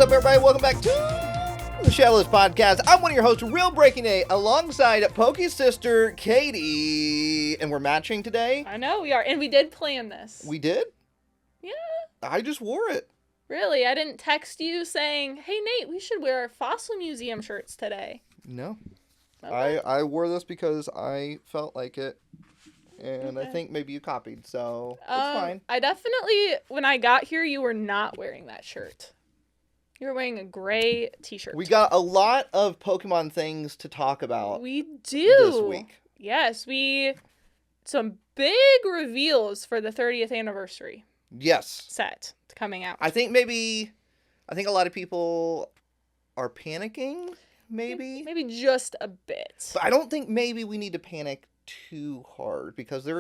What is up, everybody? Welcome back to the Shadowless Podcast. I'm one of your hosts, RealBreakingNate, alongside Pokey's sister, Katie. And we're matching today. I know we are. And we did plan this. We did? Yeah. I just wore it. Really? I didn't text you saying, hey, Nate, we should wear our Fossil Museum shirts today. No. Okay. I wore this because I felt like it. And Okay. I think maybe you copied, so it's fine. I definitely, when I got here, you were not wearing that shirt. You were wearing a gray t-shirt. We got a lot of Pokemon things to talk about We do. this week. Yes, some big reveals for the 30th anniversary Yes. set coming out. I think a lot of people are panicking, maybe. Maybe just a bit. But I don't think maybe we need to panic too hard because it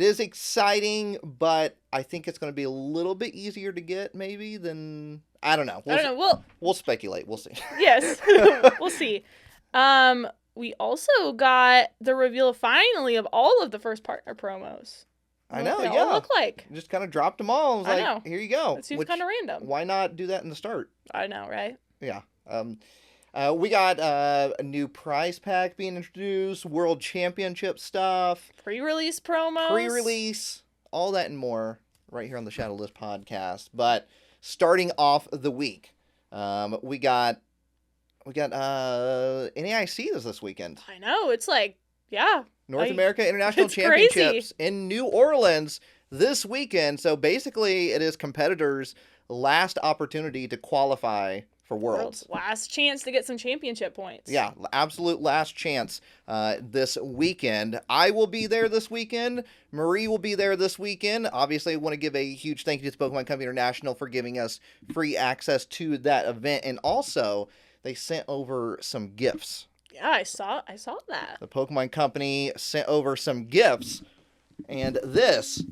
is exciting, but I think it's going to be a little bit easier to get maybe than, I don't know. I don't know. We'll speculate. We'll see. Yes, we'll see. We also got the reveal finally of all of the first partner promos. I know, What they yeah. all look like. Just kind of dropped them all. I was I like, know. here you go. It seems kind of random. Why not do that in the start? I know, right? Yeah. We got a new prize pack being introduced, World Championship stuff, Pre-release promos. pre-release, all that and more right here on the Shadowless Podcast. But starting off the week, we got NAIC this weekend. I know. It's like, yeah. North America International it's Championships in New Orleans this weekend. So basically, it is competitors' last opportunity to qualify for Worlds. Last chance to get some championship points. Yeah, absolute last chance this weekend. I will be there this weekend. Marie will be there this weekend. Obviously, I want to give a huge thank you to Pokemon Company International for giving us free access to that event. And also, they sent over some gifts. Yeah, I saw that. The Pokemon Company sent over some gifts. And this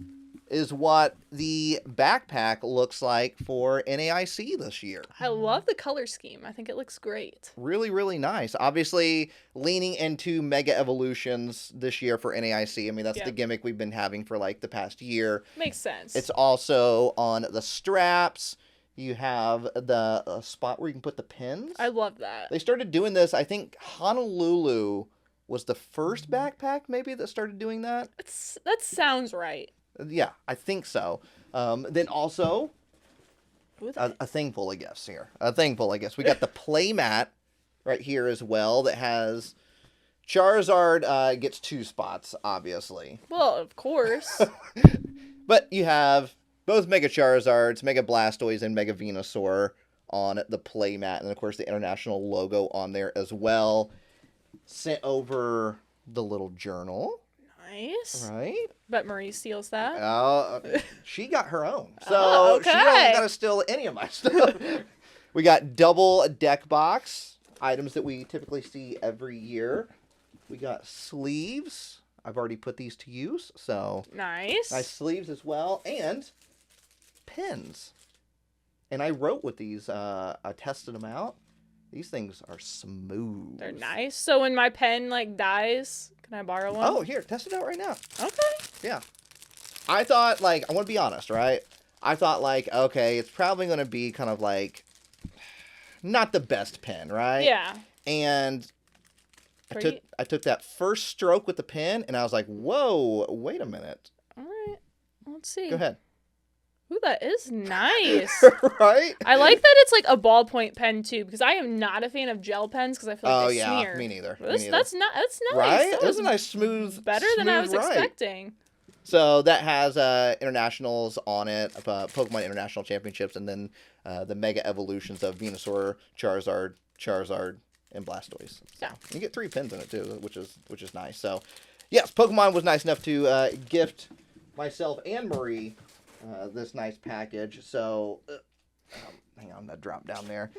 is what the backpack looks like for NAIC this year. I love the color scheme. I think it looks great. Really, really nice. Obviously, leaning into Mega Evolutions this year for NAIC. I mean, that's the gimmick we've been having for like the past year. Makes sense. It's also on the straps. You have the spot where you can put the pins. I love that. They started doing this. I think Honolulu was the first backpack maybe that started doing that. That sounds right. Yeah, I think so. Then also, Ooh, a thing full of gifts here. A thing full of gifts. We got the playmat right here as well that has Charizard gets 2 spots, obviously. Well, of course. But you have both Mega Charizards, Mega Blastoise, and Mega Venusaur on the playmat. And, of course, the international logo on there as well. Sent over the little journal. Nice. Right? Bet Marie steals that. She got her own. So okay. she don't got to steal any of my stuff. We got double deck box, items that we typically see every year. We got sleeves. I've already put these to use, so Nice sleeves as well, and pins. And I wrote with these. I tested them out. These things are smooth. They're nice. So when my pen dies, can I borrow one? Oh, here, test it out right now. Okay. Yeah. I thought, I want to be honest, right? I thought, okay, it's probably going to be kind of not the best pen, right? Yeah. And I took that first stroke with the pen, and I was like, whoa, wait a minute. All right. Let's see. Go ahead. Ooh, that is nice. Right? I like that it's a ballpoint pen too, because I am not a fan of gel pens because I feel like they smear. Me neither. That's nice. Right? That That's a nice smooth. Better than I was ride. expecting. So that has internationals on it, Pokemon International Championships, and then the Mega Evolutions of Venusaur, Charizard, and Blastoise. Yeah. You get 3 pins in it too, which is nice. So, yes, Pokemon was nice enough to gift myself and Marie this nice package. So, hang on, that dropped down there.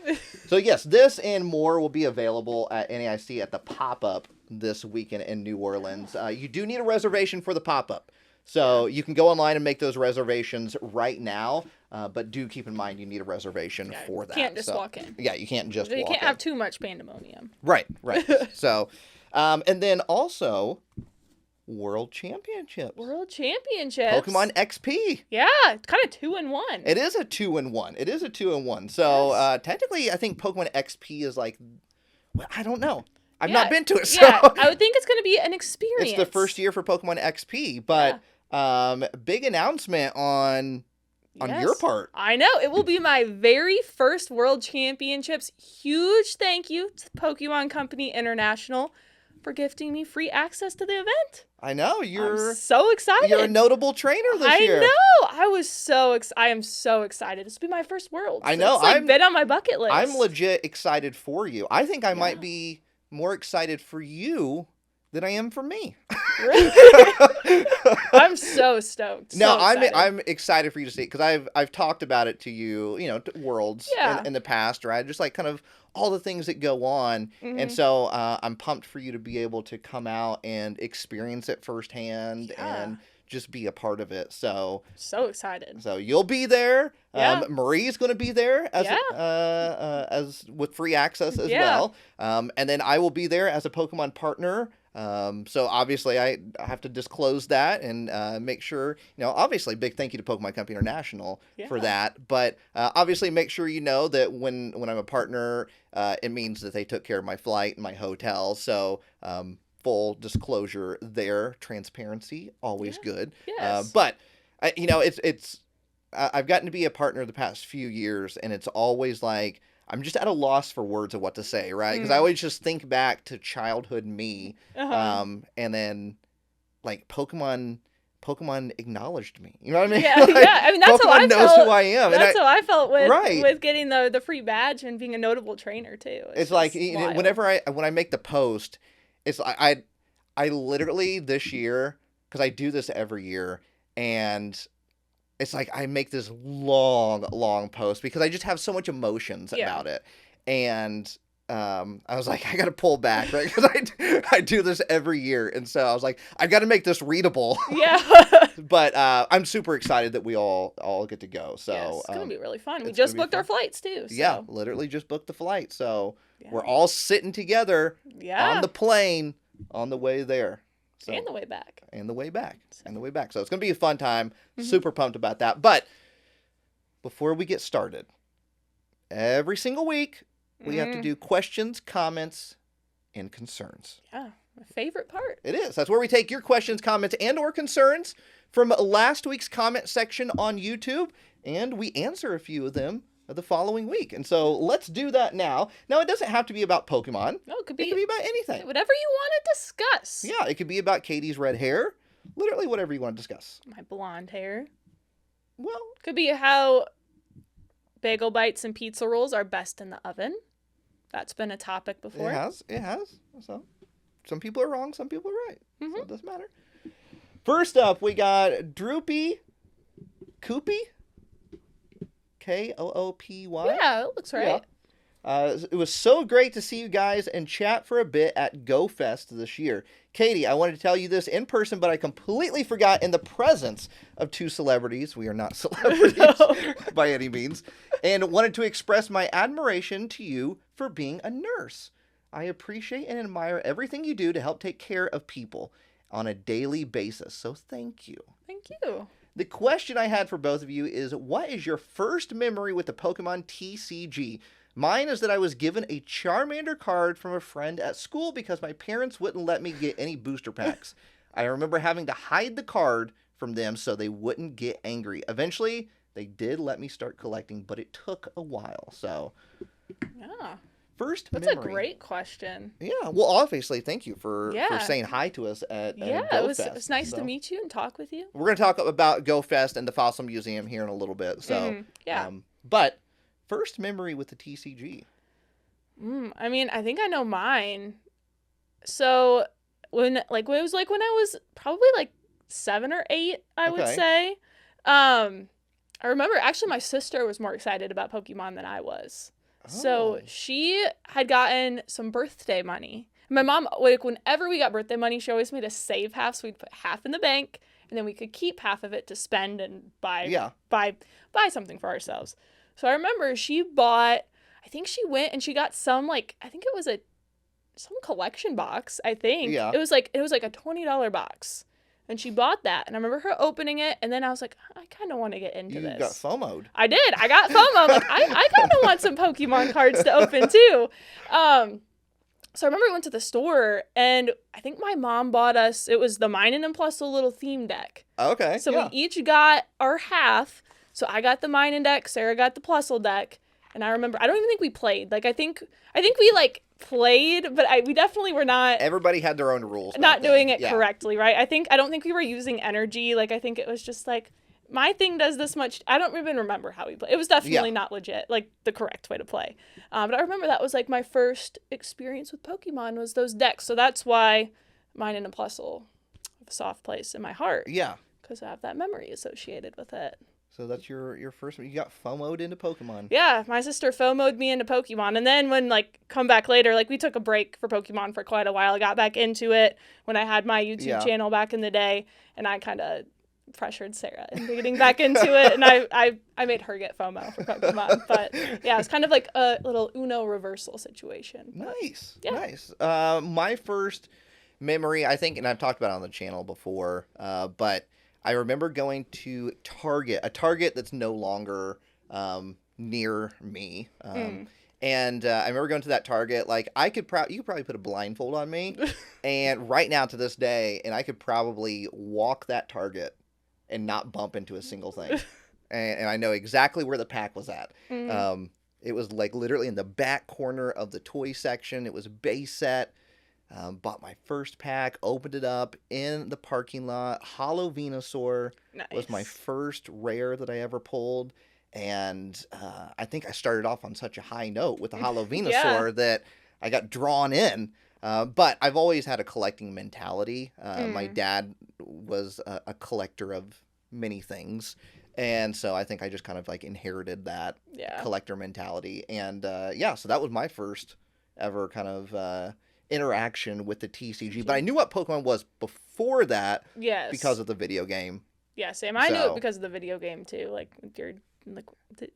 So, yes, this and more will be available at NAIC at the pop-up this weekend in New Orleans. You do need a reservation for the pop-up. So you can go online and make those reservations right now, but do keep in mind you need a reservation for that. You can't just walk in. Yeah, you can't just walk in. You can't have too much pandemonium. Right. So, and then also, World Championships. World Championships. Pokemon XP. Yeah, it's kind of 2-in-1. It is a 2-in-1. So Yes. technically, I think Pokemon XP is like, well, I don't know. I've Yeah. not been to it, so Yeah, I would think it's going to be an experience. it's the first year for Pokemon XP. But big announcement on your Yes. part. I know. It will be my very first World Championships. Huge thank you to Pokemon Company International for gifting me free access to the event. I know I'm so excited. You're a notable trainer this year. I know. I am so excited. This will be my first World. I know. It's like been on my bucket list. I'm legit excited for you. I think I might be more excited for you than I am for me. Really? I'm so stoked. No, So excited. I'm excited for you to see it because I've talked about it to you, to Worlds in the past, right? Just like kind of all the things that go on, and so I'm pumped for you to be able to come out and experience it firsthand and just be a part of it. So excited. So you'll be there. Yeah. Marie's going to be there as with free access as well. And then I will be there as a Pokemon partner. So obviously I have to disclose that and make sure, obviously big thank you to Pokemon Company International for that. But obviously make sure you know that when I'm a partner, it means that they took care of my flight and my hotel. So full disclosure there, transparency, always good. Yes. But it's I've gotten to be a partner the past few years, and it's always like I'm just at a loss for words of what to say, right? Because I always just think back to childhood me, and then like Pokemon acknowledged me. You know what I mean? Yeah, like, yeah. I mean, that's Pokemon how I knows felt. who I am. That's how I felt Right. with getting the free badge and being a notable trainer too. It's like wild. when I make the post, it's I literally this year, because I do this every year, and it's like I make this long post because I just have so much emotions about it, and I was like, I got to pull back, right? Because I do this every year, and so I was like, I've got to make this readable. Yeah. But I'm super excited that we all get to go. So yes, it's gonna be really fun. We just booked our flights too. So. Yeah, literally just booked the flight. So we're all sitting together on the plane on the way there. So, and the way back. And the way back. And the way back. So it's going to be a fun time. Super pumped about that. But before we get started, every single week, we have to do questions, comments, and concerns. Yeah, my favorite part. It is. That's where we take your questions, comments, and or concerns from last week's comment section on YouTube, and we answer a few of them the following week. And so let's do that now. Now, it doesn't have to be about Pokemon. No, it could be about anything. Whatever you want to discuss. Yeah, it could be about Katie's red hair. Literally whatever you want to discuss. My blonde hair. Well, could be how bagel bites and pizza rolls are best in the oven. That's been a topic before. It has. So some people are wrong, some people are right. So it doesn't matter. First up, we got Droopy Koopy. Koopy. Yeah, it looks right. Yeah. It was so great to see you guys and chat for a bit at GoFest this year. Katie, I wanted to tell you this in person, but I completely forgot in the presence of two celebrities. We are not celebrities by any means. And wanted to express my admiration to you for being a nurse. I appreciate and admire everything you do to help take care of people on a daily basis. So thank you. Thank you. The question I had for both of you is, what is your first memory with the Pokemon TCG? Mine is that I was given a Charmander card from a friend at school because my parents wouldn't let me get any booster packs. I remember having to hide the card from them so they wouldn't get angry. Eventually, they did let me start collecting, but it took a while. So, yeah. First That's memory. a great question. Yeah. Well, obviously, thank you for saying hi to us at GoFest. It was nice to meet you and talk with you. We're going to talk about GoFest and the Fossil Museum here in a little bit. So, but first memory with the TCG. I mean, I think I know mine. So when I was probably like 7 or 8, I would say. I remember actually my sister was more excited about Pokemon than I was. So she had gotten some birthday money. My mom, whenever we got birthday money, she always made us save half, so we'd put half in the bank, and then we could keep half of it to spend and buy something for ourselves. So I remember she bought, I think she went and she got some, I think it was a some collection box, I think. Yeah. It was like a $20 box. And she bought that. And I remember her opening it. And then I was like, I kind of want to get into this. You got FOMO'd. I did. I got FOMO. I'm like, I kind of want some Pokemon cards to open too. So I remember we went to the store, and I think my mom bought us, it was the Minun and Plusle little theme deck. Okay. So we each got our half. So I got the Minun deck, Sarah got the Plusle deck. And I remember, I don't even think we played. Like, I think we, like, played, but we definitely were not. Everybody had their own rules. Not doing it correctly, right? I don't think we were using energy. Like, I think it was just, like, my thing does this much. I don't even remember how we played. It was definitely not legit, like, the correct way to play. But I remember that was, like, my first experience with Pokemon was those decks. So that's why Minun and Plusle have a soft place in my heart. Yeah. Because I have that memory associated with it. So that's your first one. You got FOMO'd into Pokemon. Yeah, my sister FOMO'd me into Pokemon. And then when, like, come back later, like, we took a break for Pokemon for quite a while. I got back into it when I had my YouTube channel back in the day. And I kind of pressured Sarah into getting back into it. And I made her get FOMO for Pokemon. But, yeah, it's kind of like a little Uno reversal situation. But, nice. Yeah. Nice. My first memory, I think, and I've talked about it on the channel before, but I remember going to a Target that's no longer near me. And I remember going to that Target, like, you could probably put a blindfold on me, and right now to this day, and I could probably walk that Target and not bump into a single thing. And I know exactly where the pack was at. It was, like, literally in the back corner of the toy section. It was a base set. Bought my first pack, opened it up in the parking lot. Hollow Venusaur was my first rare that I ever pulled. And I think I started off on such a high note with the Hollow Venusaur that I got drawn in. But I've always had a collecting mentality. My dad was a collector of many things. And so I think I just kind of like inherited that collector mentality. And so that was my first ever kind of interaction with the TCG. But I knew what Pokemon was before that because of the video game. Yeah, same. I knew it because of the video game too.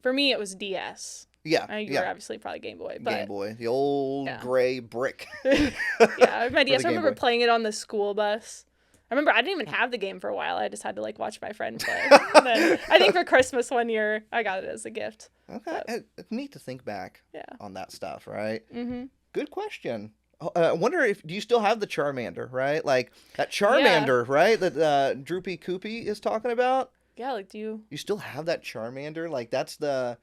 For me, it was DS. Yeah. You were obviously probably Game Boy. But Game Boy. The old gray brick. I remember playing it on the school bus. I remember I didn't even have the game for a while. I just had to like watch my friend play. And then I think for Christmas one year, I got it as a gift. Okay. It's neat to think back on that stuff, right? Mm-hmm. Good question. I wonder do you still have the Charmander, right? Like that Charmander, right? That Droopy Koopy is talking about? Yeah, like do you... You still have that Charmander? Like that's the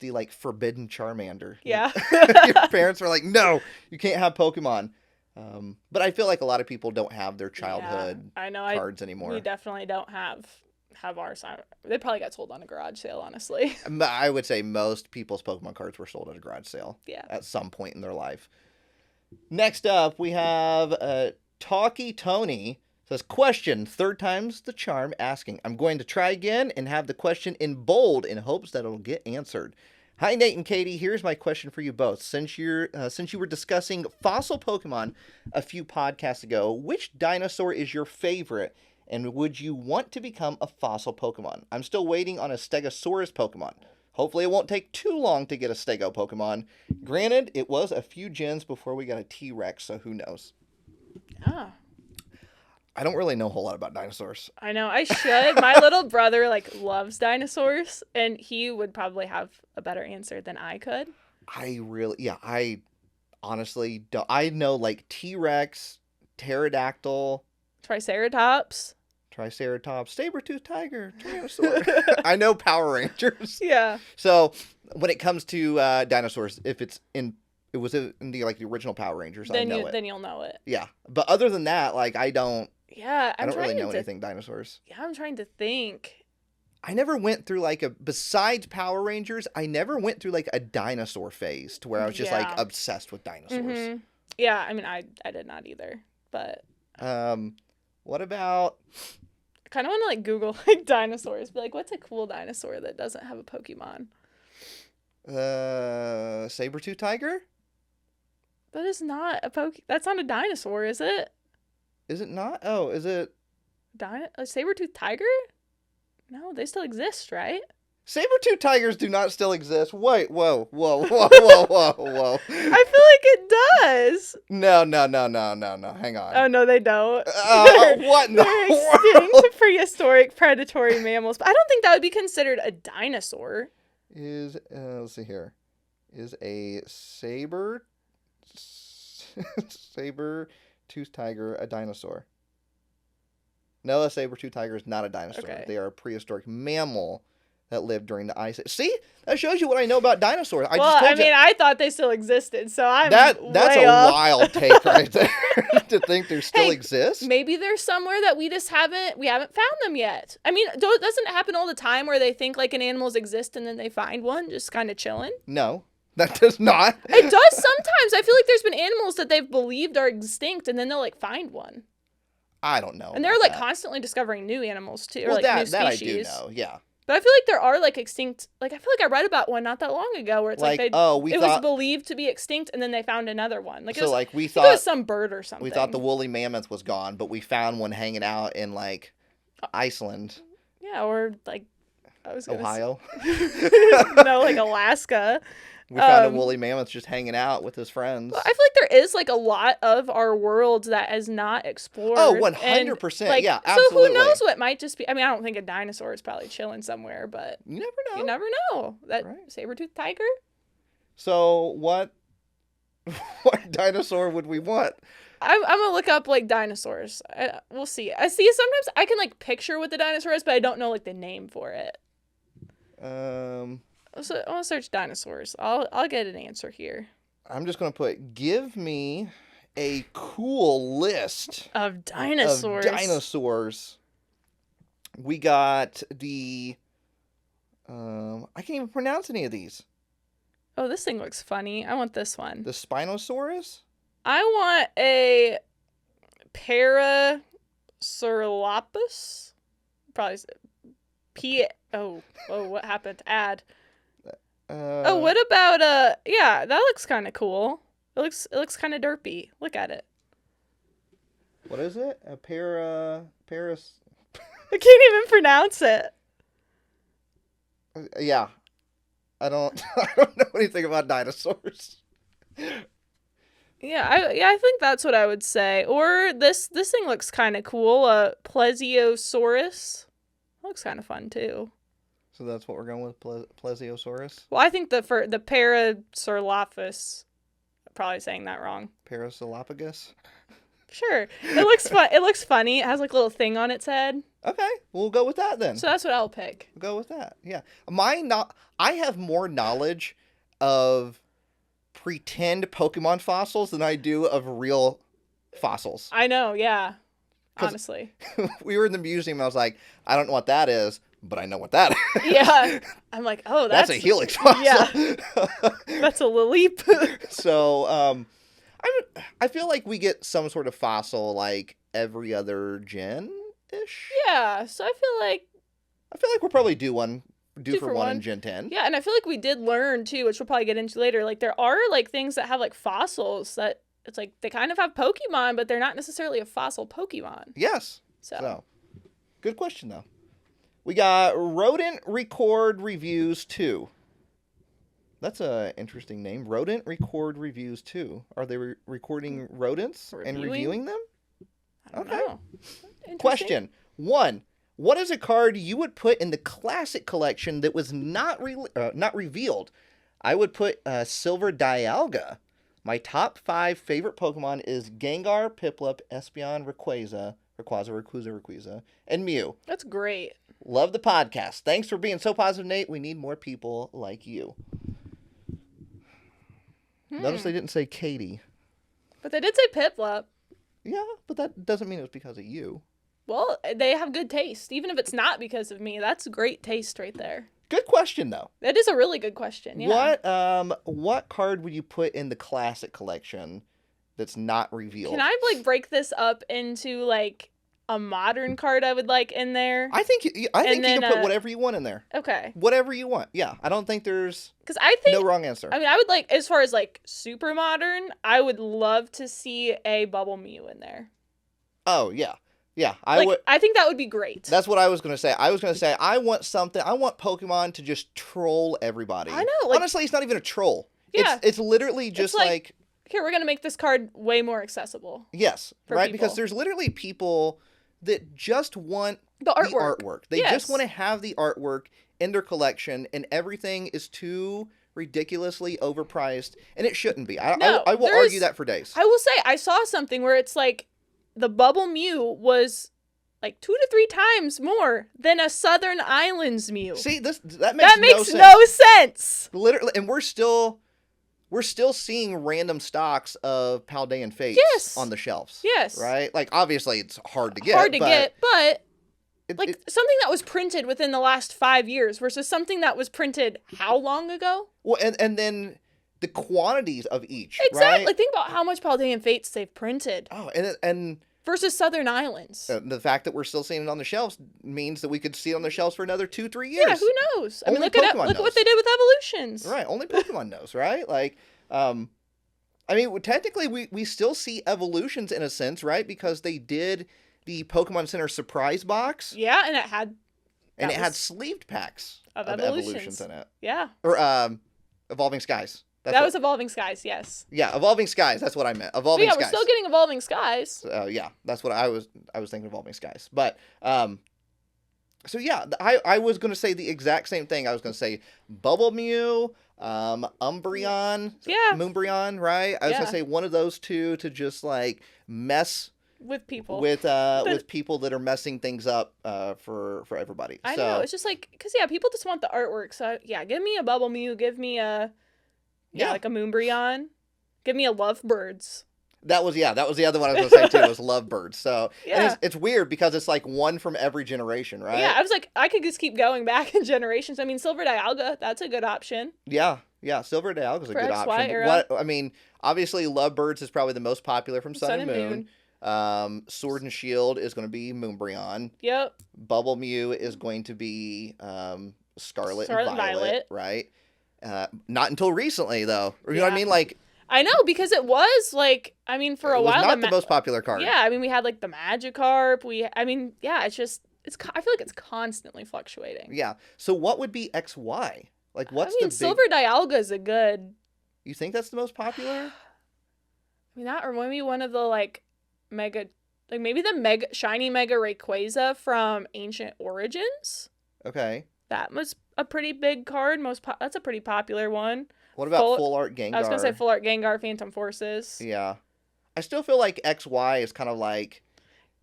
like forbidden Charmander. Yeah. Your parents were like, no, you can't have Pokemon. But I feel like a lot of people don't have their childhood cards anymore. We definitely don't have ours. They probably got sold on a garage sale, honestly. I would say most people's Pokemon cards were sold at a garage sale. Yeah. At some point in their life. Next up, we have Talkie Tony. Says, question, third time's the charm, asking. I'm going to try again and have the question in bold in hopes that it'll get answered. Hi, Nate and Katie. Here's my question for you both. Since you were discussing fossil Pokemon a few podcasts ago, which dinosaur is your favorite, and would you want to become a fossil Pokemon? I'm still waiting on a Stegosaurus Pokemon. Hopefully it won't take too long to get a Stego Pokemon. Granted, it was a few gens before we got a T-Rex, so who knows? Ah. I don't really know a whole lot about dinosaurs. I know. I should. My little brother, loves dinosaurs, and he would probably have a better answer than I could. I honestly don't. I know, T-Rex, Pterodactyl. Triceratops, saber-toothed tiger, Tyrannosaur. I know Power Rangers. Yeah. So, when it comes to dinosaurs, if it was in the original Power Rangers, I know it. Then you'll know it. Yeah. But other than that, I don't... Yeah, I don't really know anything dinosaurs. Yeah, I'm trying to think. I never went through besides Power Rangers, I never went through a dinosaur phase to where I was just obsessed with dinosaurs. Mm-hmm. Yeah, I mean, I did not either, but. What about? I kind of want to Google dinosaurs. Be what's a cool dinosaur that doesn't have a Pokemon? Saber-tooth tiger? That is not a That's not a dinosaur, is it? Is it not? Oh, is it? A saber-tooth tiger? No, they still exist, right? Saber-tooth tigers do not still exist. Wait, whoa. I feel like it does. No. Hang on. Oh, no, they don't. What in the They're extinct world? prehistoric predatory mammals. But I don't think that would be considered a dinosaur. Let's see here. Is a saber-tooth tiger a dinosaur? No, a saber-tooth tiger is not a dinosaur. Okay. They are a prehistoric mammal that lived during the Ice Age. See? That shows you what I know about dinosaurs. I thought they still existed, so that's way a off. wild take right there to think they still exist. Maybe there's somewhere that we haven't found them yet. I mean, doesn't it happen all the time where they think like an animals exist and then they find one just kind of chilling? No, that does not. It does sometimes. I feel like there's been animals that they've believed are extinct and then they'll like find one. I don't know. And they're like constantly discovering new animals too, or like new species. That I do know, yeah. But I feel like there are like extinct, like I feel like I read about one not that long ago where it's it was believed to be extinct and then they found another one. Like, we thought it was some bird or something. We thought the woolly mammoth was gone, but we found one hanging out in like Iceland. Yeah, or like Ohio. No, like Alaska. We found a woolly mammoth just hanging out with his friends. I feel like there is like a lot of our world that is not explored. Oh, 100%. Like, yeah, absolutely. So who knows what might just be. I mean, I don't think a dinosaur is probably chilling somewhere, but you never know. You never know. That saber-toothed tiger? So what dinosaur would we want? I'm going to look up like dinosaurs. We'll see. Sometimes I can like picture what the dinosaur is, but I don't know like the name for it. So I want to search dinosaurs. I'll get an answer here. I'm just going to give me a cool list of dinosaurs. We got the I can't even pronounce any of these. Oh, this thing looks funny. I want this one. The Spinosaurus? I want a Parasaurolophus. Probably what happened? Add. What about yeah, that looks kind of cool. It looks kind of derpy. Look at it. What is it? A Paris. I can't even pronounce it. Yeah. I don't know anything about dinosaurs. Yeah, I think that's what I would say. Or this thing looks kind of cool. Plesiosaurus. Looks kind of fun too. So that's what we're going with, Plesiosaurus? Well, I think the Parasaurolophus, probably saying that wrong. Parasaurolophus? Sure. It looks fun. It looks funny. It has like a little thing on its head. Okay, we'll go with that then. So that's what I'll pick. We'll go with that. Yeah. I have more knowledge of pretend Pokemon fossils than I do of real fossils. I know, yeah. Honestly. We were in the museum and I was like, I don't know what that is, but I know what that is. Yeah. I'm like, oh, that's a helix fossil. Yeah. That's a Lilip. So, I feel like we get some sort of fossil like every other gen-ish. Yeah, so I feel like we're probably due for one in Gen 10. Yeah, and I feel like we did learn too, which we'll probably get into later. Like there are like things that have like fossils that it's like they kind of have Pokemon, but they're not necessarily a fossil Pokemon. Yes. So good question though. We got Rodent Record Reviews 2. That's an interesting name. Rodent Record Reviews 2. Are they recording rodents and reviewing them? I don't know. Question 1. What is a card you would put in the classic collection that was not revealed? I would put Silver Dialga. My top 5 favorite Pokemon is Gengar, Piplup, Espeon, Rayquaza, and Mew. That's great. Love the podcast. Thanks for being so positive, Nate. We need more people like you. Notice they didn't say Katie. But they did say Piplup. Yeah, but that doesn't mean it was because of you. Well, they have good taste. Even if it's not because of me, that's great taste right there. Good question, though. That is a really good question, yeah. What card would you put in the classic collection that's not revealed? Can I, like, break this up into, like, a modern card I would like in there? I think you can put whatever you want in there. Okay. Whatever you want. Yeah, I don't think there's no wrong answer. I mean, I would like, as far as, like, super modern, I would love to see a Bubble Mew in there. Oh, yeah. Yeah, I think that would be great. That's what I was going to say. I was going to say, I want Pokemon to just troll everybody. I know. Honestly, it's not even a troll. Yeah. It's literally just like... Here, we're going to make this card way more accessible. Yes, right? People. Because there's literally people that just want the artwork. They just want to have the artwork in their collection, and everything is too ridiculously overpriced, and it shouldn't be. I will argue that for days. I will say, I saw something where it's like the Bubble Mew was like 2 to 3 times more than a Southern Islands Mew. See, that makes no sense. Literally, and we're still seeing random stocks of Paldean Fates on the shelves. Yes. Right? Like, obviously, it's hard to get. But something that was printed within the last 5 years versus something that was printed how long ago? Well, and then the quantities of each, exactly. Right? Think about how much Paldean Fates they've printed. Oh, and versus Southern Islands. The fact that we're still seeing it on the shelves means that we could see it on the shelves for another 2-3 years. Yeah, who knows? Only look at what they did with Evolutions. Right, only Pokemon knows, right? Like, I mean, technically, we still see Evolutions in a sense, right? Because they did the Pokemon Center surprise box. Yeah, and it had sleeved packs of Evolutions in it. Yeah. Or Evolving Skies. That was Evolving Skies, yes. Yeah, Evolving Skies. That's what I meant. Evolving Skies. We're still getting Evolving Skies. Yeah, that's what I was thinking. Evolving Skies, but so yeah, I was gonna say the exact same thing. I was gonna say Bubble Mew, Umbreon, Moonbreon, right? I was gonna say one of those two to just like mess with people with people that are messing things up for everybody. I know, it's just like because people just want the artwork. So yeah, give me a Bubble Mew, give me a like a Moonbreon, give me a Lovebirds. That was the other one I was gonna say too, was Lovebirds. So and it's weird because it's like one from every generation, right? Yeah, I was like, I could just keep going back in generations. I mean, Silver Dialga, that's a good option. Yeah, Silver Dialga is a good option. Era. I mean, obviously Lovebirds is probably the most popular from Sun and Moon. Sword and Shield is going to be Moonbreon. Yep. Bubble Mew is going to be Scarlet and Violet, right? Not until recently, though. You know what I mean? Like, I know, because it was like, I mean, for a while, it was not the most popular card. Yeah, I mean, we had like the Magikarp. I feel like it's constantly fluctuating. Yeah. So what would be XY? Like, what's Silver Dialga is a good. You think that's the most popular? I mean, that or maybe one of the like mega, like maybe the shiny Mega Rayquaza from Ancient Origins. Okay. That was a pretty big card. That's a pretty popular one. What about Full Art Gengar? I was gonna say Full Art Gengar, Phantom Forces. Yeah, I still feel like XY is kind of like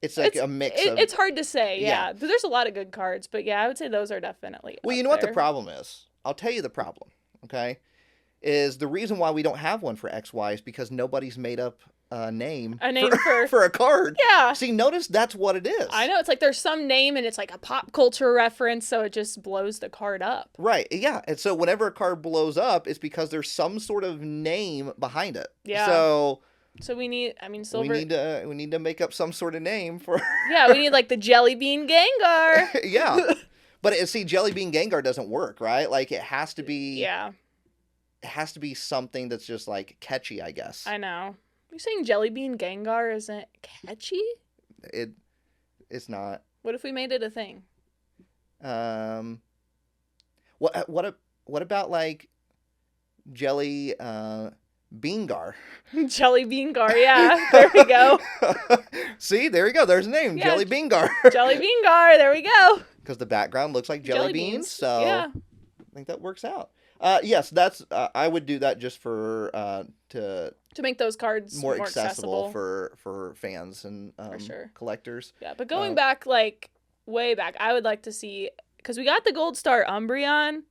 it's a mix of. It's hard to say. Yeah, there's a lot of good cards, but yeah, I would say those are definitely. Well, you know what the problem is? I'll tell you the problem. Okay, is the reason why we don't have one for XY is because nobody's made up a name for a card. Yeah. See, notice that's what it is. I know. It's like there's some name and it's like a pop culture reference, so it just blows the card up. Right. Yeah. And so whenever a card blows up, it's because there's some sort of name behind it. Yeah. So we need, Silver. We need to make up some sort of name for. Yeah, we need like the Jelly Bean Gengar. Yeah. But Jelly Bean Gengar doesn't work, right? Like it has to be. Yeah. It has to be something that's just like catchy, I guess. I know. Are you saying Jelly Bean Gengar isn't catchy? It's not. What if we made it a thing? What about like Jelly Beangar? Jelly Beangar, yeah. There we go. See, there you go. There's a name. Yeah. Jelly Beangar. Jelly Beangar. There we go. Because the background looks like jelly beans, so yeah. I think that works out. Yes, that's. I would do that just for to make those cards more accessible for fans and collectors. Yeah, but going back like way back, I would like to see, because we got the Gold Star Umbreon.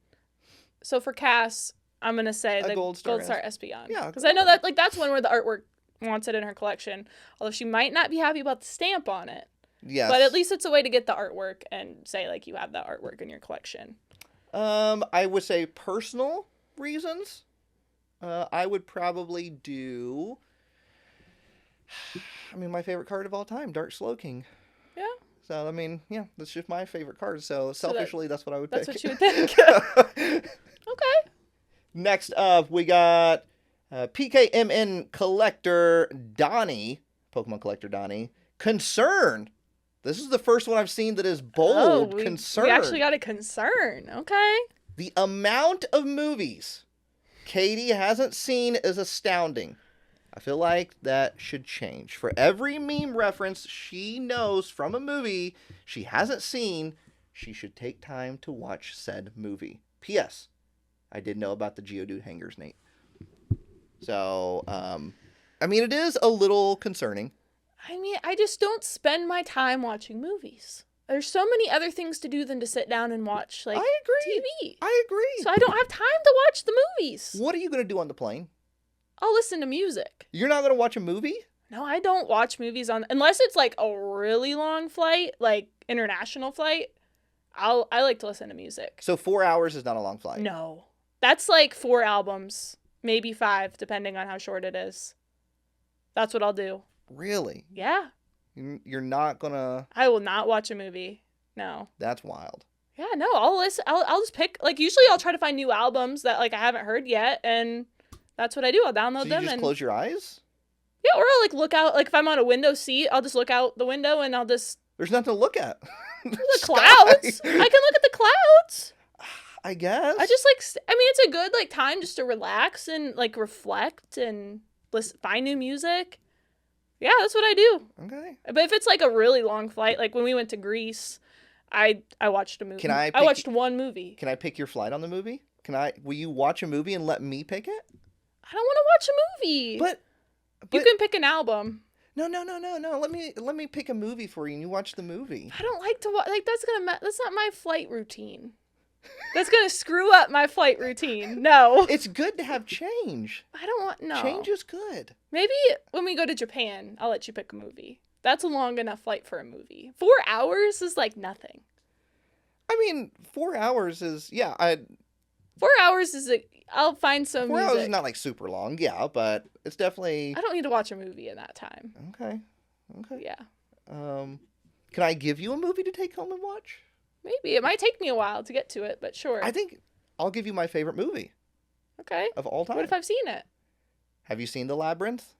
So for Cass, I'm gonna say the Gold Star Espeon. Yeah, because I know that like that's one where the artwork wants it in her collection. Although she might not be happy about the stamp on it. Yes. But at least it's a way to get the artwork and say like you have that artwork in your collection. I would say personal reasons. I would probably do. I mean, my favorite card of all time, Dark Slowking. Yeah. So I mean, yeah, that's just my favorite card. So selfishly, that's what I would pick. That's what you would think. Okay. Next up, we got PKMN Collector Donnie, Pokemon Collector Donnie. Concerned This is the first one I've seen that is bold, concerned. We actually got a concern. Okay. The amount of movies Katie hasn't seen is astounding. I feel like that should change. For every meme reference she knows from a movie she hasn't seen, she should take time to watch said movie. P.S. I did know about the Geodude hangers, Nate. So, I mean, it is a little concerning. I mean, I just don't spend my time watching movies. There's so many other things to do than to sit down and watch, like, I agree. TV. I agree. So I don't have time to watch the movies. What are you going to do on the plane? I'll listen to music. You're not going to watch a movie? No, I don't watch movies unless it's like a really long flight, like international flight. I like to listen to music. So 4 hours is not a long flight? No. That's like 4 albums, maybe 5, depending on how short it is. That's what I'll do. Really? Yeah. You're not gonna... I will not watch a movie. No. That's wild. Yeah, no, I'll listen. I'll just pick, like, usually I'll try to find new albums that, like, I haven't heard yet, and that's what I do. I'll download them. You just close your eyes? Yeah, or I'll, like, look out, like, if I'm on a window seat, I'll just look out the window and I'll just... There's nothing to look at. The clouds! I can look at the clouds! I guess. I just, like, I mean, it's a good, like, time just to relax and, like, reflect and find new music. Yeah, that's what I do. Okay. But if it's, like, a really long flight, like, when we went to Greece, I watched a movie. I watched one movie. Can I pick your flight on the movie? Will you watch a movie and let me pick it? I don't want to watch a movie. But you can pick an album. No. Let me pick a movie for you and you watch the movie. I don't like to watch, like, that's not my flight routine. That's gonna screw up my flight routine. No. It's good to have change. I don't want, no. Change is good. Maybe when we go to Japan, I'll let you pick a movie. That's a long enough flight for a movie. 4 hours is like nothing. I mean, 4 hours is, yeah. 4 hours is, I'll find some 4 music. hours is not like super long, yeah, but it's definitely... I don't need to watch a movie in that time. Okay. Yeah. Can I give you a movie to take home and watch? Maybe. It might take me a while to get to it, but sure. I think I'll give you my favorite movie. Okay. Of all time. What if I've seen it? Have you seen The Labyrinth?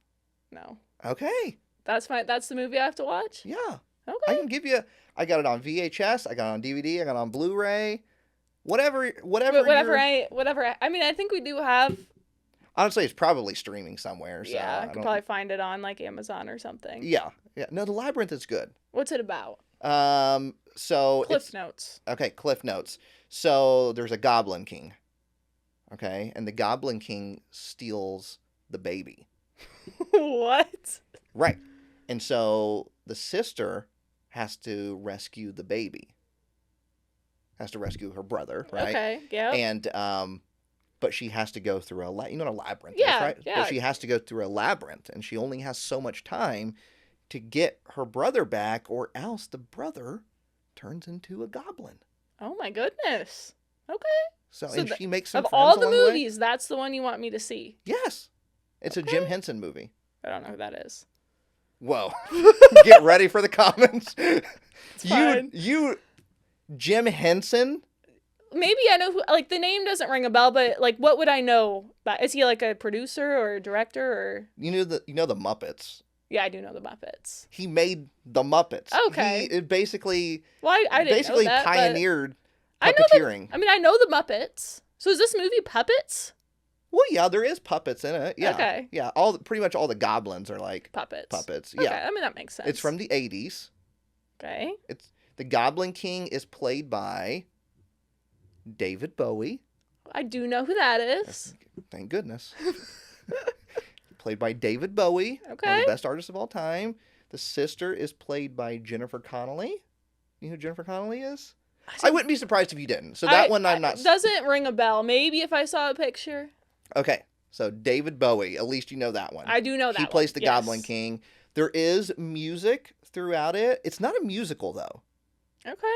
No. Okay. That's the movie I have to watch? Yeah. Okay. I can give you... I got it on VHS. I got it on DVD. I got it on Blu-ray. Whatever. I mean, I think we do have... Honestly, it's probably streaming somewhere. So yeah, I could probably find it on, like, Amazon or something. Yeah. No, The Labyrinth is good. What's it about? So... Cliff Notes. Okay, Cliff Notes. So, there's a Goblin King. Okay? And the Goblin King steals the baby. What? Right. And so, the sister has to rescue the baby. Has to rescue her brother, right? Okay, yeah. And, but she has to go through you know what a labyrinth is, Yeah, right? yeah. But she has to go through a labyrinth, and she only has so much time to get her brother back, or else the brother turns into a goblin. Oh my goodness. Okay. So she makes some of friends all the along movies, the way. That's the one you want me to see. Yes. It's a Jim Henson movie. I don't know who that is. Whoa. Get ready for the comments. Fine. You Jim Henson? Maybe I know who, like, the name doesn't ring a bell, but, like, what would I know? Is he, like, a producer or a director or? You know the Muppets. Yeah, I do know the Muppets. He made the Muppets. Okay. He basically Well, I didn't basically know that, pioneered puppeteering. I know the Muppets. So is this movie puppets? Well, yeah, there is puppets in it. Yeah. Okay. Yeah, pretty much all the goblins are like puppets. Yeah. Okay, I mean that makes sense. It's from the 80s. Okay. The Goblin King is played by David Bowie. I do know who that is. Thank goodness. Played by David Bowie. Okay. One of the best artists of all time. The sister is played by Jennifer Connelly. You know who Jennifer Connelly is? I wouldn't be surprised if you didn't. So that one I'm not... Doesn't ring a bell. Maybe if I saw a picture. Okay. So David Bowie. At least you know that one. I do know that He plays the yes. Goblin King. There is music throughout it. It's not a musical, though. Okay.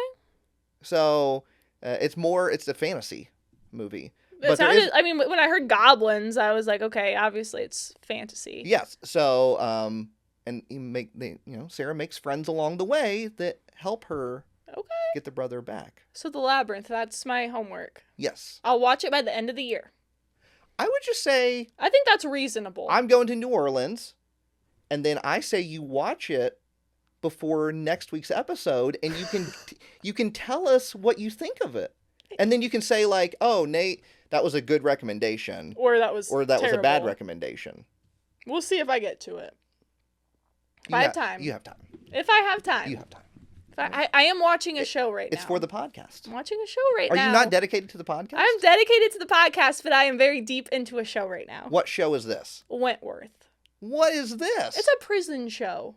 So it's a fantasy movie. It sounded, I mean, when I heard goblins, I was like, okay, obviously it's fantasy. Yes. So, and Sarah makes friends along the way that help her get the brother back. So The Labyrinth, that's my homework. Yes. I'll watch it by the end of the year. I would just say... I think that's reasonable. I'm going to New Orleans, and then I say you watch it before next week's episode, and you can tell us what you think of it. And then you can say like, "Oh, Nate, that was a good recommendation," or that was a bad recommendation. We'll see if I get to it. If I have time. You have time. If I have time. You have time. I am watching a show right now. It's for the podcast. I'm watching a show right now. Are you not dedicated to the podcast? I'm dedicated to the podcast, but I am very deep into a show right now. What show is this? Wentworth. What is this? It's a prison show.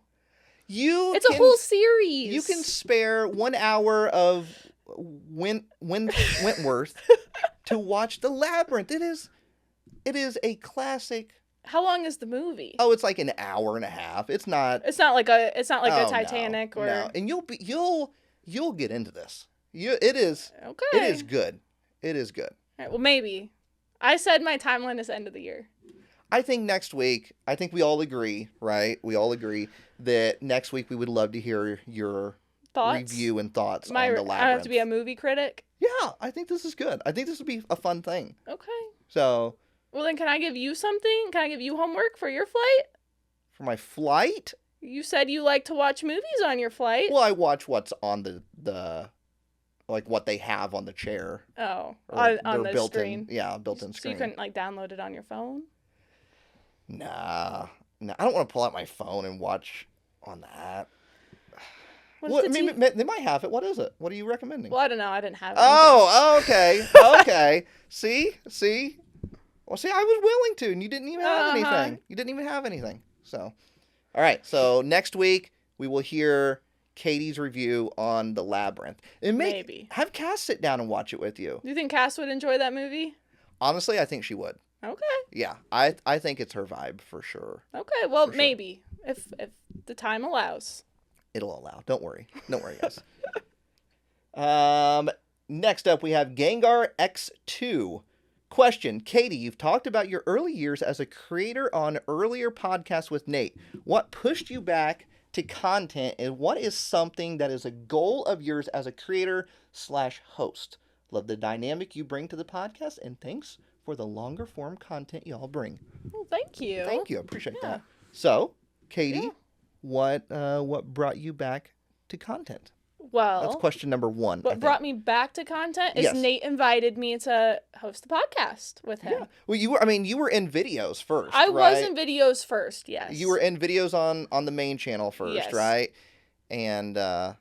It's a whole series. You can spare 1 hour of Wentworth to watch The Labyrinth. It is a classic. How long is the movie? Oh, it's like an hour and a half. It's not like a Titanic or no. And you'll get into this. It is okay. It is good. It is good. All right, well, maybe. I said my timeline is end of the year. I think next week, we all agree, right? We all agree that next week we would love to hear your thoughts? Review and thoughts on The Labyrinth. I have to be a movie critic? Yeah, I think this is good. I think this would be a fun thing. Okay. So. Well, then can I give you something? Can I give you homework for your flight? For my flight? You said you like to watch movies on your flight. Well, I watch what's on the like what they have on the chair. Oh, on the screen. Built-in screen. So you couldn't like download it on your phone? Nah. I don't want to pull out my phone and watch on that. They might have it. What is it? What are you recommending? Well, I don't know. I didn't have it. Oh, okay. Okay. See? Well, see, I was willing to, and you didn't even have anything. You didn't even have anything. So, all right. So next week we will hear Katie's review on The Labyrinth. And maybe have Cass sit down and watch it with you. Do you think Cass would enjoy that movie? Honestly, I think she would. Okay. Yeah, I think it's her vibe for sure. Okay, well, maybe if the time allows. It'll allow. Don't worry, guys. Next up we have Gengar X2. Question, Katie, you've talked about your early years as a creator on earlier podcasts with Nate. What pushed you back to content, and what is something that is a goal of yours as a creator/host? Love the dynamic you bring to the podcast, and thanks for the longer form content y'all bring. Well, thank you. Thank you. I appreciate that. So, Katie, what brought you back to content? Well, that's question number one. What brought me back to content is Nate invited me to host the podcast with him. Yeah. Well, you were in videos first. I was in videos first, yes. You were in videos on the main channel first, yes. Right? And I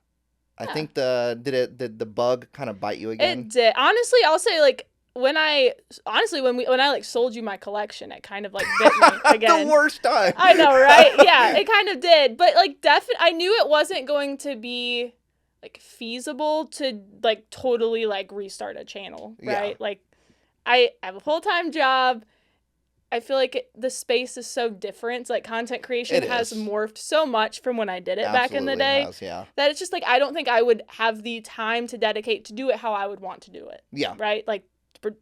think did the bug kind of bite you again? It did. Honestly, I'll say like when I like sold you my collection, it kind of like bit me again. The worst time. I know, right? Yeah, it kind of did. But like I knew it wasn't going to be like feasible to like totally like restart a channel, right? Yeah. Like I have a full-time job. I feel like the space is so different. It's like content creation has morphed so much from when I did it back in the day that it's just like I don't think I would have the time to dedicate to do it how I would want to do it. Yeah. Right? Like to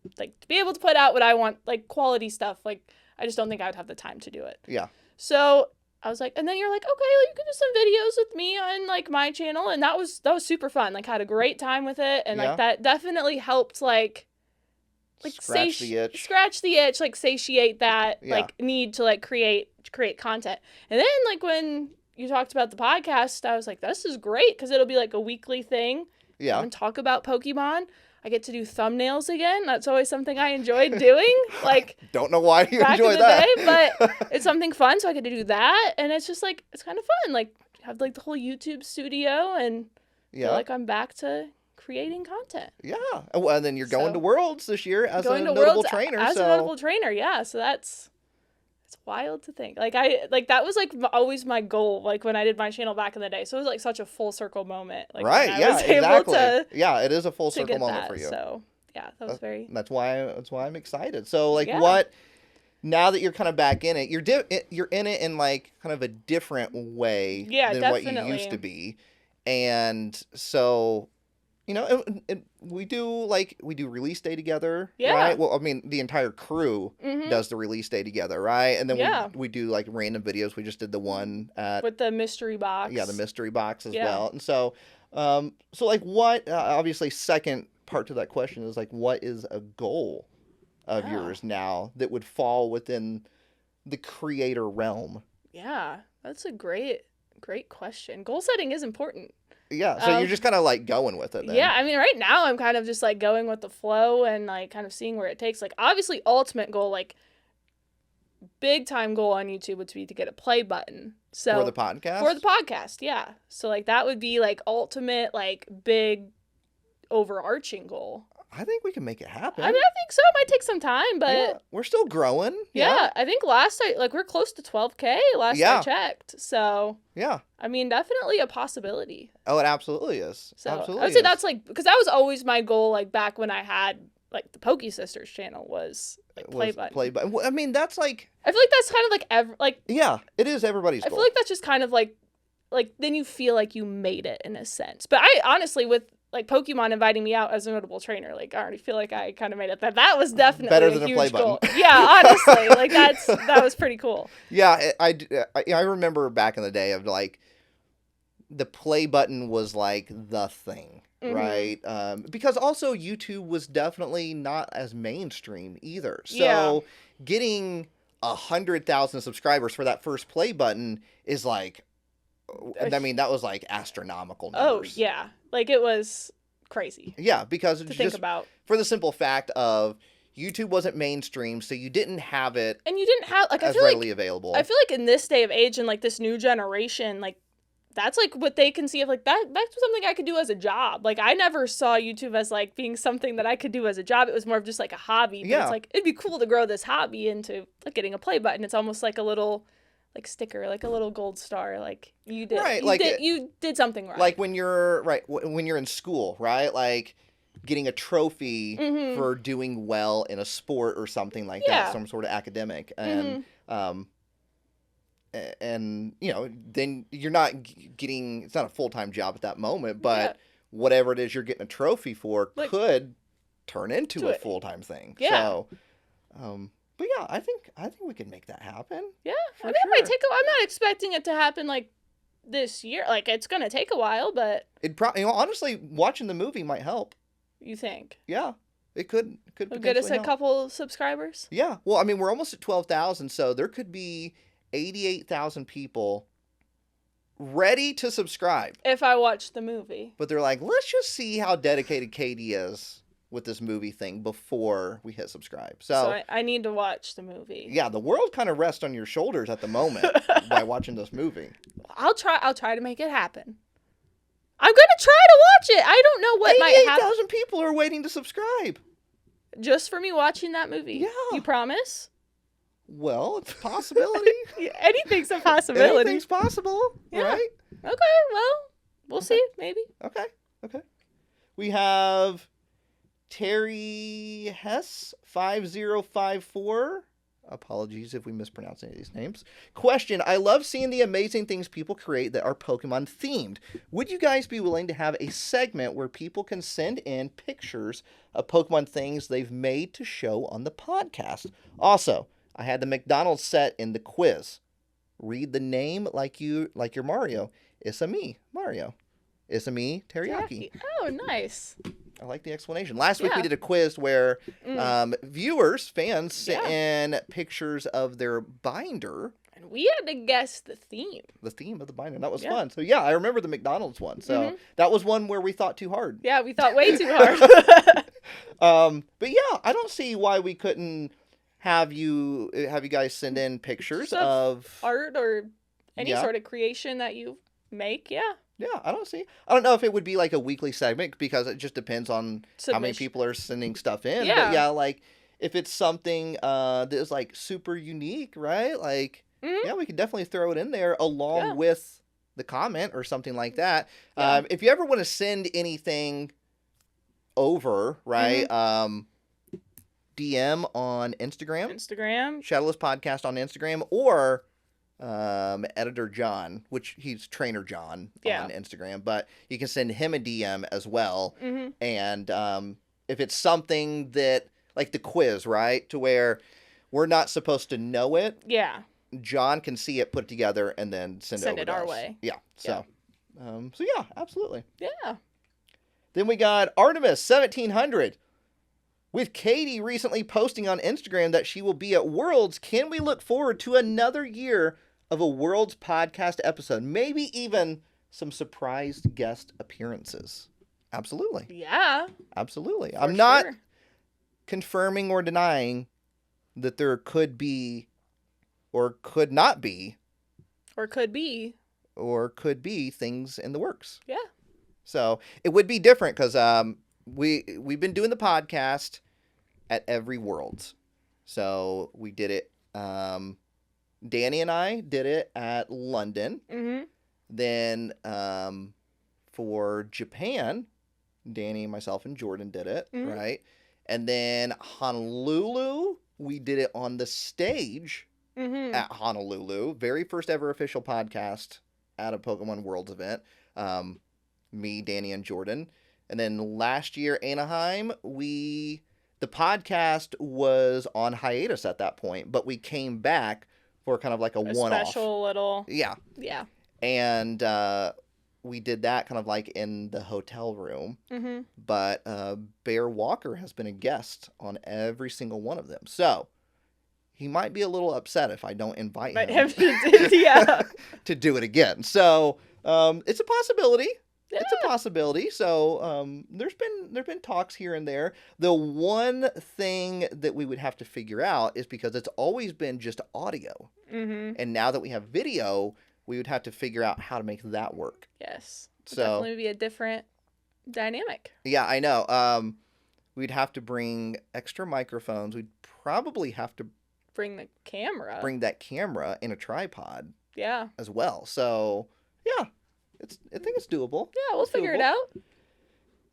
be able to put out what I want, like quality stuff, like I just don't think I would have the time to do it. Yeah. So I was like, and then you're like, okay, well, you can do some videos with me on like my channel, and that was super fun. Like, had a great time with it, and like that definitely helped like scratch the itch, like satiate that like need to like create content. And then like when you talked about the podcast, I was like, this is great because it'll be like a weekly thing. Yeah, and talk about Pokemon. I get to do thumbnails again. That's always something I enjoyed doing. Like, don't know why you back enjoy in the that, day, but it's something fun. So I get to do that, and it's just like it's kind of fun. Like, have like the whole YouTube studio, and feel like I'm back to creating content. Yeah, well, and then you're going to Worlds this year as a notable trainer. As a notable trainer, yeah. So it's wild to think. Like that was like always my goal. Like when I did my channel back in the day. So it was like such a full circle moment. Like, right. Yeah. Exactly. It is a full circle moment for you. So yeah, that was very. That's why I'm excited. So like what? Now that you're kind of back in it, you're in it in like kind of a different way than definitely. What you used to be, and so. You know, and we do release day together, right? Well, I mean, the entire crew does the release day together, right? And then we do like random videos. We just did the one with the mystery box. Yeah, the mystery box as well. And so, so like what? Obviously, second part to that question is like, what is a goal of yours now that would fall within the creator realm? Yeah, that's a great Great question. Goal setting is important. Yeah, so you're just kind of like going with it then. Yeah, I mean, right now I'm kind of just like going with the flow and like kind of seeing where it takes. Like, obviously, ultimate goal, like big time goal on YouTube would be to get a play button. So for the podcast? For the podcast, yeah. So like that would be like ultimate, like big overarching goal. I think we can make it happen. I mean, I think so. It might take some time, but yeah, we're still growing. Yeah, I think we're close to 12K last I checked. So yeah, I mean, definitely a possibility. Oh, it absolutely is. So absolutely I would say that's like, because that was always my goal. Like back when I had like the Pokey Sisters channel was like play button. I mean, that's like, I feel like that's kind of like yeah, it is everybody's goal. I feel like that's just kind of like then you feel like you made it in a sense. But I honestly, with like Pokemon inviting me out as a notable trainer, like I already feel like I kind of made it. That was definitely better a than huge a play goal. button. Yeah, honestly, like that was pretty cool. Yeah, I remember back in the day of like the play button was like the thing, right? Because also YouTube was definitely not as mainstream either. So getting 100,000 subscribers for that first play button is like, I mean, that was like astronomical numbers. Oh, yeah. Like, it was crazy. Yeah, because to think about. For the simple fact of YouTube wasn't mainstream, so you didn't have it and you didn't have, like, as readily available. I feel like in this day of age and, like, this new generation, like, that's, like, what they can see of, like, that's something I could do as a job. Like, I never saw YouTube as, like, being something that I could do as a job. It was more of just, like, a hobby. But it's, like, it'd be cool to grow this hobby into, like, getting a play button. It's almost like a little, like, sticker, like a little gold star. Like, you did. Right. You did something right. Like, when you're, when you're in school, right? Like, getting a trophy for doing well in a sport or something like that. Some sort of academic. And, and you know, then you're not getting, it's not a full-time job at that moment, but whatever it is you're getting a trophy for could turn into a full-time thing. So, but yeah, I think we can make that happen. Yeah, I mean, it might take I'm not expecting it to happen like this year. Like, it's gonna take a while, but it probably, honestly, watching the movie might help. You think? Yeah, it could get us a couple subscribers. Yeah, well, I mean, we're almost at 12,000, so there could be 88,000 people ready to subscribe if I watch the movie. But they're like, let's just see how dedicated Katie is with this movie thing before we hit subscribe. So I need to watch the movie. Yeah, the world kind of rests on your shoulders at the moment by watching this movie. I'll try to make it happen. I'm gonna try to watch it. I don't know what might happen. 88,000 people are waiting to subscribe. Just for me watching that movie? Yeah. You promise? Well, it's a possibility. Anything's a possibility. Anything's possible, right? Okay, well, we'll see, maybe. Okay. We have Terry Hess 5054. Apologies if we mispronounce any of these names. Question: I love seeing the amazing things people create that are Pokemon themed. Would you guys be willing to have a segment where people can send in pictures of Pokemon things they've made to show on the podcast? Also, I had the McDonald's set in the quiz. Read the name like you're Mario. It's a me, Mario. It's a me, teriyaki. Oh, nice. I like the explanation. Last week we did a quiz where viewers, fans, sent in pictures of their binder. And we had to guess the theme. The theme of the binder. That was fun. So, yeah, I remember the McDonald's one. So, that was one where we thought too hard. Yeah, we thought way too hard. But, yeah, I don't see why we couldn't have you guys send in pictures of art or any sort of creation that you make. Yeah, I don't know if it would be like a weekly segment because it just depends on how many people are sending stuff in. Yeah. But yeah, like if it's something that is like super unique, right? Like, yeah, we could definitely throw it in there along with the comment or something like that. Yeah. If you ever want to send anything over, right? DM on Instagram. Shadowless Podcast on Instagram, or Editor John, which he's Trainer John on Instagram, but you can send him a DM as well. And if it's something that, like the quiz, right, to where we're not supposed to know it, John can see it, put it together, and then send it our us. way. Yeah. So, so yeah, absolutely. Yeah. Then we got Artemis 1700. With Katie recently posting on Instagram that she will be at Worlds, can we look forward to another year of a Worlds podcast episode. Maybe even some surprised guest appearances. Absolutely. Yeah. Absolutely. For I'm not sure. confirming or denying that there could be or could not be Or could be. things in the works. Yeah. So it would be different because we've been doing the podcast at every Worlds. So we did it. Danny and I did it at London. Mm-hmm. Then for Japan, Danny, myself, and Jordan did it, right? And then Honolulu, we did it on the stage at Honolulu. Very first ever official podcast at a Pokemon Worlds event. Me, Danny, and Jordan. And then last year, Anaheim, the podcast was on hiatus at that point, but we came back for kind of like a one-off. Special little. Yeah. Yeah. And we did that kind of like in the hotel room. Mm-hmm. But Bear Walker has been a guest on every single one of them. So he might be a little upset if I don't invite him Yeah. to do it again. So it's a possibility. Yeah. It's a possibility. So there's been talks here and there. The one thing that we would have to figure out is because it's always been just audio. Mm-hmm. And now that we have video, we would have to figure out how to make that work. Yes. So Definitely be a different dynamic. yeah, I know. We'd have to bring extra microphones. We'd probably have to Bring the camera. bring that camera in a tripod Yeah. as well. So yeah, I think it's doable. Yeah, we'll figure it doable. out.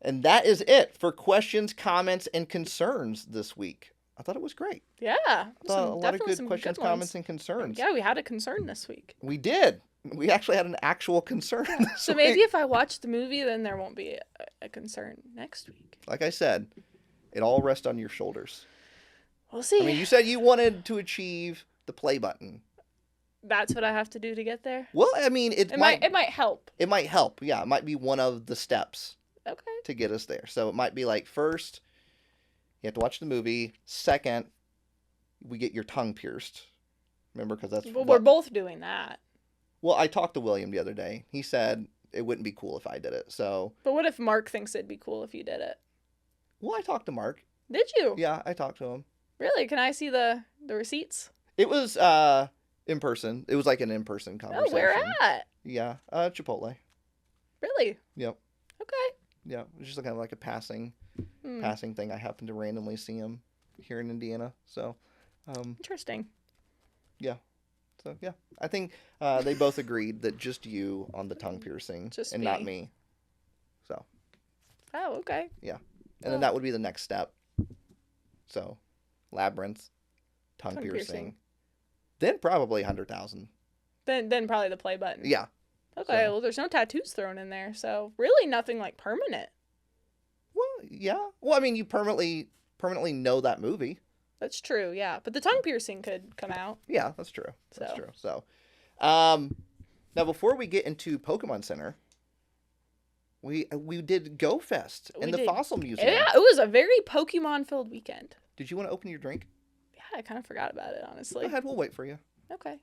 And that is it for questions, comments, and concerns this week. I thought it was great. Yeah. I thought a lot of Definitely good some questions, ones. comments, and concerns. Yeah, we had a concern this week. We did. We actually had an actual concern this So week. maybe if I watch the movie, then there won't be a concern next week. Like I said, it all rests on your shoulders. We'll see. I mean, you said you wanted to achieve the play button. That's what I have to do to get there. Well, I mean, It might help. It might help. Yeah, it might be one of the steps Okay. to get us there. So it might be like, first, you have to watch the movie. Second, we get your tongue pierced. Remember, because that's Well, we're both doing that. Well, I talked to William the other day. He said it wouldn't be cool if I did it. So, But what if Mark thinks it'd be cool if you did it? well, I talked to Mark. Did you? Yeah, I talked to him. Really? Can I see the receipts? It was in person. It was like an in-person conversation. Oh, where at? Yeah, Chipotle. Really? Yep. Okay. Yeah, it was just kind of like a passing Hmm. thing. I happened to randomly see him here in Indiana. So, Interesting. yeah. So, yeah. I think they both agreed that just you on the tongue piercing Just and me. not me. So, Oh, okay. and then that would be the next step. So, labyrinth, tongue Tongue piercing. piercing. Then probably 100,000. Then probably the play button. Yeah. Okay. So- Well, there's no tattoos thrown in there, so really nothing like permanent. Well, yeah. Well, I mean, you permanently know that movie. That's true. Yeah, but the tongue piercing could come out. Yeah, that's true. That's So. true. So, now before we get into Pokemon Center, we did Go Fest in We the did. Fossil Museum. Yeah, it was a very Pokemon filled weekend. Did you want to open your drink? Yeah, I kind of forgot about it, honestly. Go ahead, we'll wait for you. Okay. I'm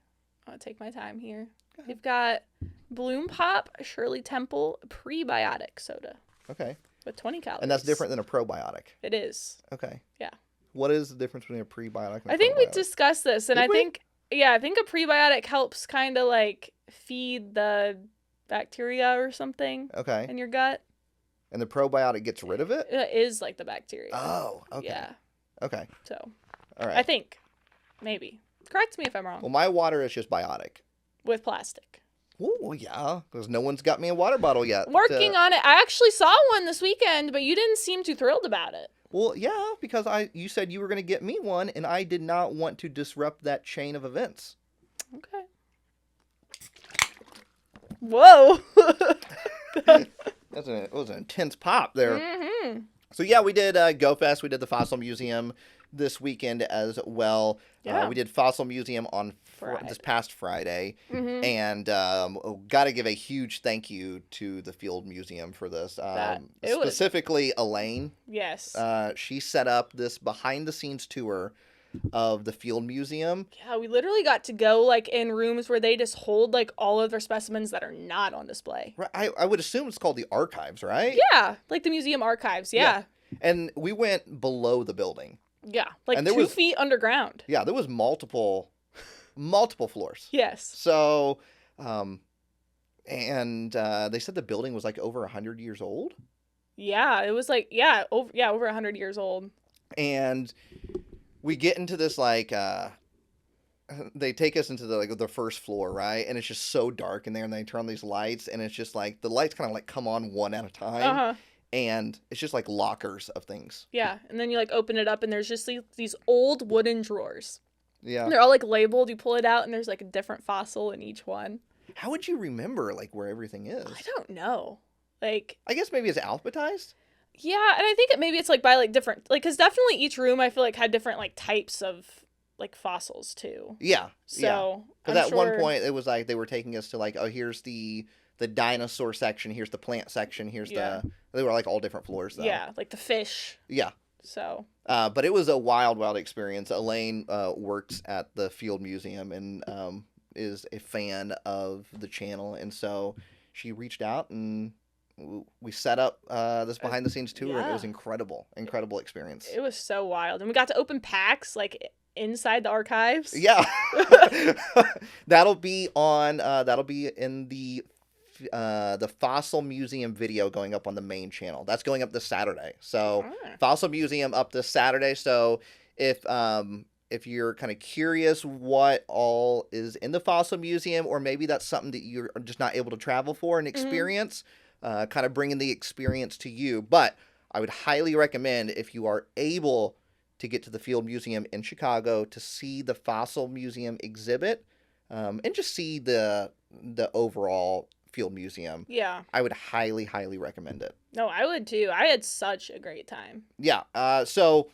going to take my time here. Go ahead. We've got Bloom Pop, Shirley Temple, prebiotic soda Okay. with 20 calories. And that's different than a probiotic. It is. Okay. Yeah. What is the difference between a prebiotic and a I think we probiotic? discussed this, and Did I we? think a prebiotic helps kind of like feed the bacteria or something Okay. in your gut. And the probiotic gets rid of it? It is like the bacteria. Oh, okay. Yeah. Okay. So All right. I think maybe correct me if I'm wrong. Well, my water is just biotic. With plastic. Oh, yeah, because no one's got me a water bottle yet. Working on it. I actually saw one this weekend, but you didn't seem too thrilled about it. Well, yeah, because you said you were going to get me one, and I did not want to disrupt that chain of events. Okay. Whoa. It was an intense pop there. Mm-hmm. So yeah, we did Go Fest. We did the Fossil Museum this weekend as well. Yeah. We did Fossil Museum on this past Friday. Mm-hmm. And got to give a huge thank you to the Field Museum for this. It was- Specifically, Elaine. Yes. She set up this behind-the-scenes tour of the Field Museum. Yeah, we literally got to go like in rooms where they just hold like all of their specimens that are not on display. Right, I would assume it's called the archives, right? Yeah, like the museum archives. Yeah. And we went below the building. Yeah, like And there 2 was- feet underground. Yeah, there was multiple floors. Yes. So, and they said the building was like over 100 years old. Yeah, it was like over 100 years old. And we get into this like they take us into the first floor, right? And it's just so dark in there, and they turn on these lights, and it's just like the lights kind of like come on one at a time, and it's just like lockers of things. Yeah, and then you like open it up, and there's just these old wooden drawers. Yeah, And they're all like labeled. You pull it out, and there's like a different fossil in each one. How would you remember like where everything is? I don't know. Like, I guess maybe it's alphabetized. yeah, and I think maybe it's like by like different, like, because definitely each room I feel like had different like types of like fossils too. Yeah. So because I'm at one sure- point it was like they were taking us to like, oh, here's the dinosaur section, here's the plant section, here's they were like all different floors though. Yeah, like the fish. Yeah. So. But it was a wild experience. Elaine works at the Field Museum and is a fan of the channel, and so she reached out and we set up this behind the scenes tour, and it was incredible experience. It was so wild, and we got to open packs like inside the archives. Yeah. that'll be in the Fossil Museum video going up on the main channel. That's going up this Saturday. So Fossil Museum up this Saturday. So if you're kind of curious what all is in the Fossil Museum, or maybe that's something that you're just not able to travel for and experience, kind of bringing the experience to you. But I would highly recommend, if you are able to get to the Field Museum in Chicago, to see the Fossil Museum exhibit, and just see the overall Field Museum. Yeah. I would highly recommend it. No, I would too. I had such a great time. Yeah. So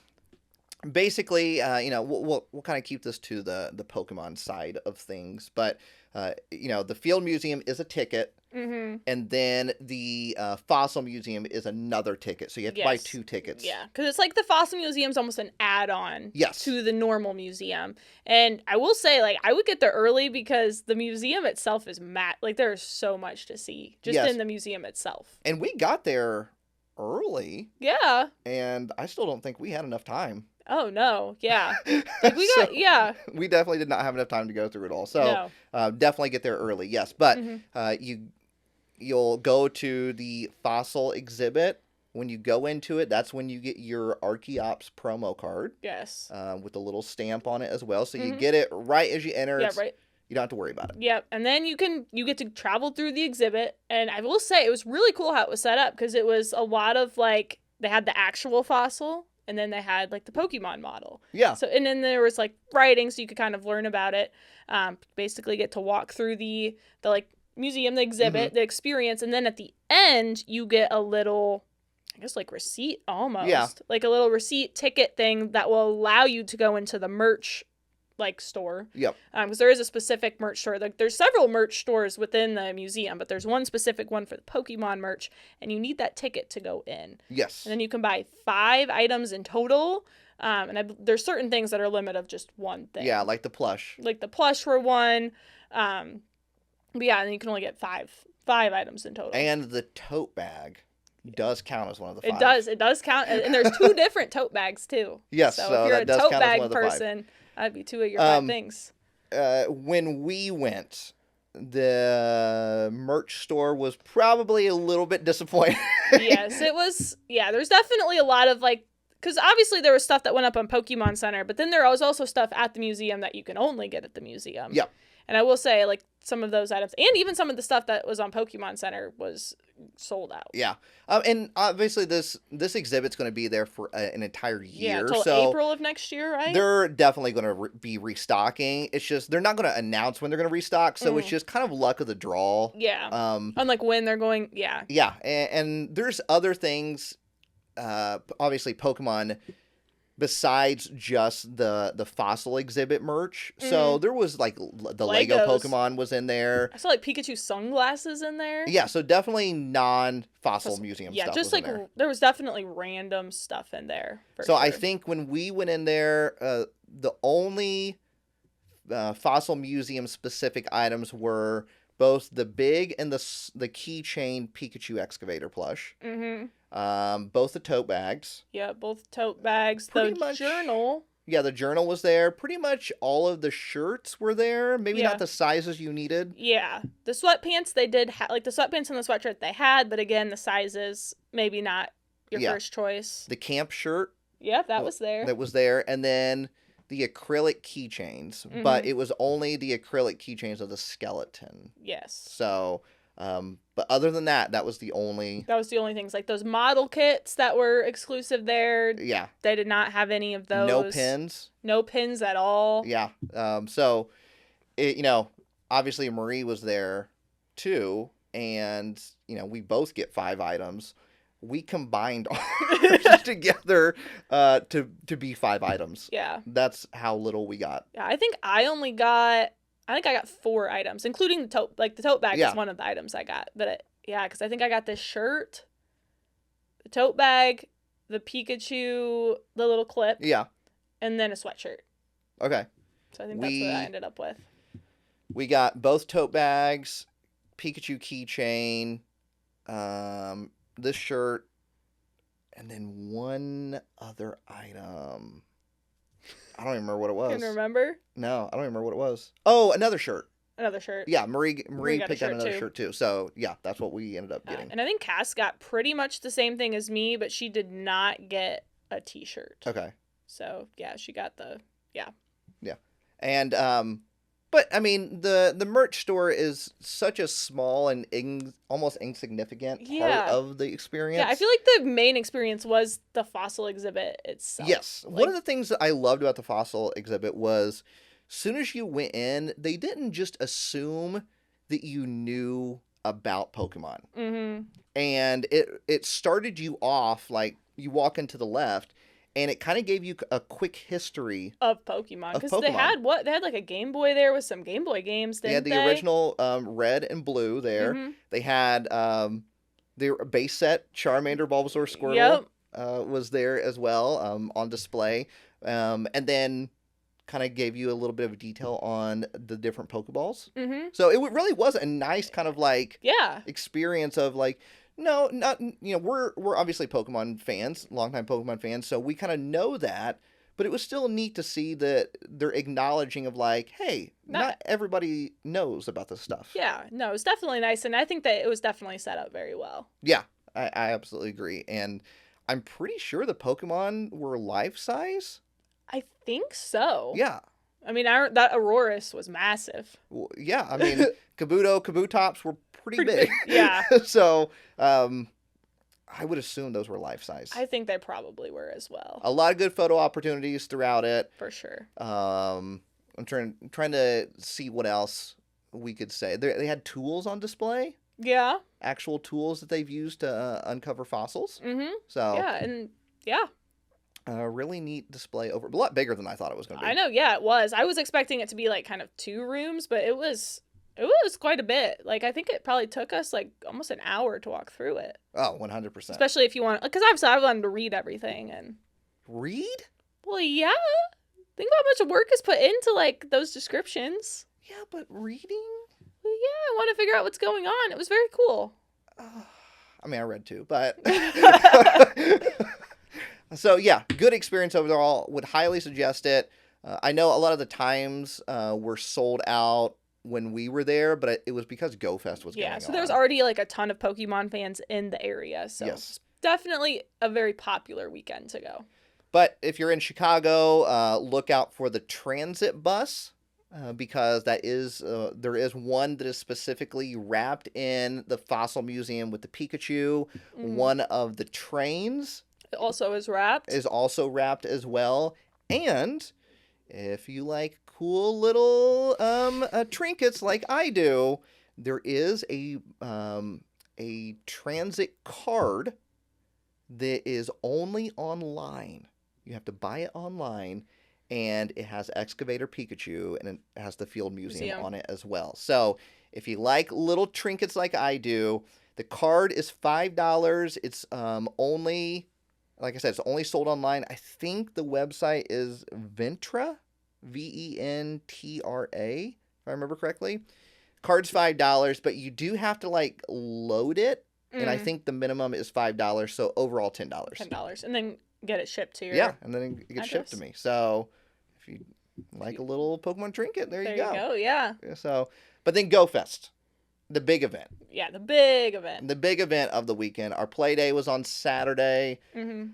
basically, we'll kind of keep this to the Pokemon side of things, but the Field Museum is a ticket, and then the Fossil Museum is another ticket. So you have to buy 2 tickets. Yeah, because it's like the Fossil Museum's almost an add-on Yes. to the normal museum. And I will say, like, I would get there early because the museum itself is like, there's so much to see just in the museum itself. And we got there early. Yeah. And I still don't think we had enough time. Oh, no. Yeah. Like, we we definitely did not have enough time to go through it all. So definitely get there early. Yes. But you'll go to the fossil exhibit. When you go into it, that's when you get your Archeops promo card. Yes. With a little stamp on it as well. So you get it right as you enter. Yeah, right. You don't have to worry about it. Yep. And then you get to travel through the exhibit. And I will say, it was really cool how it was set up, because it was a lot of like, they had the actual fossil, and then they had like the Pokemon model. Yeah. So, and then there was like writing, so you could kind of learn about it. Basically get to walk through the like museum, the exhibit, the experience, and then at the end you get a little, I guess, like receipt almost. Yeah. Like a little receipt ticket thing that will allow you to go into the merch like store. Yep. Because there is a specific merch store. Like, there's several merch stores within the museum, but there's one specific one for the Pokemon merch, and you need that ticket to go in. Yes. And then you can buy 5 items in total. There's certain things that are limit of just one thing. Yeah, like the plush. Like the plush for one. But yeah, and then you can only get 5 items in total. And the tote bag does count as one of the 5. It does count. And there's 2 different tote bags too. Yes, so so if you're that a does tote count as bag one of the 5. person, that'd be 2 of your 5 things. When we went, the merch store was probably a little bit disappointing. Yes, it was. Yeah, there's definitely a lot of like, because obviously there was stuff that went up on Pokemon Center, but then there was also stuff at the museum that you can only get at the museum. Yep. And I will say, like, some of those items, and even some of the stuff that was on Pokemon Center, was sold out. Yeah. And obviously this exhibit's going to be there for an entire year. Yeah, until so April of next year, right? They're definitely going to be restocking. It's just they're not going to announce when they're going to restock, so it's just kind of luck of the draw. Yeah. Unlike when they're going, yeah. Yeah, and there's other things, obviously Pokemon, besides just the fossil exhibit merch. So there was like the Lego Legos. Pokemon was in there. I saw like Pikachu sunglasses in there. Yeah, so definitely non-fossil museum stuff. Yeah, just was like there was definitely random stuff in there. So I think when we went in there, the only Fossil Museum specific items were both the big and the keychain Pikachu excavator plush. Both the tote bags. Yeah, both tote bags. Pretty the much, journal. Yeah, the journal was there. Pretty much all of the shirts were there. Maybe not the sizes you needed. Yeah. The sweatpants they did like the sweatpants and the sweatshirt they had, but again, the sizes maybe not your first choice. The camp shirt. Yeah, that was there. That was there. And then the acrylic keychains, but it was only the acrylic keychains of the skeleton. Yes. So, but other than that, that was the only things. Like those model kits that were exclusive there. Yeah. They did not have any of those. No pins. No pins at all. Yeah. So, you know, obviously Marie was there too, and, you know, we both get 5 items. We combined ours together to be 5 items. Yeah. That's how little we got. Yeah, I think I got 4 items, including the tote. Like the tote bag is one of the items I got. But because I think I got this shirt, the tote bag, the Pikachu, the little clip. Yeah. And then a sweatshirt. Okay. So I think that's what I ended up with. We got both tote bags, Pikachu keychain, this shirt, and then one other item. I don't even remember what it was. Can you remember? No, I don't remember what it was. Oh, another shirt. Another shirt. Yeah, Marie picked out another shirt too. So yeah, that's what we ended up getting. And I think Cass got pretty much the same thing as me, but she did not get a t-shirt. Okay. So yeah, she got yeah. And but I mean the merch store is such a small and almost insignificant part of the experience. Yeah, I feel like the main experience was the fossil exhibit itself. Yes. One of the things that I loved about the fossil exhibit was soon as you went in, they didn't just assume that you knew about Pokemon. And it started you off, like, you walk into the left, and it kind of gave you a quick history of Pokemon. Because they had like a Game Boy there with some Game Boy games, didn't they? They had the original red and blue there. They had their base set Charmander, Bulbasaur, Squirtle was there as well on display. And then kind of gave you a little bit of detail on the different Pokeballs. So it really was a nice kind of like experience of like, no, not, you know, we're obviously Pokemon fans, longtime Pokemon fans, so we kind of know that, but it was still neat to see that they're acknowledging of like, hey, not everybody knows about this stuff. Yeah, no, it was definitely nice, and I think that it was definitely set up very well. Yeah, I absolutely agree, and I'm pretty sure the Pokemon were life-size. I think so. Yeah. I mean, that Aurorus was massive. Well, yeah, I mean, Kabutops were pretty big. Yeah. So, I would assume those were life-size. I think they probably were as well. A lot of good photo opportunities throughout it. For sure. I'm trying to see what else we could say. They had tools on display. Yeah. Actual tools that they've used to uncover fossils. So. Yeah, and yeah. A really neat display a lot bigger than I thought it was going to be. I know, yeah, it was. I was expecting it to be like kind of 2 rooms, but it was quite a bit. Like, I think it probably took us like almost an hour to walk through it. Oh, 100%. Especially if you want, because obviously I wanted to read everything and. Read? Well, yeah. Think about how much work is put into like those descriptions. Yeah, but reading? Well, yeah, I want to figure out what's going on. It was very cool. I mean, I read too, but. So, yeah, good experience overall. Would highly suggest it. I know a lot of the times were sold out when we were there, but it was because GoFest was going on. Yeah, so there was already like a ton of Pokemon fans in the area. So it's definitely a very popular weekend to go. But if you're in Chicago, look out for the transit bus because there is one that is specifically wrapped in the Fossil Museum with the Pikachu. One of the trains also is wrapped. Is also wrapped as well. And if you like cool little trinkets like I do, there is a transit card that is only online. You have to buy it online, and it has Excavator Pikachu, and it has the Field Museum on it as well. So if you like little trinkets like I do, the card is $5. It's only like I said, it's only sold online. I think the website is Ventra, Ventra, if I remember correctly. Card's $5, but you do have to like load it, and I think the minimum is $5, so overall $10. $10, and then get it shipped to your and then it gets shipped to address. me. So if you like a little Pokemon trinket, there you go. Yeah. So, but then Go Fest, the big event. Yeah, the big event. The big event of the weekend. Our play day was on Saturday. Mm-hmm.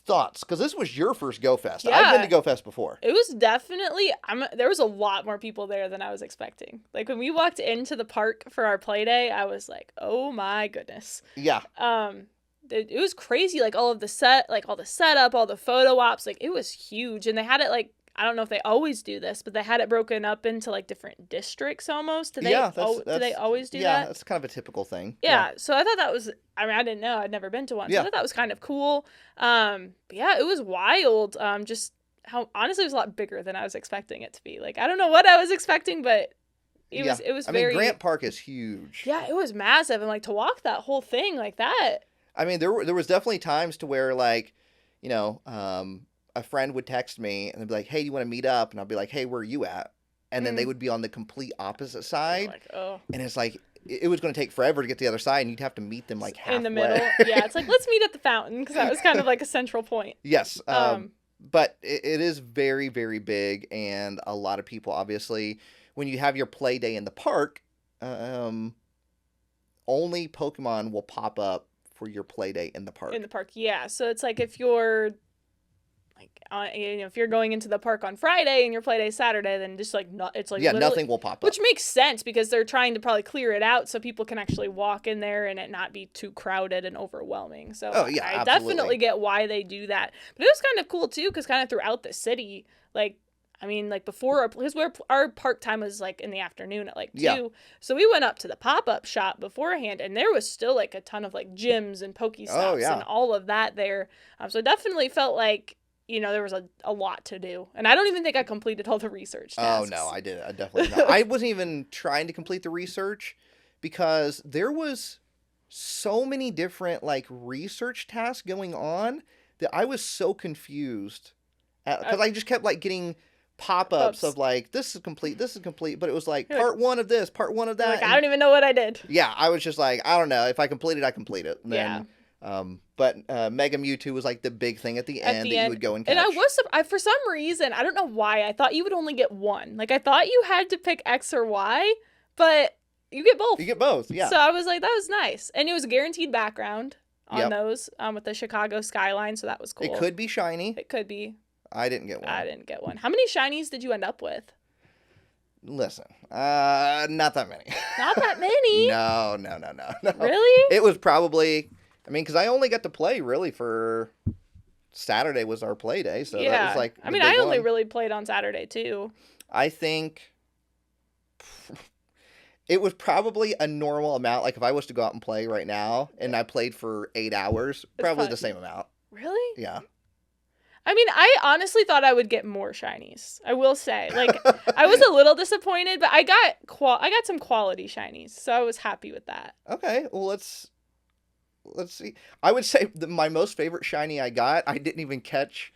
Thoughts? Because this was your first Go Fest. Yeah. I've been to Go Fest before. It was definitely, there was a lot more people there than I was expecting. Like, when we walked into the park for our play day, I was like, oh my goodness. Yeah. It was crazy, like, all the setup, all the photo ops, like, it was huge. And they had it, like, I don't know if they always do this, but they had it broken up into, like, different districts almost. Do they always do that? Yeah, that's kind of a typical thing. Yeah, so I thought that was, I mean, I didn't know. I'd never been to one. So I thought that was kind of cool. But yeah, it was wild. Just how, honestly, it was a lot bigger than I was expecting it to be. Like, I don't know what I was expecting, but it was very... I mean, Grant Park is huge. Yeah, it was massive. And, like, to walk that whole thing like that... I mean, there was definitely times to where, like, you know, a friend would text me and they'd be like, hey, do you want to meet up? And I'll be like, hey, where are you at? And then they would be on the complete opposite side. Like, oh. And it's like, it was going to take forever to get to the other side, and you'd have to meet them like halfway. In the middle. Yeah, it's like, let's meet at the fountain, because that was kind of like a central point. Yes. But it is very, very big, and a lot of people, obviously, when you have your play day in the park, only Pokemon will pop up for your play day in the park. In the park, yeah. So it's like if you're if you're going into the park on Friday and your play day Saturday, then just like it's like nothing will pop up. Which makes sense because they're trying to probably clear it out so people can actually walk in there and it not be too crowded and overwhelming. So I definitely get why they do that. But it was kind of cool too because kind of throughout the city, like. I mean, like before, because our park time was like in the afternoon at like 2. Yeah. So we went up to the pop-up shop beforehand and there was still like a ton of like gyms and Pokestops and all of that there. So it definitely felt like, you know, there was a lot to do. And I don't even think I completed all the research tasks. Oh, no, I did. I definitely not. I wasn't even trying to complete the research because there was so many different like research tasks going on that I was so confused. Because I just kept like getting... pop-ups of like this is complete, but it was like part 1 of this, part 1 of that. Like, I don't even know what I did. Yeah, I was just like, I don't know. If I complete it, I complete it. And then, but Mega Mewtwo was like the big thing at the end that you would go and catch. And I for some reason, I don't know why, I thought you would only get one. Like I thought you had to pick X or Y, but you get both. You get both, yeah. So I was like, that was nice. And it was a guaranteed background on those with the Chicago skyline, so that was cool. It could be shiny. It could be. I didn't get one. How many shinies did you end up with? Listen, not that many. Not that many? No. Really? It was probably, I mean, because I only got to play really for Saturday was our play day, so that was like I mean, I only really played on Saturday too. I think it was probably a normal amount. Like if I was to go out and play right now and I played for 8 hours, probably the same amount. Really? Yeah. I mean, I honestly thought I would get more shinies. I will say, like, I was a little disappointed, but I got some quality shinies, so I was happy with that. Okay, well let's see. I would say my most favorite shiny I got, I didn't even catch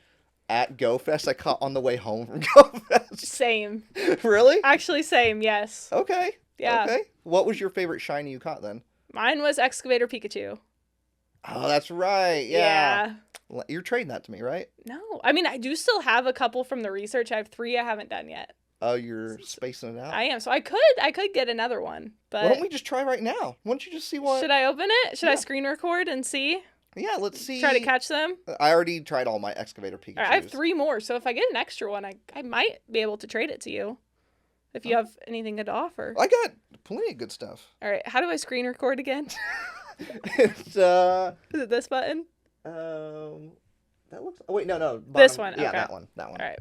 at Go Fest. I caught on the way home from Go Fest. Same. Really? Actually, same. Yes. Okay. Yeah. Okay. What was your favorite shiny you caught then? Mine was Excavator Pikachu. Oh, that's right. Yeah. You're trading that to me, right? No. I mean, I do still have a couple from the research. I have 3 I haven't done yet. Oh, you're spacing it out? I am. So I could get another one. But why don't we just try right now? Why don't you just see what... Should I open it? Should I screen record and see? Yeah, let's see. Try to catch them? I already tried all my Excavator Pikachus. Right, I have 3 more. So if I get an extra one, I might be able to trade it to you. If you have anything good to offer. I got plenty of good stuff. All right. How do I screen record again? It's Is it this button? That looks. Oh wait, no. Bottom. This one. Yeah, okay. that one. All right.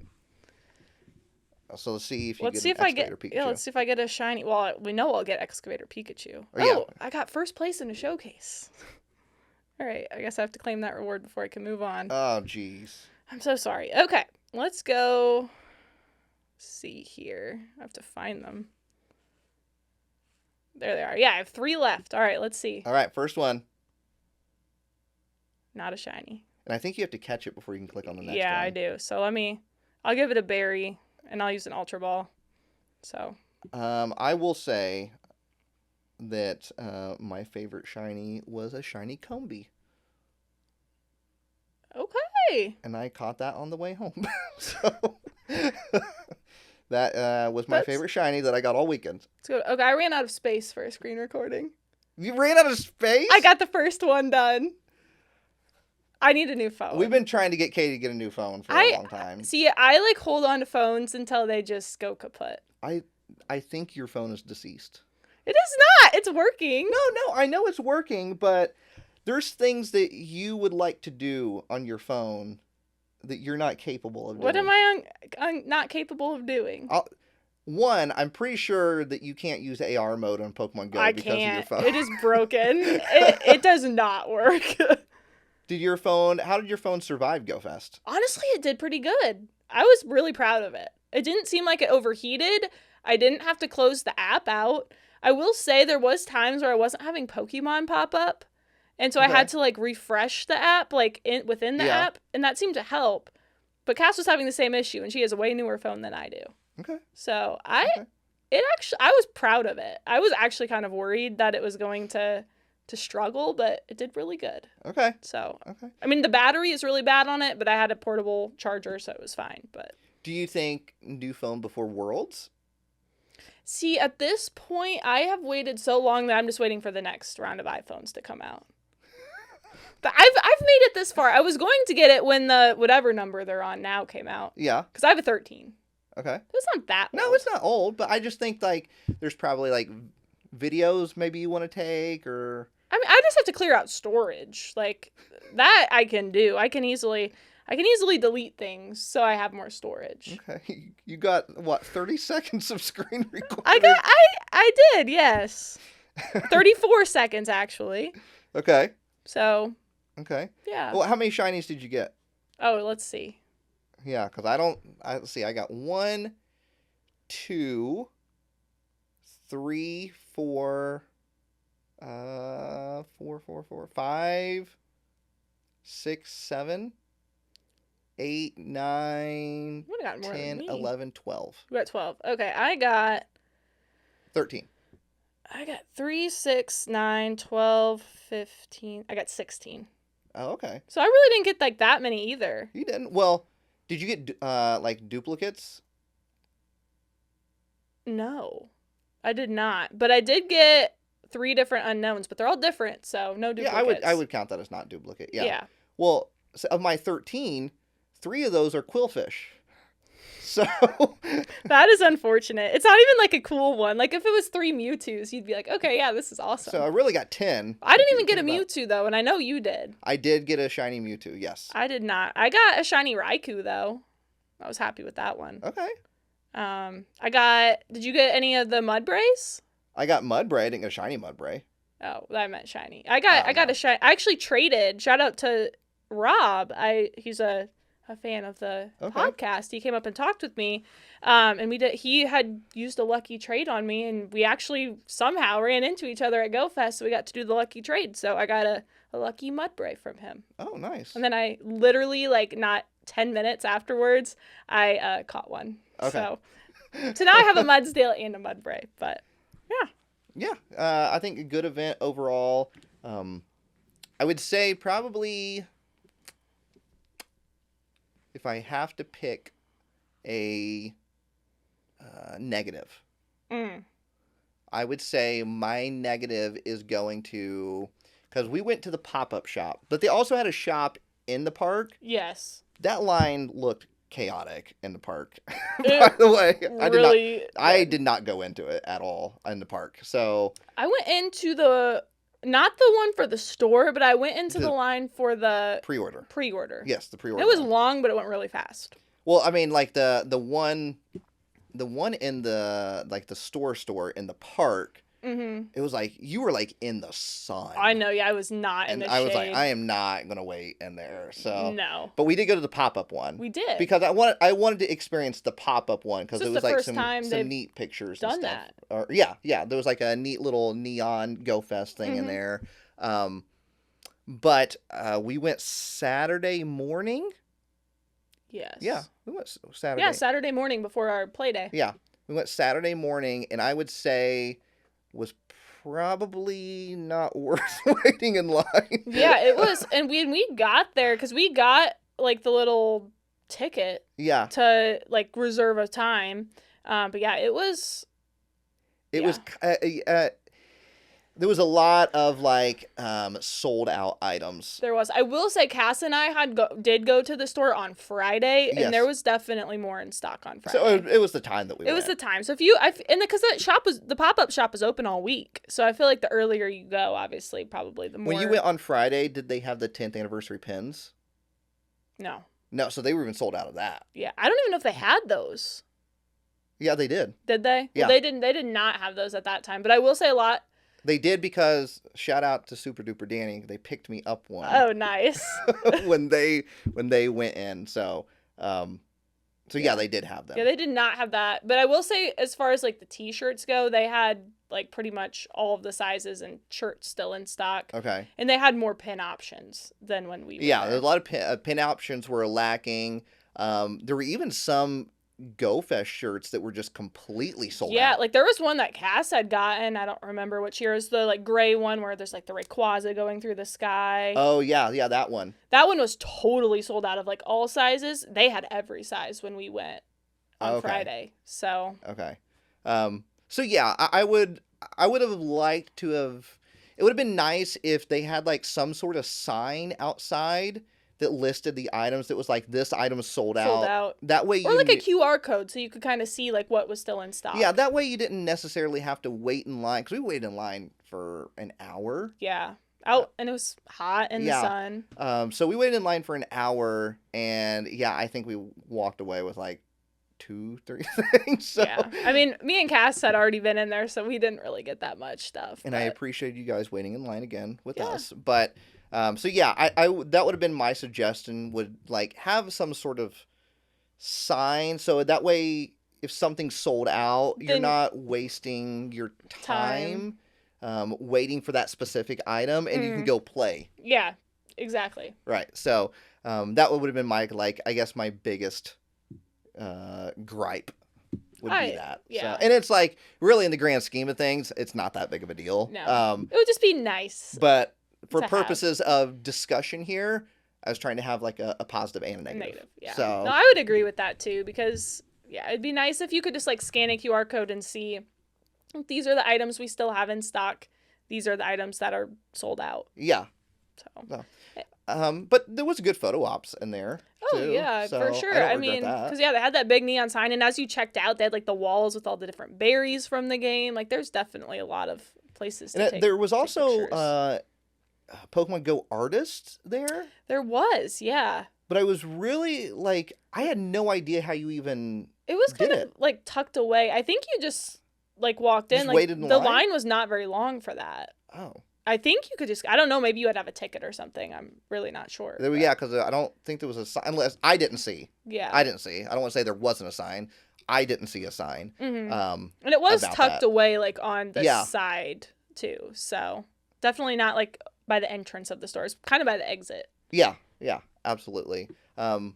So let's see if you let's get an Excavator Pikachu. Yeah, let's see if I get a shiny. Well, we know I'll get Excavator Pikachu. Oh, I got first place in a showcase. All right. I guess I have to claim that reward before I can move on. Oh, jeez. I'm so sorry. Okay, let's go. See here. I have to find them. There they are. Yeah, I have 3 left. All right, let's see. All right, first one. Not a shiny. And I think you have to catch it before you can click on the next one. Yeah, I do. So I'll give it a berry, and I'll use an Ultra Ball. So. I will say that my favorite shiny was a shiny Combee. Okay. And I caught that on the way home. So that was my favorite shiny that I got all weekend. That's good. Okay, I ran out of space for a screen recording. You ran out of space? I got the first one done. I need a new phone. We've been trying to get Katie to get a new phone for a long time. See, I hold on to phones until they just go kaput. I think your phone is deceased. It is not. It's working. No, I know it's working, but there's things that you would like to do on your phone that you're not capable of doing. What am I not capable of doing? One, I'm pretty sure that you can't use AR mode on Pokemon Go because of your phone. It is broken. it does not work. How did your phone survive GoFest? Honestly, it did pretty good. I was really proud of it. It didn't seem like it overheated. I didn't have to close the app out. I will say there was times where I wasn't having Pokemon pop up. And so I had to refresh the app within the app, and that seemed to help. But Cass was having the same issue, and she has a way newer phone than I do. Okay. So I was proud of it. I was actually kind of worried that it was going to struggle, but it did really good. Okay. So I mean, the battery is really bad on it, but I had a portable charger, so it was fine. But do you think new phone before Worlds? See, at this point, I have waited so long that I'm just waiting for the next round of iPhones to come out. But I've made it this far. I was going to get it when the whatever number they're on now came out. Yeah. Because I have a 13. Okay. It's not that old. No, it's not old, but I just think there's probably videos maybe you want to take or. I mean, I just have to clear out storage. That I can do. I can easily delete things so I have more storage. Okay. You got 30 seconds of screen recording? I did, yes. 34 seconds actually. Okay. So. Okay. Yeah. Well, how many shinies did you get? Oh, let's see. Yeah, because let's see, I got 1, 2, 3, 4, 5, 6, 7, 8, 9, 10, 11, 12. You got 12. Okay, I got 13. I got 3, 6, 9, 12, 15. I got 16. Oh, okay. So I really didn't get that many either. You didn't? Well, did you get duplicates? No, I did not. But I did get 3 different unknowns, but they're all different, so no duplicates. Yeah, I would count that as not duplicate. Yeah. Yeah. Well, so of my 13, 3 of those are Quillfish. So that is unfortunate. It's not even a cool one. If it was 3 Mewtwo's, you'd be like, okay, yeah, this is awesome. So I really got 10. I didn't even get a Mewtwo though, and I know you did. I did get a shiny Mewtwo, yes. I did not. I got a shiny Raikou though. I was happy with that one. Okay. Did you get any of the Mudbrays? I got Mudbray. I didn't get a shiny Mudbray. Oh, I meant shiny. I got a shiny. I actually traded. Shout out to Rob. He's a fan of the podcast. He came up and talked with me, and he had used a lucky trade on me, and we actually somehow ran into each other at GoFest, so we got to do the lucky trade. So I got a lucky Mudbray from him. Oh, nice. And then I literally not 10 minutes afterwards, I caught one. Okay. So now I have a Mudsdale and a Mudbray, but yeah. Yeah, I think a good event overall. I would say probably, if I have to pick a negative, I would say my negative is going to, because we went to the pop-up shop, but they also had a shop in the park. Yes. That line looked chaotic in the park. By the way, I did not go into it at all in the park. So I went into not the one for the store, but I went into the line for the pre-order. Yes, the pre-order. It was long, but it went really fast. Well, I mean, the one in the store in the park. Mm-hmm. It was you were in the sun. I know, yeah, I was not in the shade. I was I am not gonna wait in there. So no. But we did go to the pop-up one. We did, because I wanted to experience the pop-up one because it was some neat pictures and stuff. Or yeah, there was a neat little neon Go Fest thing in there. But we went Saturday morning. Yes. Yeah, we went Saturday. Yeah, Saturday morning before our play day. Yeah, we went Saturday morning, and I would say was probably not worth waiting in line. Yeah, it was. And when we got there, because we got like the little ticket to like reserve a time. But yeah, it was. It was. There was a lot of like sold out items. There was. I will say, Cass and I did go to the store on Friday, and there was definitely more in stock on Friday. So it was the time that we went. It was the time. So because the pop-up shop was open all week, so I feel like the earlier you go, obviously, probably the more. When you went on Friday, did they have the 10th anniversary pins? No. No, so they were even sold out of that. Yeah, I don't even know if they had those. Yeah, they did. Did they? Yeah. Well, they didn't. They did not have those at that time. But I will say a lot. They did, because shout out to Super Duper Danny, they picked me up one. Oh, nice. when they went in. So yeah, they did have them. Yeah, they did not have that. But I will say, as far as like the t-shirts go, they had like pretty much all of the sizes and shirts still in stock. Okay. And they had more pin options than when we were Yeah, there. a lot of pin options were lacking. There were even some Go Fest shirts that were just completely sold out. Yeah, like there was one that Cass had gotten. I don't remember which year. It was the like gray one where there's like the Rayquaza going through the sky. Oh yeah, that one. That one was totally sold out of like all sizes. They had every size when we went on Friday. So okay, so yeah, I would have liked to have. It would have been nice if they had like some sort of sign outside that listed the items that was like, this item is sold out. That way, or like a QR code so you could kind of see like what was still in stock. Yeah, that way you didn't necessarily have to wait in line, because we waited in line for an hour. Yeah, out and it was hot in the sun. So we waited in line for an hour, and yeah, I think we walked away with like 2-3 things. So. Yeah, I mean, me and Cass had already been in there, so we didn't really get that much stuff. And I appreciate you guys waiting in line again with us, but. So yeah, I that would have been my suggestion, would like have some sort of sign, so that way if something's sold out, then you're not wasting your time. Waiting for that specific item, and you can go play. Yeah, exactly. Right. So that would have been my, like, I guess my biggest gripe would be that. Yeah. So, and it's like, really, in the grand scheme of things, it's not that big of a deal. No. It would just be nice. But for purposes of discussion here, I was trying to have like a positive and a negative. Yeah. So no, I would agree with that too, because it'd be nice if you could just like scan a QR code and see, these are the items we still have in stock. These are the items that are sold out. Yeah. So. But there was a good photo ops in there. Oh too, yeah, so for sure. I mean, because they had that big neon sign, and as you checked out, they had like the walls with all the different berries from the game. Like, there's definitely a lot of places to take. There was also pictures. Pokemon Go artists there. There was, yeah. But I was really like, I had no idea how you even. It was kind of like tucked away. I think you just like walked in. Just like waited in the line? line was not very long for that. Oh. I think you could just, I don't know, maybe you had to have a ticket or something. I'm really not sure. Yeah, because I don't think there was a sign, unless I didn't see. Yeah. I didn't see. I don't want to say there wasn't a sign. I didn't see a sign. Mm-hmm. And it was tucked away like on the side too. So definitely not like by the entrance of the store. It's kind of by the exit. Yeah, absolutely. And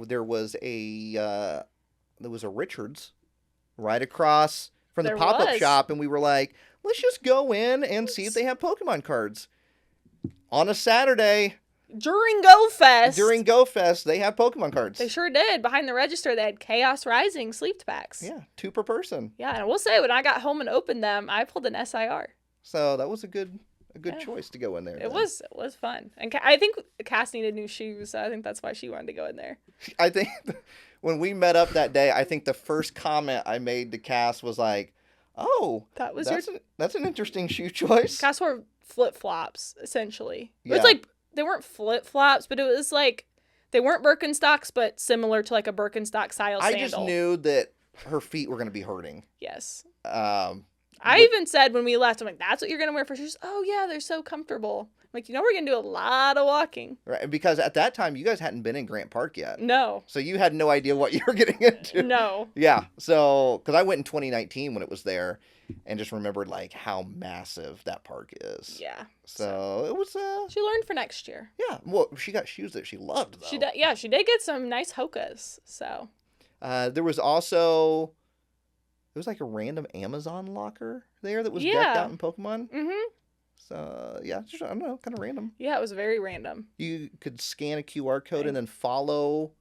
there was a Richards right across from the pop-up shop, and we were like, let's just go in and see if they have Pokemon cards. On a Saturday. During Go Fest, they have Pokemon cards. They sure did. Behind the register, they had Chaos Rising sleeved packs. Yeah, 2 per person. Yeah, and I will say, when I got home and opened them, I pulled an SIR. So that was a good choice to go in there. It was fun. And I think Cass needed new shoes, so I think that's why she wanted to go in there. I think when we met up that day, I think the first comment I made to Cass was like, oh, that's an interesting shoe choice. Cass wore flip-flops, essentially. It was like, they weren't flip-flops, but it was like, they weren't Birkenstocks, but similar to like a Birkenstock style sandal. I just knew that her feet were going to be hurting. Yes. I even said when we left, I'm like, that's what you're going to wear for shoes? Oh, yeah, they're so comfortable. like, we're going to do a lot of walking. Right, because at that time, you guys hadn't been in Grant Park yet. No. So you had no idea what you were getting into. No. Yeah, so, because I went in 2019 when it was there, and just remembered, like, how massive that park is. Yeah. So it was, She learned for next year. Yeah, well, she got shoes that she loved, though. She did get some nice Hokas, so. There was also, it was like a random Amazon locker there that was decked out in Pokemon. Mm-hmm. So, yeah, just, I don't know, kind of random. Yeah, it was very random. You could scan a QR code and then follow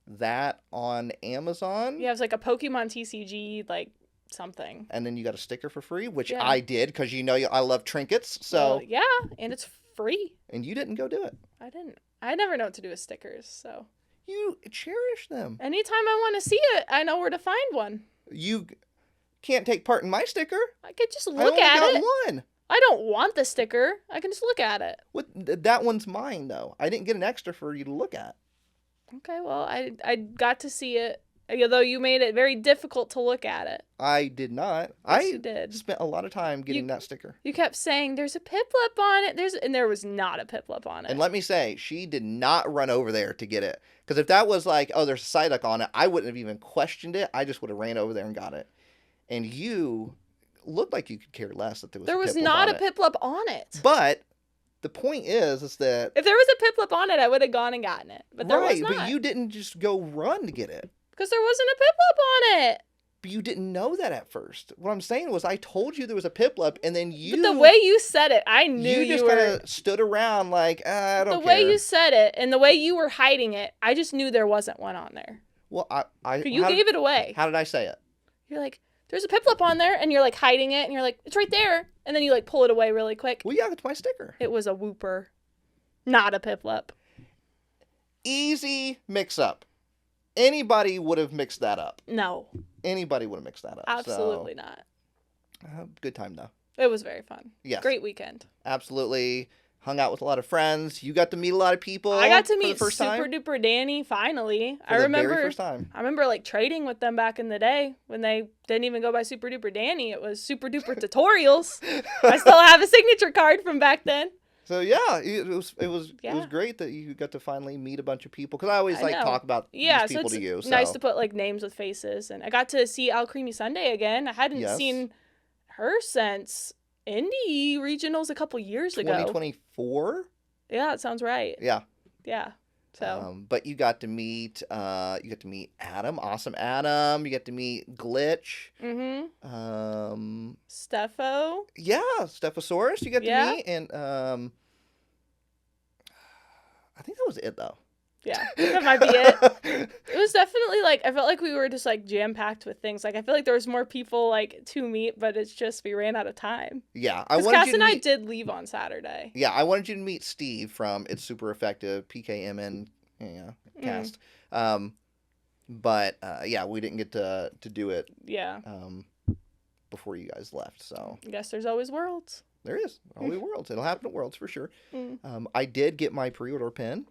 that on Amazon. Yeah, it was like a Pokemon TCG, like, something. And then you got a sticker for free, which I did, because I love trinkets, so. Well, yeah, and it's free. And you didn't go do it. I didn't. I never know what to do with stickers, so. You cherish them. Anytime I want to see it, I know where to find one. You can't take part in my sticker. I could just look at it. I only got one. I don't want the sticker. I can just look at it. That one's mine, though. I didn't get an extra for you to look at. Okay, well, I got to see it, although you made it very difficult to look at it. I did not. Yes, you did. Spent a lot of time getting that sticker. You kept saying, there's a Piplup on it. And there was not a Piplup on it. And let me say, she did not run over there to get it. Because if that was like, oh, there's a Psyduck on it, I wouldn't have even questioned it. I just would have ran over there and got it. And you looked like you could care less that there was not a Piplup on it. But the point is that if there was a Piplup on it, I would have gone and gotten it. But there was not. But you didn't just go run to get it. Because there wasn't a Piplup on it. But you didn't know that at first. What I'm saying was I told you there was a Piplup, and then you... But the way you said it, I knew you just kind of stood around like, I don't care. The way you said it and the way you were hiding it, I just knew there wasn't one on there. Well, you gave it away. How did I say it? You're like, there's a Piplup on there, and you're like hiding it, and you're like, it's right there. And then you like pull it away really quick. Well, yeah, it's my sticker. It was a Wooper, not a Piplup. Easy mix-up. Anybody would have mixed that up. No. Anybody would have mixed that up. Absolutely not. Good time, though. It was very fun. Yes. Great weekend. Absolutely. Hung out with a lot of friends. You got to meet a lot of people. I got to meet Super Duper Danny, finally. For the very first time. I remember like trading with them back in the day when they didn't even go by Super Duper Danny. It was Super Duper Tutorials. I still have a signature card from back then. So yeah, it was great that you got to finally meet a bunch of people, because I always talk about these people to you. So nice to put like names with faces, and I got to see Al Creamy Sunday again. I hadn't seen her since Indie Regionals a couple years ago. 2024. Yeah, that sounds right. Yeah. Yeah. So. But you got to meet Adam, awesome Adam. You got to meet Glitch. Mm-hmm. Steffo. Yeah, Stephosaurus. You got to meet, and I think that was it though. Yeah, that might be it. It was definitely like, I felt like we were just like jam packed with things. Like I feel like there was more people like to meet, but it's just we ran out of time. Yeah, because Cass and I did leave on Saturday. Yeah, I wanted you to meet Steve from It's Super Effective PKMN cast. But yeah, we didn't get to do it. Yeah. Before you guys left, so. I guess there's always Worlds. There is always Worlds. It'll happen at Worlds for sure. I did get my pre-order pin.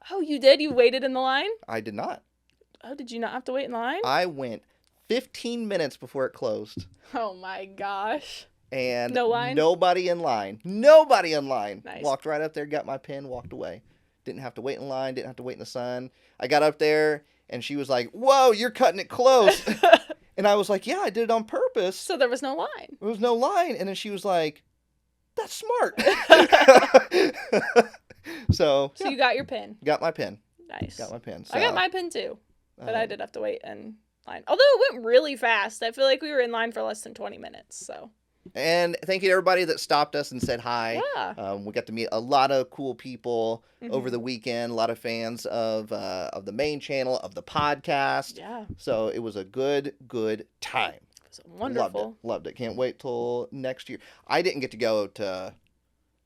Oh, you did? You waited in the line? I did not. Oh, did you not have to wait in line? I went 15 minutes before it closed. Oh my gosh. And no line? Nobody in line. Nobody in line. Nice. Walked right up there, got my pin, walked away. Didn't have to wait in line, didn't have to wait in the sun. I got up there and she was like, "Whoa, you're cutting it close." And I was like, "Yeah, I did it on purpose." So there was no line. There was no line. And then she was like, "That's smart." So you got your pin. Got my pin. Nice. Got my pin. So, I got my pin too, but I did have to wait in line. Although it went really fast. I feel like we were in line for less than 20 minutes. So. And thank you to everybody that stopped us and said hi. Yeah. We got to meet a lot of cool people over the weekend. A lot of fans of the main channel, of the podcast. Yeah. So it was a good time. It was wonderful. Loved it. Can't wait till next year. I didn't get to go to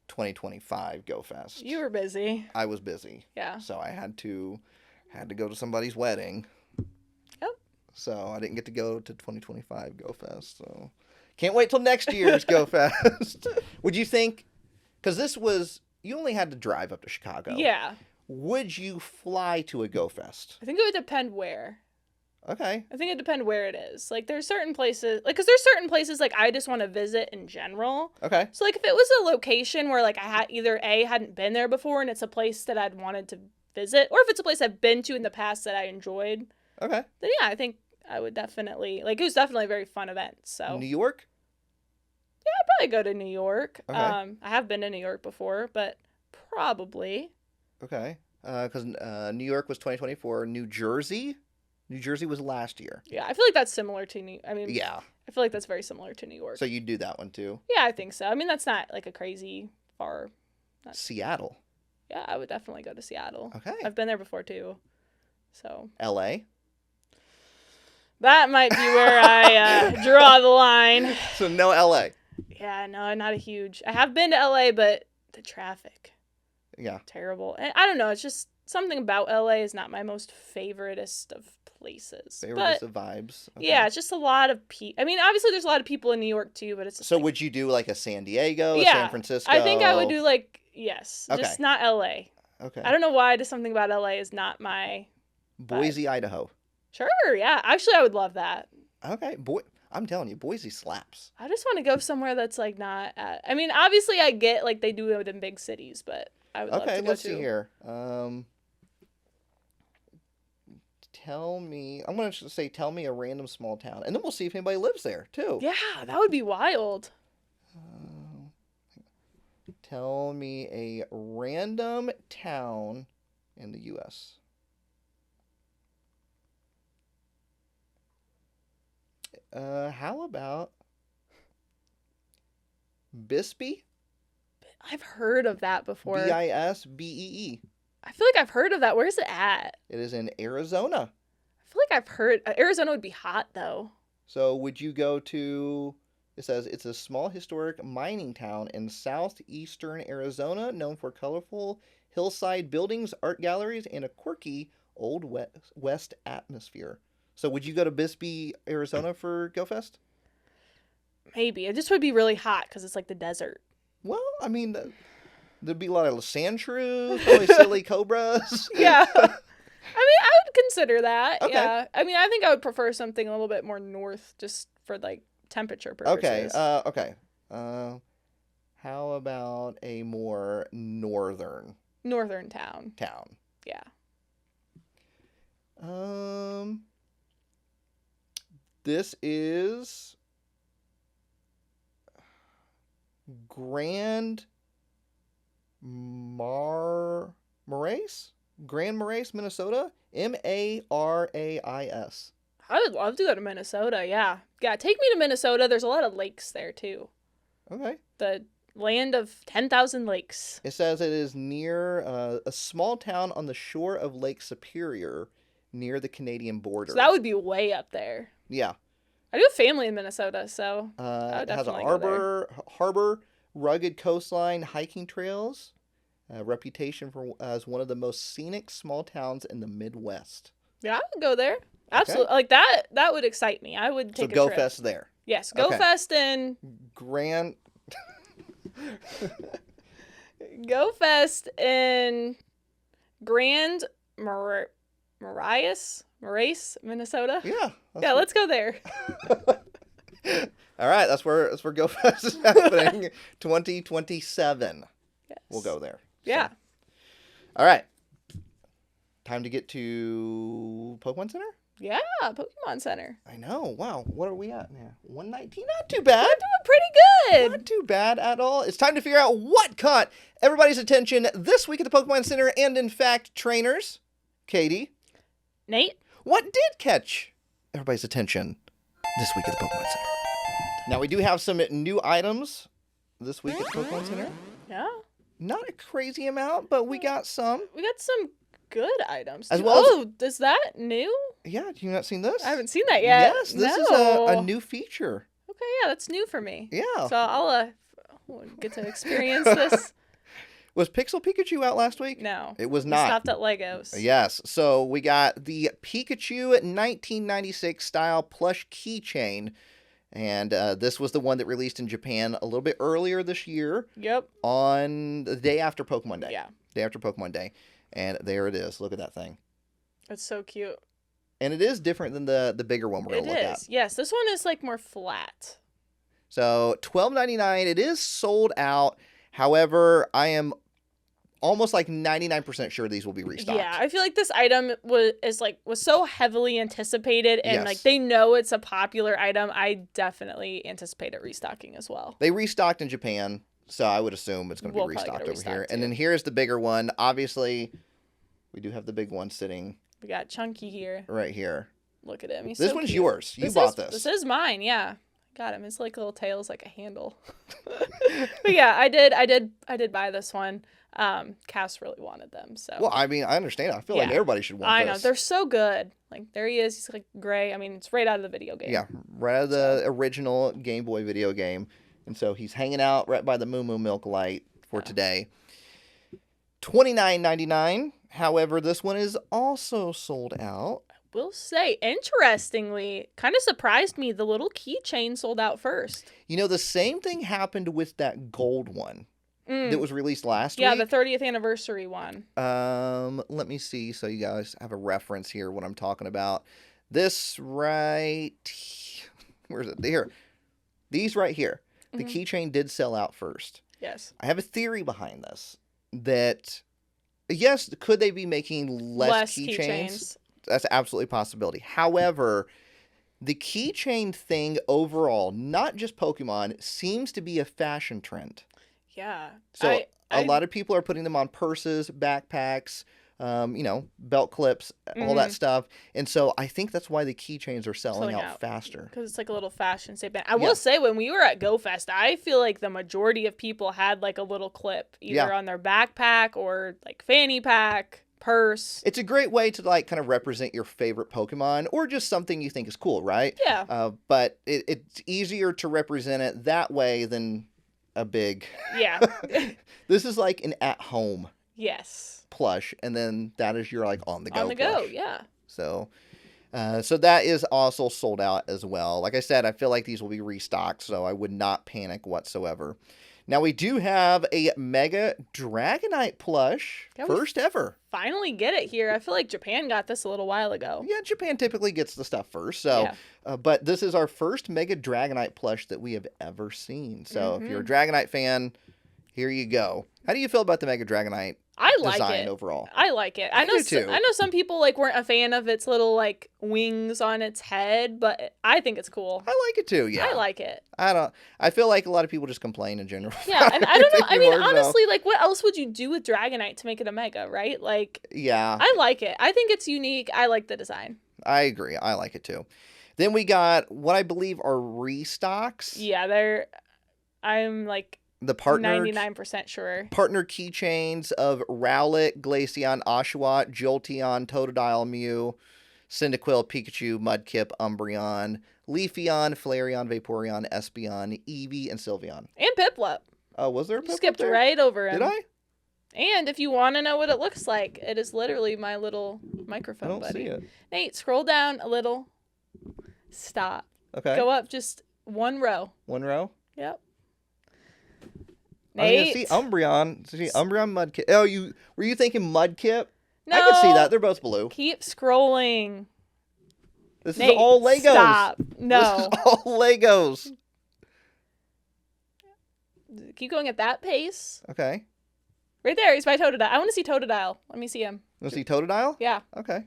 2025 Go Fest. You were busy. I was busy. Yeah. So I had to go to somebody's wedding. Yep. So I didn't get to go to 2025 Go Fest. So can't wait till next year's Go Fest. Would you think, because you only had to drive up to Chicago. Yeah. Would you fly to a Go Fest? I think it would depend where. Okay. I think it depends where it is. Like, there's certain places, like, because there's certain places, like, I just want to visit in general. Okay. So, like, if it was a location where, like, I had either A, hadn't been there before and it's a place that I'd wanted to visit, or if it's a place I've been to in the past that I enjoyed, Okay. then yeah, I think I would definitely, like, it was definitely a very fun event. So, New York? yeah, I'd probably go to New York. Okay. I have been to New York before, but probably. Okay. Because New York was 2024. New Jersey was last year. Yeah, I feel like that's similar to Yeah. I feel like that's very similar to New York. So you'd do that one too. Yeah, I think so. I mean, that's not like a crazy far. Seattle. Yeah, I would definitely go to Seattle. Okay. I've been there before too. So LA. that might be where I draw the line. So no LA. Yeah, no, not a huge. I have been to LA, but the traffic, Yeah. terrible. And I don't know. It's just something about LA is not my most favoritist of places. Favorite of vibes. Okay. Yeah, it's just a lot of people. I mean, obviously there's a lot of people in New York too, but it's just So like, would you do like a San Diego, a Yeah, San Francisco? I think I would do like yes, Okay. just not LA. Okay. I don't know why. Just something about LA is not my Boise, Idaho. Sure, yeah. Actually, I would love that. Okay. I'm telling you, Boise slaps. I just want to go somewhere that's like not at, I mean, obviously I get like they do it in big cities, but I would love to Okay, go let's to. see here. Tell me a random small town, and then we'll see if anybody lives there too. Yeah, that would be wild. Tell me a random town in the U.S. How about Bisbee? I've heard of that before. Bisbee. I feel like I've heard of that. Where's it at? It is in Arizona. I feel like I've heard Arizona would be hot though. So would you go to, it says it's a small historic mining town in southeastern Arizona known for colorful hillside buildings, art galleries, and a quirky old west atmosphere. So would you go to Bisbee, Arizona for GoFest? Maybe. It just would be really hot because it's like the desert. Well, I mean, there'd be a lot of sand shrews, probably silly cobras. Yeah. I mean, I would consider that. Okay. Yeah. I mean, I think I would prefer something a little bit more north just for like temperature purposes. Okay. How about a more northern town. Yeah. This is Grand Marais, Minnesota. Marais. I would love to go to Minnesota. Yeah. Yeah. Take me to Minnesota. There's a lot of lakes there too. Okay. The land of 10,000 lakes. It says it is near a small town on the shore of Lake Superior near the Canadian border. So that would be way up there. Yeah. I do have family in Minnesota, so It has a definitely go there. harbor, rugged coastline, hiking trails, reputation as one of the most scenic small towns in the Midwest. Yeah, I would go there. Absolutely. Like that would excite me. I would take a trip. GoFest there. Yes, Okay. GoFest in Grand Grand Marais, Minnesota. Yeah. Yeah, let's go there. All right, that's where GoFest is happening. 2027. Yes. We'll go there. Yeah. So. All right. Time to get to Pokemon Center? Yeah, Pokemon Center. I know. Wow. What are we at now? 119? Not too bad. We're doing pretty good. Not too bad at all. It's time to figure out what caught everybody's attention this week at the Pokemon Center. And in fact, trainers, Katie. Nate? What did catch everybody's attention this week at the Pokemon Center? Now, we do have some new items this week at the Pokemon Center. Yeah. Not a crazy amount, but we got some. We got some good items. As well as... is that new? Yeah, have you not seen this? I haven't seen that yet. Yes, this is a new feature. Okay, yeah, that's new for me. Yeah. So I'll get to experience this. Was Pixel Pikachu out last week? No. It was We not. stopped at Legos. Yes. So we got the Pikachu 1996 style plush keychain. And this was the one that released in Japan a little bit earlier this year. Yep. On the day after Pokemon Day. Yeah. Day after Pokemon Day. And there it is. Look at that thing. It's so cute. And it is different than the bigger one we're going to look at. Yes, this one is like more flat. So $12.99. It is sold out. However, I am almost like 99% sure these will be restocked. Yeah, I feel like this item was so heavily anticipated, and like they know it's a popular item. I definitely anticipate it restocking as well. They restocked in Japan, so I would assume it's going to be restocked over here. And then here's the bigger one. Obviously, we do have the big one sitting. We got Chunky here. Right here. Look at him. He's this so one's cute. yours. You bought this. This is mine. Yeah, got him. His like little tail's like a handle. But yeah, I did buy this one. Cass really wanted them, so. Well, I mean, I understand. I feel like everybody should want this. I know. They're so good. Like, there he is. He's like gray. I mean, it's right out of the video game. Yeah, right out of the original Game Boy video game. And so he's hanging out right by the Moo Moo Milk Light for today. $29.99. However, this one is also sold out. I will say, interestingly, kind of surprised me. The little keychain sold out first. You know, the same thing happened with that gold one. That was released last week. Yeah, the 30th anniversary one. Let me see so you guys have a reference here what I'm talking about. This right where's it? Here. These right here. The keychain did sell out first. Yes. I have a theory behind this that yes, could they be making less keychains? That's absolutely a possibility. However, the keychain thing overall, not just Pokemon, seems to be a fashion trend. Yeah. So a lot of people are putting them on purses, backpacks, belt clips, all that stuff. And so I think that's why the keychains are selling out faster. Because it's like a little fashion statement. I will say, when we were at GoFest, I feel like the majority of people had like a little clip either on their backpack or like fanny pack, purse. It's a great way to like kind of represent your favorite Pokemon or just something you think is cool, right? Yeah. But it's easier to represent it that way than a big this is like an at-home plush, and then that is your like on the go plush. So that is also sold out as well. Like I said, I feel like these will be restocked, so I would not panic whatsoever. Now we do have a Mega Dragonite plush, first ever. Finally get it here. I feel like Japan got this a little while ago. Yeah, Japan typically gets the stuff first. So, but this is our first Mega Dragonite plush that we have ever seen. So if you're a Dragonite fan, here you go. How do you feel about the Mega Dragonite design overall? I like it. I know some people like weren't a fan of its little like wings on its head, but I think it's cool. I like it too. Yeah, I like it. I feel like a lot of people just complain in general. Yeah, and I don't know. I mean, honestly, like, what else would you do with Dragonite to make it a Mega, right? Like, yeah, I like it. I think it's unique. I like the design. I agree. I like it too. Then we got what I believe are restocks. Yeah, I'm like the partner 99% sure. Partner keychains of Rowlet, Glaceon, Oshawott, Jolteon, Totodile, Mew, Cyndaquil, Pikachu, Mudkip, Umbreon, Leafeon, Flareon, Vaporeon, Espeon, Eevee, and Sylveon. And Piplup. Oh, was there a Piplup? You skipped right over him. Did I? And if you want to know what it looks like, it is literally my little microphone buddy. I don't see it. Nate, scroll down a little. Stop. Okay. Go up just one row. One row? Yep. Nate. I see Umbreon. See Umbreon, Mudkip. Oh, were you thinking Mudkip? No. I can see that. They're both blue. Keep scrolling. This is all Legos. Stop. No. This is all Legos. Keep going at that pace. Okay. Right there. He's by Totodile. I want to see Totodile. Let me see him. You want to see Totodile? Yeah. Okay.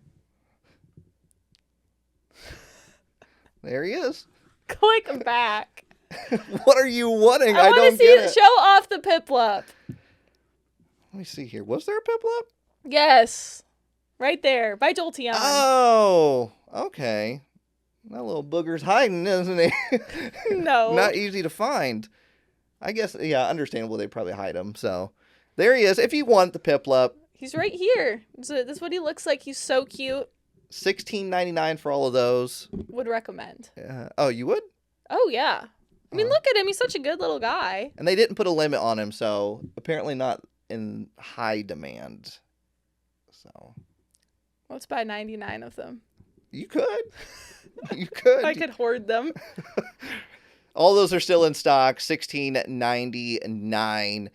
There he is. Click back. What are you wanting? I don't get it. Show off the Piplup. Let me see here. Was there a Piplup? Yes. Right there. By Jolteon. Oh, okay. That little booger's hiding, isn't he? No. Not easy to find. I guess, yeah, understandable. They probably hide him. So there he is. If you want the Piplup. He's right here. This is what he looks like. He's so cute. $16.99 for all of those. Would recommend. Oh, you would? Oh, yeah. I mean, look at him. He's such a good little guy. And they didn't put a limit on him, so apparently not in high demand. So. Let's buy 99 of them. You could. You could. I could hoard them. All those are still in stock. $16.99.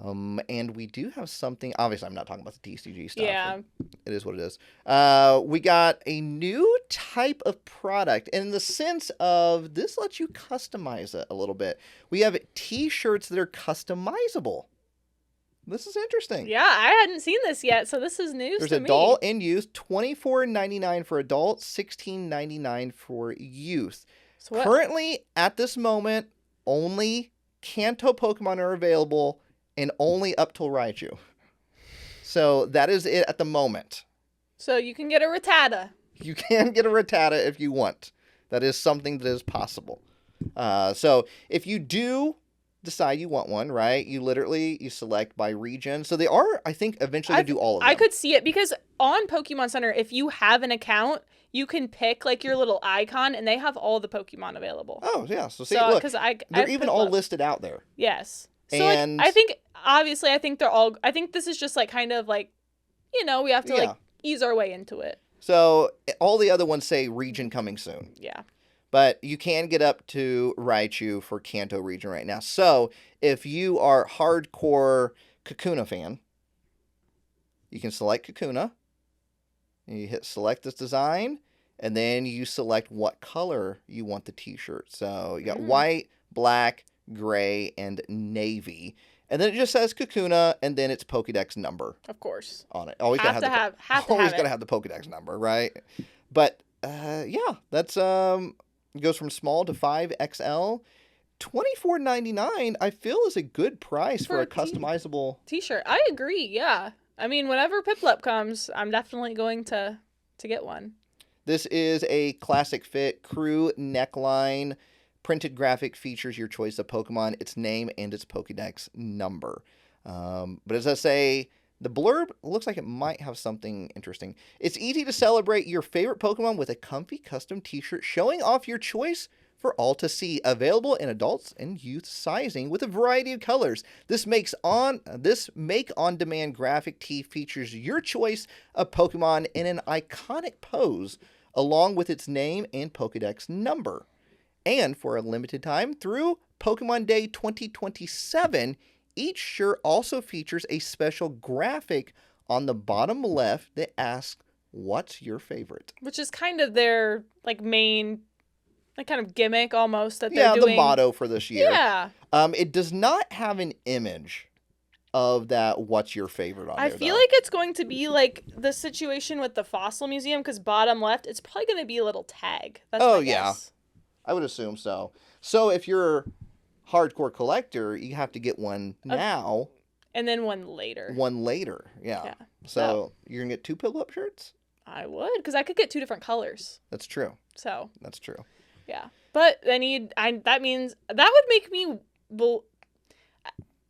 And we do have something. Obviously, I'm not talking about the TCG stuff. Yeah. It is what it is. We got a new type of product, in the sense of this lets you customize it a little bit. We have T-shirts that are customizable. This is interesting. Yeah, I hadn't seen this yet, so this is news There's to me. adult and youth, $24.99 for adults, $16.99 for youth. So Currently, at this moment, only Kanto Pokemon are available, and only up till Raichu. So that is it at the moment. So you can get a Rattata. You can get a Rattata if you want. That is something that is possible. So if you do decide you want one, right, you select by region. So they are, I think, eventually going to do all of them. I could see it because on Pokemon Center, if you have an account, you can pick like your little icon, and they have all the Pokemon available. Oh yeah, so see, look, they're even all listed out there. Yes. So and like, I think obviously, I think this is just like kind of like, we have to like ease our way into it. So all the other ones say region coming soon. Yeah. But you can get up to Raichu for Kanto region right now. So if you are hardcore Kakuna fan, you can select Kakuna. You hit select this design, and then you select what color you want the t-shirt. So you got white, black, gray, and navy. And then it just says Kakuna, and then it's Pokédex number. Of course. On it. Always have gotta have the Pokédex number, right? But that's it goes from small to 5XL. $24.99 I feel is a good price for a customizable t-shirt. I agree, yeah. I mean, whenever Piplup comes, I'm definitely going to get one. This is a classic fit crew neckline. Printed graphic features your choice of Pokemon, its name, and its Pokédex number. But as I say, the blurb looks like it might have something interesting. It's easy to celebrate your favorite Pokemon with a comfy custom t-shirt showing off your choice for all to see. Available in adults and youth sizing with a variety of colors. This make on-demand graphic tee features your choice of Pokemon in an iconic pose along with its name and Pokédex number. And for a limited time through Pokemon Day 2027, each shirt also features a special graphic on the bottom left that asks, "What's your favorite?" Which is kind of their like main, like kind of gimmick almost that they're doing. Yeah, the motto for this year. Yeah. It does not have an image of that "What's your favorite" on there. I feel like it's going to be like the situation with the Fossil Museum, because bottom left, it's probably going to be a little tag. That's my guess. I would assume so. So if you're hardcore collector, you have to get one now. And then one later. Yeah. So you're going to get 2 Piplup shirts? I would, because I could get 2 different colors. That's true. So. That's true. Yeah. But that means, that would make me,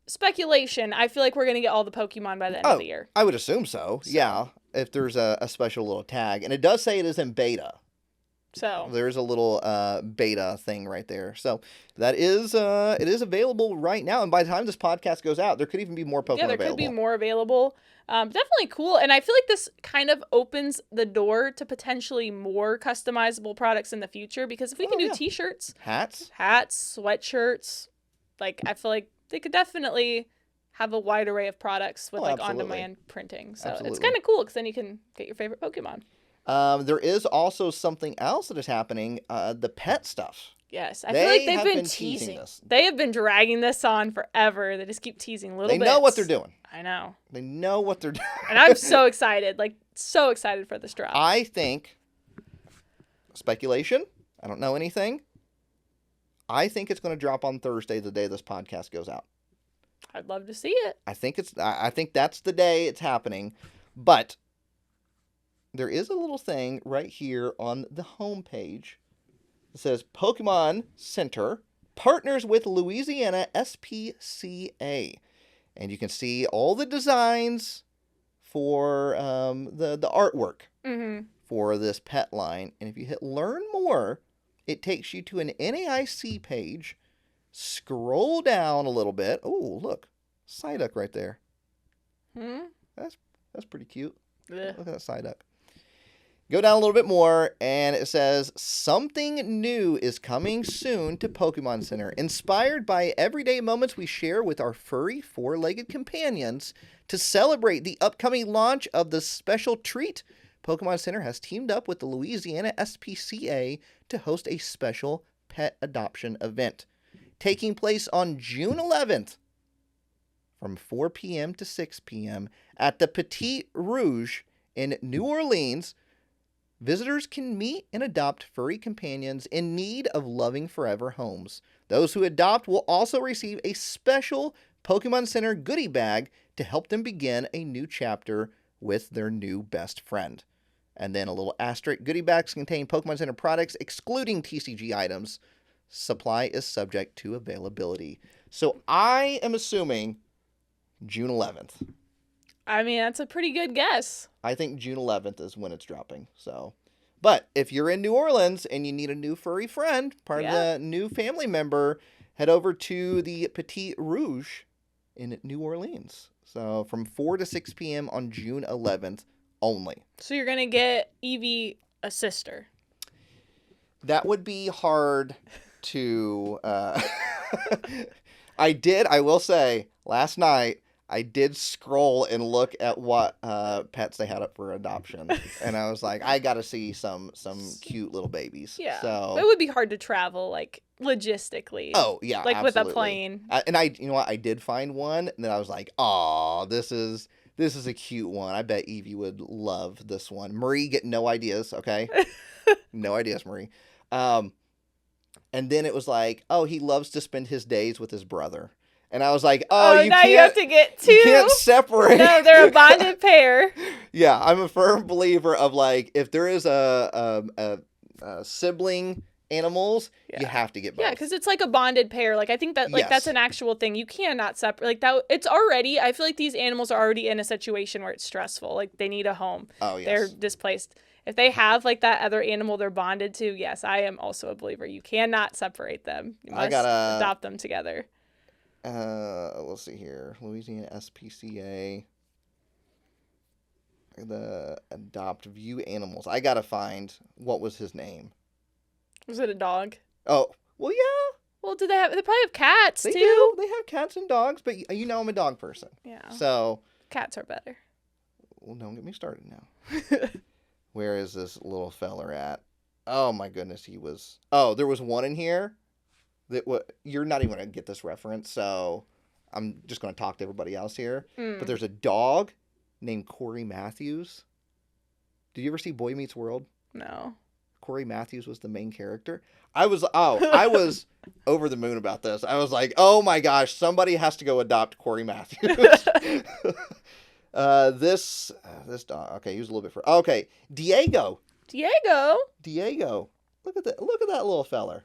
speculation, I feel like we're going to get all the Pokemon by the end of the year. I would assume so. Yeah. If there's a special little tag. And it does say it is in beta. So there's a little beta thing right there. So that is it is available right now. And by the time this podcast goes out, there could even be more Pokemon available. Yeah, there could be more available. Definitely cool. And I feel like this kind of opens the door to potentially more customizable products in the future, because if we can do t-shirts, hats, sweatshirts, like I feel like they could definitely have a wide array of products with on-demand printing. So it's kind of cool, because then you can get your favorite Pokemon. There is also something else that is happening, the pet stuff. Yes, I feel like they've been teasing this. They have been dragging this on forever. They just keep teasing little bits. They know what they're doing. I know. They know what they're doing. And I'm so excited, so excited for this drop. I think, speculation, I don't know anything, I think it's going to drop on Thursday, the day this podcast goes out. I'd love to see it. I think that's the day it's happening, but there is a little thing right here on the home page. It says Pokemon Center partners with Louisiana SPCA. And you can see all the designs for the artwork for this pet line. And if you hit learn more, it takes you to an NAIC page. Scroll down a little bit. Oh, look. Psyduck right there. That's pretty cute. Look at that Psyduck. Go down a little bit more, and it says, something new is coming soon to Pokemon Center. Inspired by everyday moments we share with our furry four-legged companions, to celebrate the upcoming launch of the special treat, Pokemon Center has teamed up with the Louisiana SPCA to host a special pet adoption event. Taking place on June 11th from 4 p.m. to 6 p.m. at the Petit Rouge in New Orleans. Visitors can meet and adopt furry companions in need of loving forever homes. Those who adopt will also receive a special Pokemon Center goodie bag to help them begin a new chapter with their new best friend. And then a little asterisk, goodie bags contain Pokemon Center products excluding TCG items. Supply is subject to availability. So I am assuming June 11th. I mean, that's a pretty good guess. I think June 11th is when it's dropping. So, but if you're in New Orleans and you need a new furry friend, part of the new family member, head over to the Petit Rouge in New Orleans. So from 4 to 6 p.m. on June 11th only. So you're going to get Eevee a sister. That would be hard to... I will say, last night, I did scroll and look at what pets they had up for adoption, and I was like, I gotta see some cute little babies. Yeah, so it would be hard to travel, like logistically. Oh yeah, like absolutely. with a plane. And you know what? I did find one, and then I was like, oh, this is a cute one. I bet Evie would love this one. Marie, get no ideas, okay? No ideas, Marie. And then it was like, oh, he loves to spend his days with his brother. And I was like, oh, now you have to get two. You can't separate. No, they're a bonded pair. Yeah, I'm a firm believer of, like, if there is a sibling animals, you have to get both. Yeah, because it's like a bonded pair. Like, I think that, like, that's an actual thing. You cannot separate. Like, that. It's already, I feel like these animals are already in a situation where it's stressful. Like, they need a home. Oh, yes. They're displaced. If they have, like, that other animal they're bonded to, yes, I am also a believer. You cannot separate them. You must adopt them together. Let's see here. Louisiana SPCA. The adopt view animals. I gotta find what was his name. Was it a dog? Oh, well, yeah. Well, they probably have cats too. They do. They have cats and dogs, but you know I'm a dog person. Yeah. So cats are better. Well, don't get me started now. Where is this little feller at? Oh my goodness, there was one in here. You're not even going to get this reference, so I'm just going to talk to everybody else here. But there's a dog named Corey Matthews. Did you ever see Boy Meets World? No. Corey Matthews was the main character. I was over the moon about this. I was like, oh my gosh, somebody has to go adopt Corey Matthews. This dog. Okay, he was a little bit okay, Diego. Look at that little feller.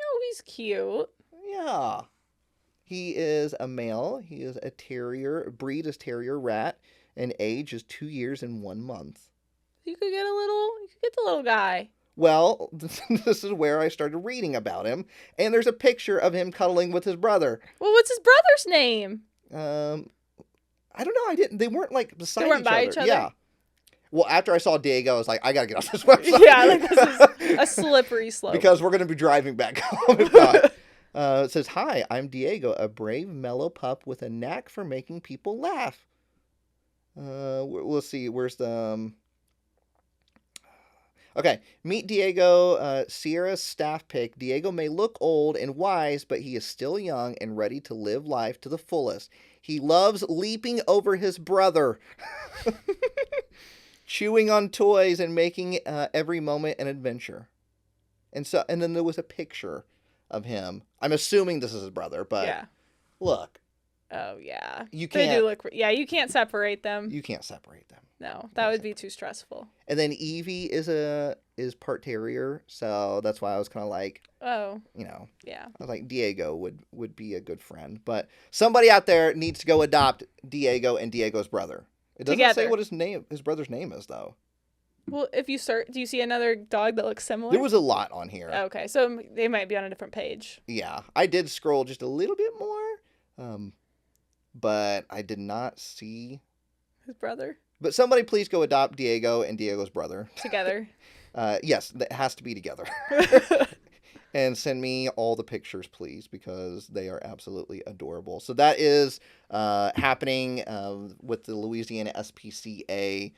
Oh, he's cute. Yeah. He is a male. He is a terrier. Breed is terrier rat. And age is 2 years and 1 month. You could get the little guy. Well, this is where I started reading about him. And there's a picture of him cuddling with his brother. Well, what's his brother's name? I don't know. They weren't like beside they weren't by each other. Yeah. Well, after I saw Diego, I was like, I gotta get off this website. Yeah, like this is a slippery slope. Because we're gonna be driving back home if not. It says, hi, I'm Diego, a brave, mellow pup with a knack for making people laugh. We'll see. Where's the... Okay, meet Diego, Sierra's staff pick. Diego may look old and wise, but he is still young and ready to live life to the fullest. He loves leaping over his brother, chewing on toys, and making every moment an adventure. And then there was a picture of him. I'm assuming this is his brother, but look. Oh yeah, you can't. They do look. Yeah, you can't separate them. You can't separate them. No, that would be too stressful. And then Evie is part terrier, so that's why I was kind of like, oh, I was like, Diego would be a good friend, but somebody out there needs to go adopt Diego and Diego's brother. It doesn't say what his brother's name is though. Well, if you search, do you see another dog that looks similar? There was a lot on here. Okay, so they might be on a different page. Yeah, I did scroll just a little bit more, but I did not see his brother. But somebody please go adopt Diego and Diego's brother. Together. Yes, that has to be together. And send me all the pictures, please, because they are absolutely adorable. So that is happening with the Louisiana SPCA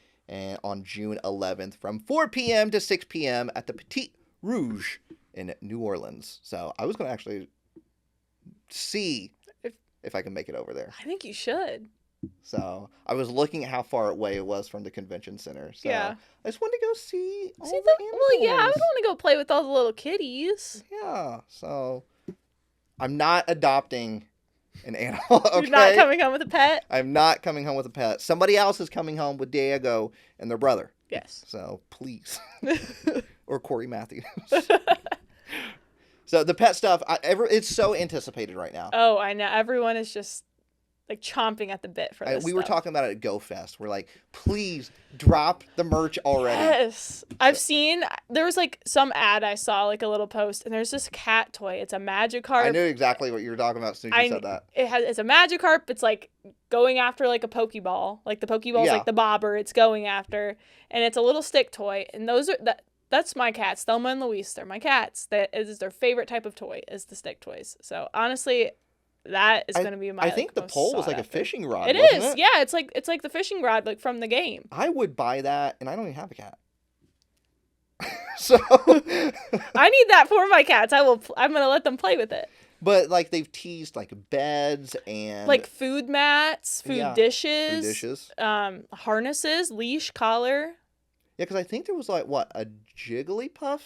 on June 11th from 4 p.m. to 6 p.m. at the Petit Rouge in New Orleans. So I was going to actually see if I can make it over there. I think you should. So I was looking at how far away it was from the convention center. So Yeah. I just wanted to go see all the animals. Well, yeah, I would want to go play with all the little kitties. Yeah. So I'm not adopting an animal. Okay? You're not coming home with a pet? I'm not coming home with a pet. Somebody else is coming home with Diego and their brother. Yes. So please. Or Corey Matthews. So the pet stuff, it's so anticipated right now. Oh, I know. Everyone is just like chomping at the bit for this We were talking about it at GoFest. We're like, please drop the merch already. Yes. I've seen, there was like some ad I saw, like a little post, and there's this cat toy. It's a Magikarp. I knew exactly what you were talking about as soon as you said that. It's a Magikarp. It's like going after like a Pokeball. Like the Pokeball's like the bobber it's going after. And it's a little stick toy. And that's my cats. Thelma and Louise. They're my cats. That is their favorite type of toy, is the stick toys. So honestly, that is going to be my. I think the pole was like a fishing rod. It is. Yeah, it's like the fishing rod, like from the game. I would buy that, and I don't even have a cat. So I need that for my cats. I'm gonna let them play with it. But like they've teased like beds and like food mats, food dishes, harnesses, leash, collar. Yeah, because I think there was like a Jigglypuff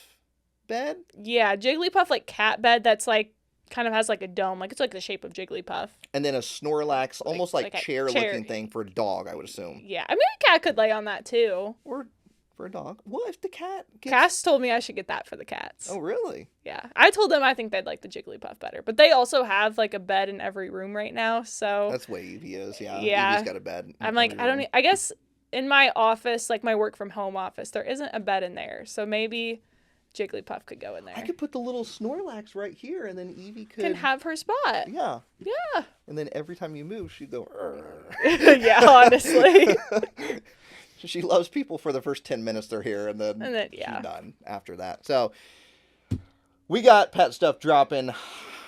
bed. Yeah, Jigglypuff like cat bed that's like kind of has like a dome, like it's like the shape of Jigglypuff. And then a Snorlax, almost like chair looking thing for a dog, I would assume. Yeah, I mean a cat could lay on that too. Or for a dog. What if the cat Cass told me I should get that for the cats. Oh, really? Yeah. I told them I think they'd like the Jigglypuff better. But they also have like a bed in every room right now, so that's what Evie is, yeah. Yeah. Evie's got a bed. I'm like, I guess in my office, like my work from home office, there isn't a bed in there. So maybe Jigglypuff could go in there. I could put the little Snorlax right here, and then Evie can have her spot. Yeah. Yeah. And then every time you move, she'd go, yeah, honestly. She loves people for the first 10 minutes they're here, and then she's done after that. So we got pet stuff dropping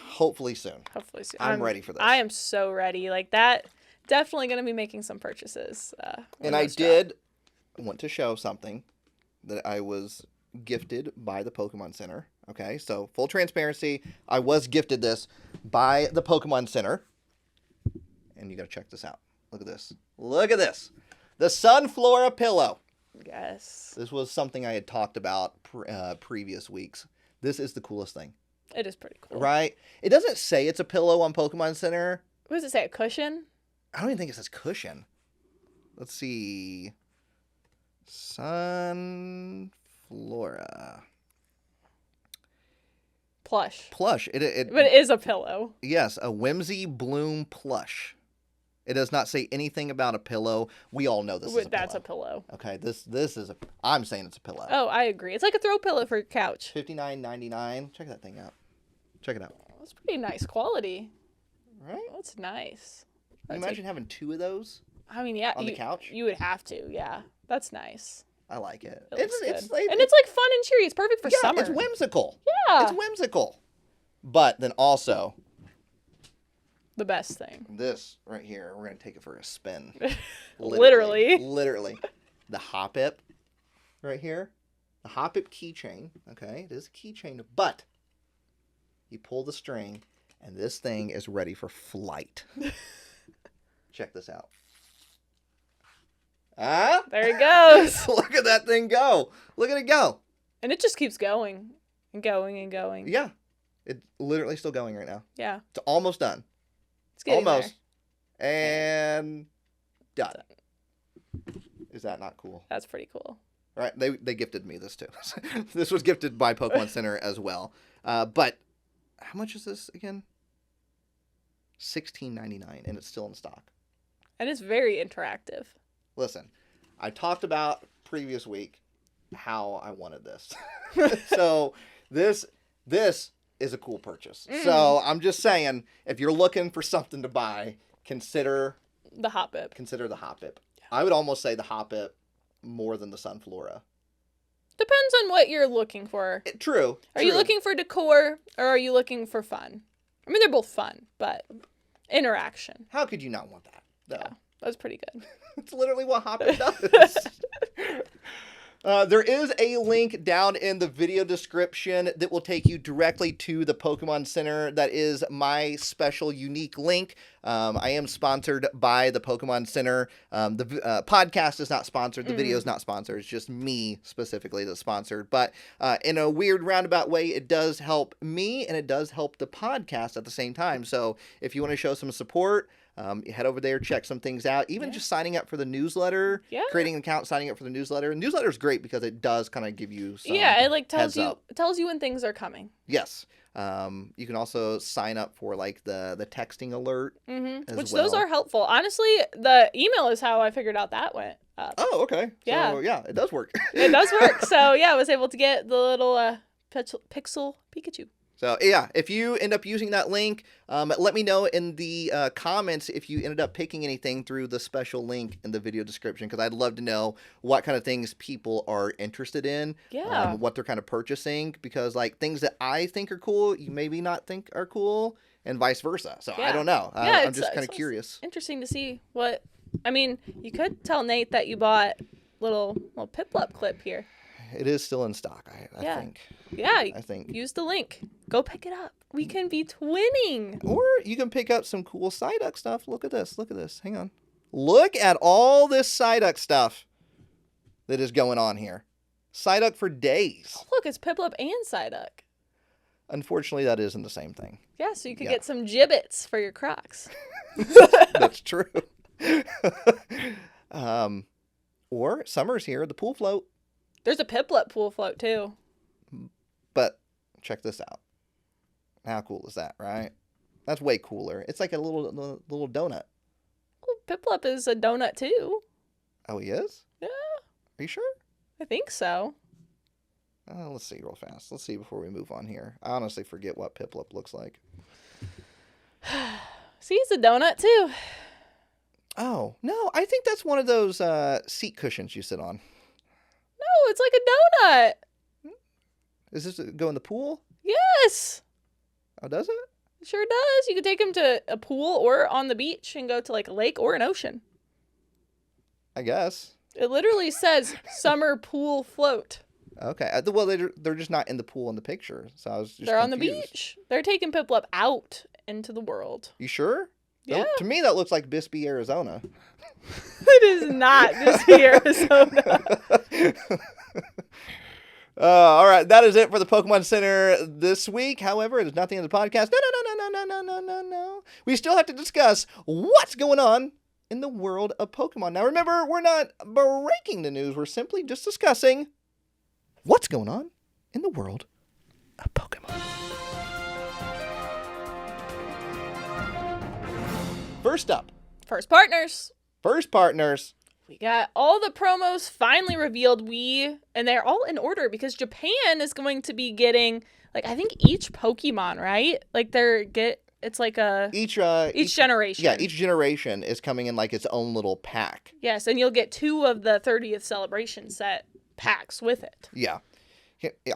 hopefully soon. Hopefully soon. I'm ready for this. I am so ready. Like that, definitely going to be making some purchases. And I want to show something that I was gifted by the Pokemon Center. Okay, so full transparency, I was gifted this by the Pokemon Center. And you got to check this out. Look at this. Look at this. The Sunflora pillow. Yes. This was something I had talked about previous weeks. This is the coolest thing. It is pretty cool. Right? It doesn't say it's a pillow on Pokemon Center. What does it say? A cushion? I don't even think it says cushion. Let's see. Sunflora. Plush. Plush. But it is a pillow. Yes, a Whimsy Bloom plush. It does not say anything about a pillow. We all know this is a pillow. That's a pillow. Okay, this is a... I'm saying it's a pillow. Oh, I agree. It's like a throw pillow for your couch. $59.99. Check that thing out. Check it out. That's pretty nice quality. Right? That's nice. Can you imagine having two of those? I mean, yeah. On the couch? You would have to, yeah. That's nice. I like it. It's like fun and cheery. It's perfect for summer. It's whimsical. Yeah. It's whimsical. But then also... the best thing. This right here, we're going to take it for a spin. Literally. The Hoppip right here. The Hoppip keychain. Okay, it is a keychain, but you pull the string and this thing is ready for flight. Check this out. Ah? There it goes. Look at that thing go. Look at it go. And it just keeps going and going and going. Yeah. It's literally still going right now. Yeah. It's almost done. It's getting almost there. And done. Is that not cool? That's pretty cool. Right, they gifted me this too. This was gifted by Pokemon Center as well. But how much is this again? $16.99, and it's still in stock. And it's very interactive. Listen, I talked about previous week how I wanted this. So this is a cool purchase. So I'm just saying, if you're looking for something to buy, consider the Hoppip. Consider the Hoppip. I would almost say the Hoppip more than the Sunflora. Depends on what you're looking for. True. Are you looking for decor or are you looking for fun? I mean, they're both fun, but interaction. How could you not want that? No. Yeah, that's pretty good. It's literally what Hoppip does. There is a link down in the video description that will take you directly to the Pokemon Center. That is my special unique link. I am sponsored by the Pokemon Center. The podcast is not sponsored. The video is not sponsored. It's just me specifically that's sponsored. But in a weird roundabout way, it does help me and it does help the podcast at the same time. So if you want to show some support, head over there, check some things out. Even just signing up for the newsletter, creating an account, signing up for the newsletter. And newsletter is great because it does kind of give you some it like tells heads you when things are coming. Yes. You can also sign up for like the texting alert, which those are helpful. Honestly, the email is how I figured out that went up. Oh, okay. Yeah. So, yeah, it does work. It does work. So yeah, I was able to get the little pixel Pikachu. So, yeah, if you end up using that link, let me know in the comments if you ended up picking anything through the special link in the video description, because I'd love to know what kind of things people are interested in, what they're kind of purchasing, because, like, things that I think are cool, you maybe not think are cool, and vice versa. So, I don't know. I'm just kind of curious. Interesting to see what, I mean, you could tell Nate that you bought little Piplup clip here. It is still in stock, I think. Yeah, I think. Use the link. Go pick it up. We can be twinning. Or you can pick up some cool Psyduck stuff. Look at this. Look at this. Hang on. Look at all this Psyduck stuff that is going on here. Psyduck for days. Oh, look, it's Piplup and Psyduck. Unfortunately, that isn't the same thing. Yeah, so you could get some gibbets for your Crocs. That's true. Or summer's here, the pool float. There's a Piplup pool float, too. But check this out. How cool is that, right? That's way cooler. It's like a little donut. Well, Piplup is a donut, too. Oh, he is? Yeah. Are you sure? I think so. Let's see real fast. Let's see before we move on here. I honestly forget what Piplup looks like. See, it's a donut, too. Oh, no. I think that's one of those seat cushions you sit on. No, it's like a donut. Does this go in the pool? Yes. Oh, does it? It sure does. You could take him to a pool or on the beach and go to like a lake or an ocean. I guess. It literally says summer pool float. Okay. Well, they're just not in the pool in the picture, so I was just They're confused. on the beach. They're taking Piplup out into the world. You sure? Yeah. To me, that looks like Bisbee, Arizona. It is not Bisbee, Arizona. All right, that is it for the Pokemon Center this week. However, it is nothing in the podcast. No. We still have to discuss what's going on in the world of Pokemon. Now, remember, we're not breaking the news. We're simply just discussing what's going on in the world of Pokemon. First up. First partners. We got all the promos finally revealed. And they're all in order because Japan is going to be getting, like, I think each Pokemon, right? Like it's like each generation. Yeah, each generation is coming in like its own little pack. Yes, and you'll get 2 of the 30th celebration set packs with it. Yeah.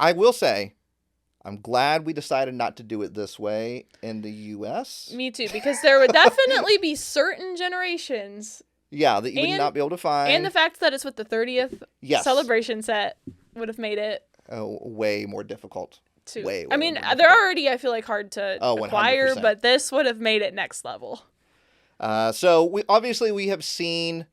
I will say, I'm glad we decided not to do it this way in the U.S. Me too, because there would definitely be certain generations. Yeah, that you would not be able to find. And the fact that it's with the 30th celebration set would have made it way more difficult. Way I mean, more they're difficult. already, I feel like, hard to acquire, 100%. but this would have made it next level. So we have seen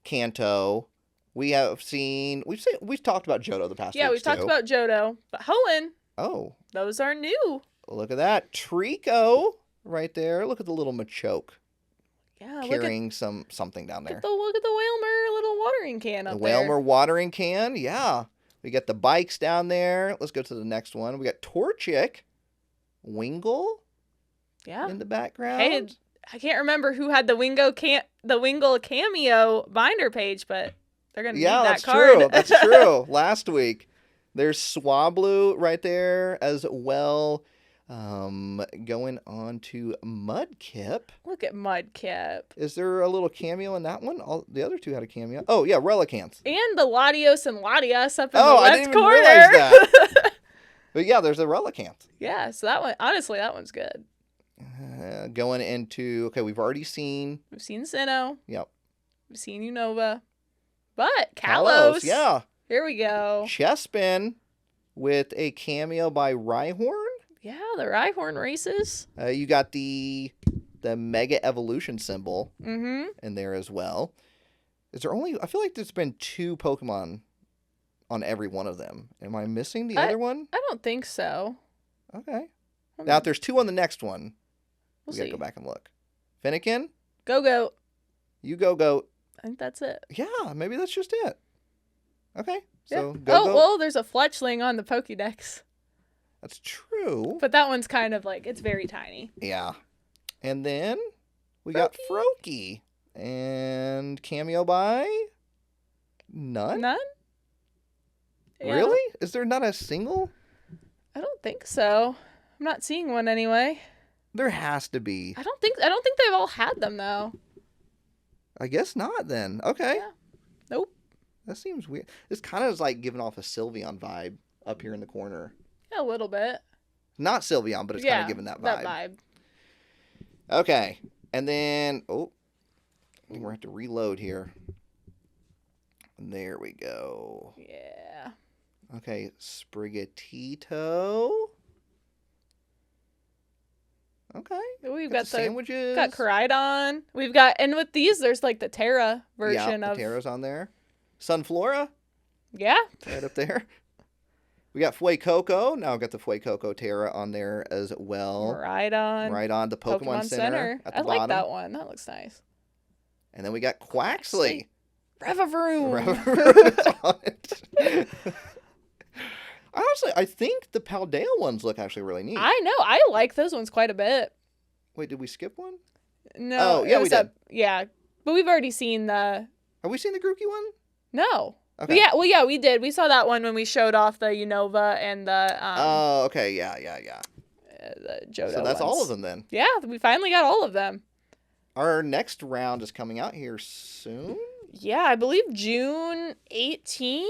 Kanto. We've talked about Johto the past week. Yeah, we've talked about Johto, but Hoenn. Oh. Those are new. Look at that. Trico right there. Look at the little Machoke. Yeah, carrying something down there. Look at the Wailmer little watering can up there. The Wailmer watering can, yeah. We got the bikes down there. Let's go to the next one. We got Torchic, Wingull, in the background. Hey, I can't remember who had the Wingull cameo binder page, but they're gonna need that card. True. That's true. Last week, there's Swablu right there as well. Going on to Mudkip. Look at Mudkip. Is there a little cameo in that one? The other two had a cameo. Oh, yeah, Relicanth. And the Latios and Latias up in the left I didn't even corner. realize that. But yeah, there's a Relicanth. Yeah, so that one, honestly, that one's good. Going into, okay, we've already seen. We've seen Sinnoh. Yep. We've seen Unova. But Kalos. Yeah. Here we go. Chespin with a cameo by Rhyhorn. Yeah, the Rhyhorn races. You got the Mega Evolution symbol in there as well. Is there only, I feel like there's been 2 Pokemon on every one of them. Am I missing the other one? I don't think so. Okay. Now, if there's 2 on the next one, we gotta see. go back and look. Fennekin? Go. You Goat. I think that's it. Yeah, maybe that's just it. Okay. Yeah. So Go-Goat. Well, there's a Fletchling on the Pokédex. That's true. But that one's kind of like, it's very tiny. Yeah. And then we got Froakie. And cameo by none? None? Yeah. Really? Is there not a single? I don't think so. I'm not seeing one anyway. There has to be. I don't think they've all had them though. I guess not then. Okay. Yeah. Nope. That seems weird. This kind of is like giving off a Sylveon vibe up here in the corner. Yeah, a little bit. Not Sylveon, but it's kind of giving that vibe. Okay. And then, I think we're going to have to reload here. There we go. Yeah. Okay, Sprigatito. Okay. We've got the sandwiches. Got Koraidon. We've got, and with these, there's like the Terra version of. Yeah, Terra's on there. Sunflora. Yeah. Right up there. We got Fuecoco. Now I've got the Fuecoco Terra on there as well. Rhydon. Right on the Pokemon Center. At the I like bottom. that one. That looks nice. And then we got Quaxley. Revavroom. On it. Honestly, I think the Paldea ones look actually really neat. I know. I like those ones quite a bit. Wait, did we skip one? No. Oh, yeah, we did. Yeah. But we've already seen the... Have we seen the Grookey one? No. Okay. Yeah, we did. We saw that one when we showed off the Unova and the... Oh, okay. Yeah. The Johto So that's ones. all of them then. Yeah, we finally got all of them. Our next round is coming out here soon? Yeah, I believe June 18th?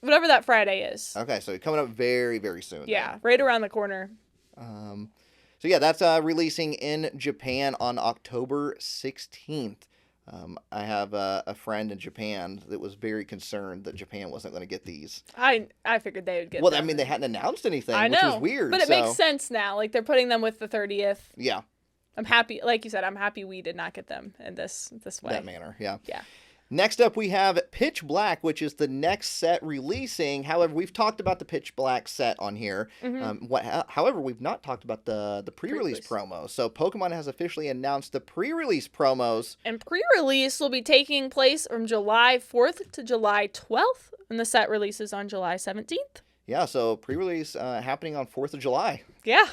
Whatever that Friday is. Okay, so coming up very, very soon. Yeah, then. right around the corner. So yeah, that's releasing in Japan on October 16th. I have a friend in Japan that was very concerned that Japan wasn't going to get these. I figured they would get them. them. I mean, they hadn't announced anything, I know, which was weird. But it makes sense now. Like, they're putting them with the 30th. Yeah. I'm happy. Like you said, I'm happy we did not get them in this way. That manner, yeah. Yeah. Next up, we have Pitch Black, which is the next set releasing. However, we've talked about the Pitch Black set on here. However, we've not talked about the pre-release promos. So Pokemon has officially announced the pre-release promos. And pre-release will be taking place from July 4th to July 12th, and the set releases on July 17th. Yeah, so pre-release happening on 4th of July. Yeah.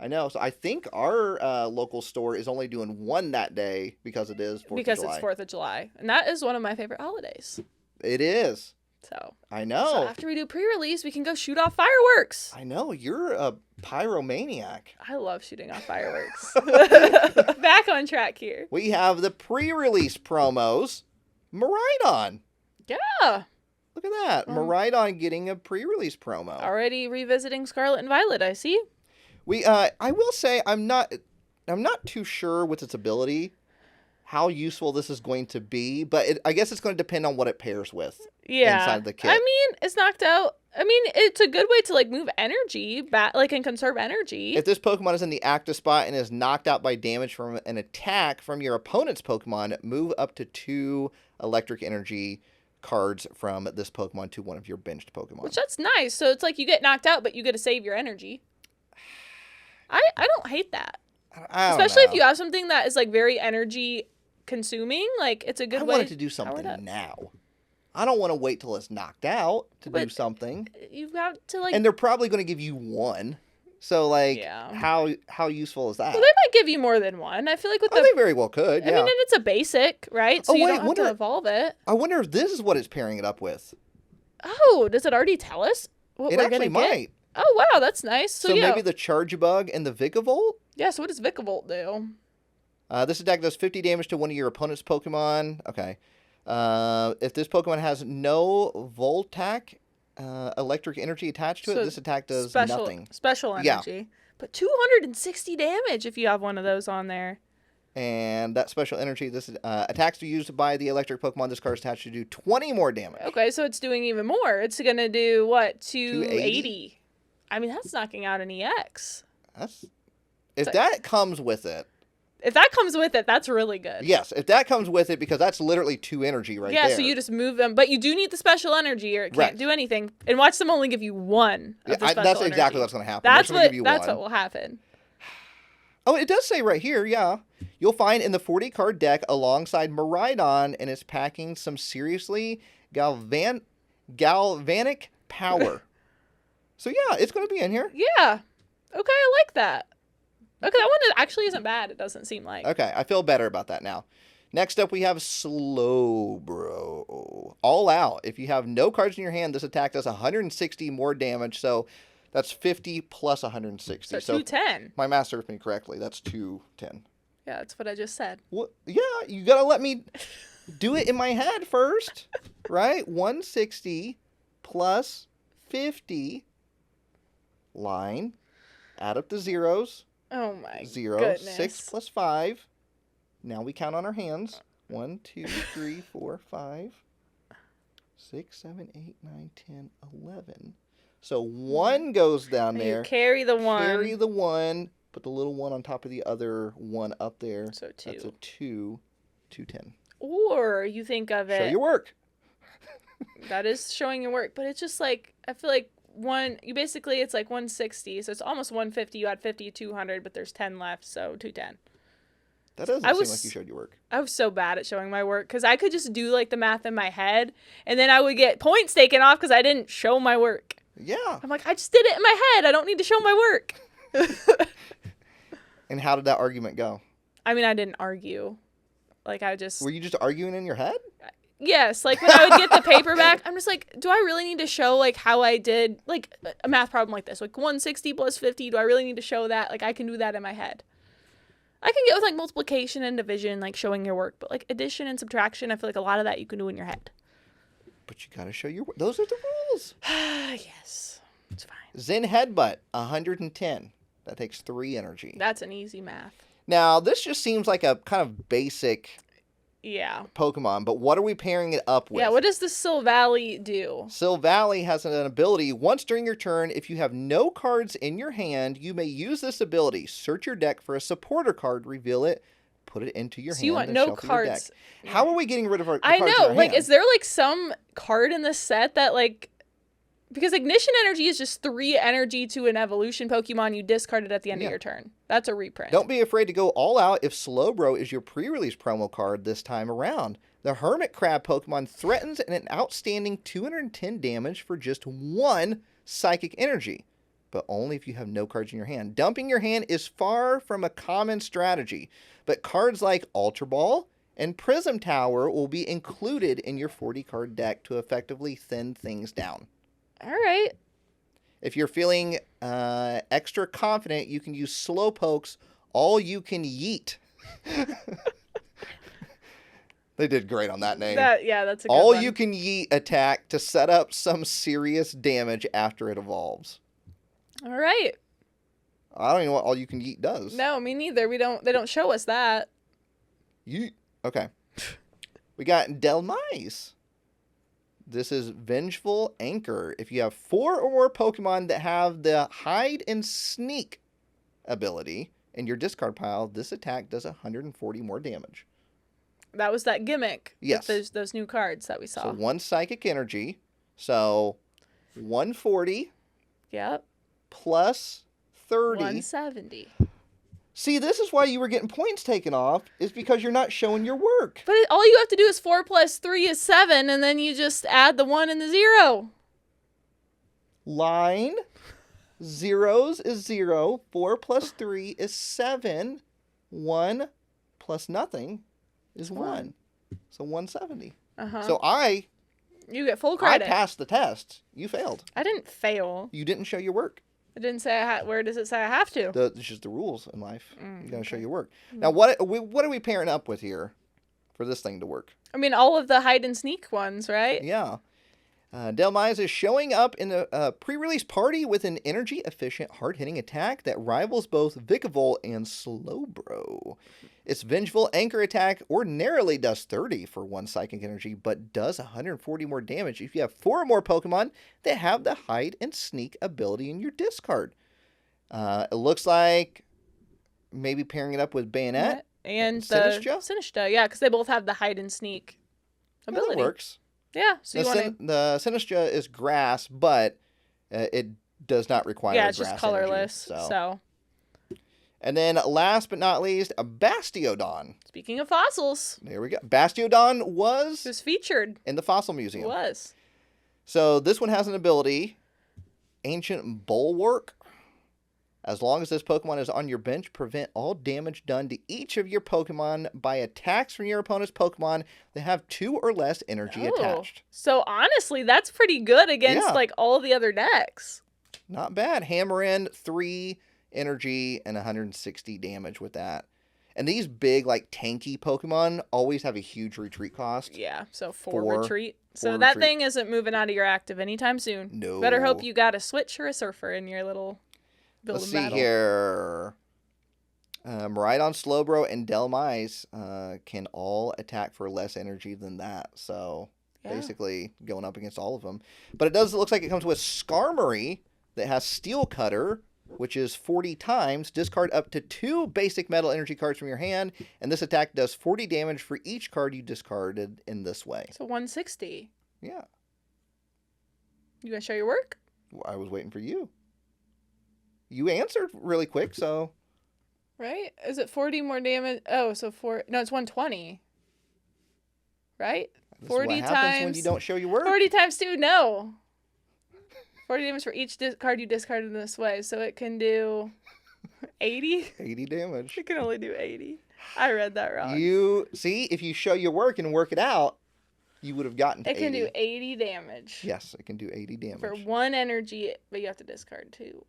I know. So I think our local store is only doing one that day because it is 4th of July. Because it's 4th of July. And that is one of my favorite holidays. It is. So. I know. So after we do pre-release, we can go shoot off fireworks. I know. You're a pyromaniac. I love shooting off fireworks. Back on track here. We have the pre-release promos. Miraidon. Yeah. Look at that. Miraidon getting a pre-release promo. Already revisiting Scarlet and Violet, I see. I will say I'm not too sure with its ability how useful this is going to be, but I guess it's going to depend on what it pairs with. Yeah. Inside the kit. I mean, it's knocked out. I mean, it's a good way to like move energy back, like and conserve energy. If this Pokemon is in the active spot and is knocked out by damage from an attack from your opponent's Pokemon, move up to 2 electric energy cards from this Pokemon to one of your benched Pokemon. Which that's nice. So it's like you get knocked out, but you get to save your energy. I don't hate that. Especially if you have something that is like very energy consuming. Like it's a good way. I want it to do something now. I don't want to wait till it's knocked out to do something. You've got to like. And they're probably going to give you 1. So like, how useful is that? Well, they might give you more than 1. I feel like with they very well could. Yeah. I mean, and it's a basic, right? So you don't have to evolve it. I wonder if this is what it's pairing it up with. Oh, does it already tell us what it we're actually gonna might. get? Oh, wow, that's nice. So yeah. Maybe the Charge Bug and the Vikavolt? Yeah, so what does Vikavolt do? This attack does 50 damage to one of your opponent's Pokemon. Okay. If this Pokemon has no Voltac, electric energy attached to it, this attack does nothing. Special energy. Yeah. But 260 damage if you have one of those on there. And that special energy, this attacks used by the electric Pokemon this card is attached to do 20 more damage. Okay, so it's doing even more. It's going to do, what, 280? I mean, that's knocking out an EX. If that comes with it. If that comes with it, that's really good. Yes, if that comes with it, because that's literally 2 energy right there. Yeah, so you just move them. But you do need the special energy or it can't do anything. And watch them only give you 1 of the special that's energy. Exactly what's going to happen. That's what will happen. Oh, it does say right here, yeah. You'll find in the 40 card deck alongside Miraidon, and it's packing some seriously galvanic power. So yeah, it's going to be in here. Yeah. Okay, I like that. Okay, that one actually isn't bad, it doesn't seem like. Okay, I feel better about that now. Next up, we have Slowbro. All out. If you have no cards in your hand, this attack does 160 more damage, so that's 50 plus 160. So 210. My math serves me correctly. That's 210. Yeah, that's what I just said. Well, yeah, you got to let me do it in my head first, right? 160 plus 50. Line. Add up the zeros. Oh my 0, goodness. 6 plus 5. Now we count on our hands. 1, 2, 3, 4, 5, 6, 7, 8, 9, 10, 11. So 1 goes down there. You carry the 1. Carry the 1. Put the little 1 on top of the other 1 up there. So 2. That's a 2. 210. Or you think of it. Show your work. That is showing your work. But it's just like, I feel like it's like 160, so it's almost 150. You had 50, 200, but there's 10 left, so 210. That doesn't seem like you showed your work. I was so bad at showing my work because I could just do like the math in my head, and then I would get points taken off because I didn't show my work. Yeah. I'm like, I just did it in my head. I don't need to show my work. And how did that argument go? I mean, I didn't argue. Like, I just... Were you just arguing in your head? Yes, like when I would get the paper back, I'm just like, do I really need to show like how I did like a math problem like this? Like 160 plus 50, do I really need to show that? Like I can do that in my head. I can get with like multiplication and division, like showing your work, but like addition and subtraction, I feel like a lot of that you can do in your head. But you gotta show your work. Those are the rules. Yes, it's fine. Zen Headbutt, 110. That takes 3 energy. That's an easy math. Now, this just seems like a kind of basic... Yeah. Pokemon, but what are we pairing it up with? Yeah, what does the Silvally do? Silvally has an ability. Once during your turn, if you have no cards in your hand, you may use this ability. Search your deck for a supporter card, reveal it, put it into your hand. You want no cards. How are we getting rid of our I cards know. in our Like, hand? is there like some card in the set that like... Because Ignition Energy is just 3 energy to an evolution Pokemon you discarded at the end of your turn. That's a reprint. Don't be afraid to go all out if Slowbro is your pre-release promo card this time around. The Hermit Crab Pokemon threatens an outstanding 210 damage for just 1 Psychic Energy, but only if you have no cards in your hand. Dumping your hand is far from a common strategy, but cards like Ultra Ball and Prism Tower will be included in your 40-card deck to effectively thin things down. All right. If you're feeling extra confident, you can use Slowpoke's All You Can Yeet. They did great on that name. That's a good All one. You Can Yeet attack to set up some serious damage after it evolves. All right. I don't even know what All You Can Yeet does. No, me neither. They don't show us that. Yeet. Okay. We got Delmise. This is Vengeful Anchor. If you have 4 or more Pokemon that have the Hide and Sneak ability in your discard pile, this attack does 140 more damage. That was that gimmick. Yes. With those new cards that we saw. So 1 Psychic Energy. So 140. Yep. Plus 30. 170. See, this is why you were getting points taken off, is because you're not showing your work. But all you have to do is 4 plus 3 is 7, and then you just add the 1 and the 0. Line. Zeros is 0. 4 plus 3 is 7. 1 plus nothing is 1. So 170. Uh-huh. So you get full credit. I passed the test. You failed. I didn't fail. You didn't show your work. It didn't say where does it say I have to? It's just the rules in life. You gotta show your work. Mm. Now, what are we pairing up with here for this thing to work? I mean, all of the hide and sneak ones, right? Yeah. Delmise is showing up in a pre-release party with an energy-efficient, hard-hitting attack that rivals both Vikavolt and Slowbro. Its vengeful anchor attack ordinarily does 30 for 1 psychic energy, but does 140 more damage if you have 4 or more Pokemon that have the hide and sneak ability in your discard. It looks like maybe pairing it up with Bayonet and Sinistcha, yeah, because they both have the hide and sneak ability. That works. Yeah, so the Sinistcha is grass, but it does not require yeah, it's grass just colorless. Energy, so. And then last but not least, a Bastiodon. Speaking of fossils. There we go. Bastiodon was featured in the Fossil Museum. It was. So this one has an ability, Ancient Bulwark. As long as this Pokemon is on your bench, prevent all damage done to each of your Pokemon by attacks from your opponent's Pokemon that have 2 or less energy attached. So honestly, that's pretty good against like all the other decks. Not bad. Hammer in 3 energy and 160 damage with that. And these big, like, tanky Pokemon always have a huge retreat cost. Yeah, so 4 retreat. So retreat. That thing isn't moving out of your active anytime soon. No. Better hope you got a Switch or a Surfer in your little build. Let's see here. Miraidon, Slowbro, and Delmise can all attack for less energy than that. So basically going up against all of them. But it looks like it comes with Skarmory that has Steel Cutter, which is 40 times. Discard up to 2 basic metal energy cards from your hand, and this attack does 40 damage for each card you discarded in this way. So 160. Yeah. You gonna show your work? I was waiting for you. You answered really quick, so... Right? Is it 40 more damage? Oh, so no, it's 120. Right? This 40 is what happens times... when you don't show your work. 40 times 2, no. 40 damage for each card you discarded in this way. So it can do 80? 80 damage. It can only do 80. I read that wrong. See, if you show your work and work it out, you would have gotten to 80. It can do 80 damage. Yes, it can do 80 damage. For 1 energy, but you have to discard 2.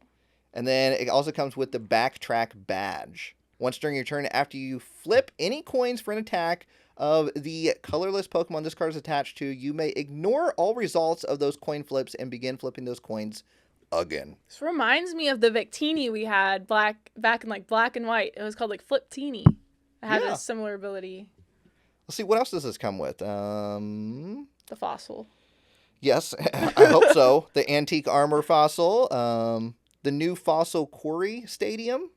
And then it also comes with the Backtrack Badge. Once during your turn, after you flip any coins for an attack of the colorless Pokemon this card is attached to, you may ignore all results of those coin flips and begin flipping those coins again. This reminds me of the Victini we had back in like black and white. It was called like Fliptini. It had a similar ability. Let's see, what else does this come with? The fossil. Yes, I hope so. The antique armor fossil. The new fossil quarry stadium.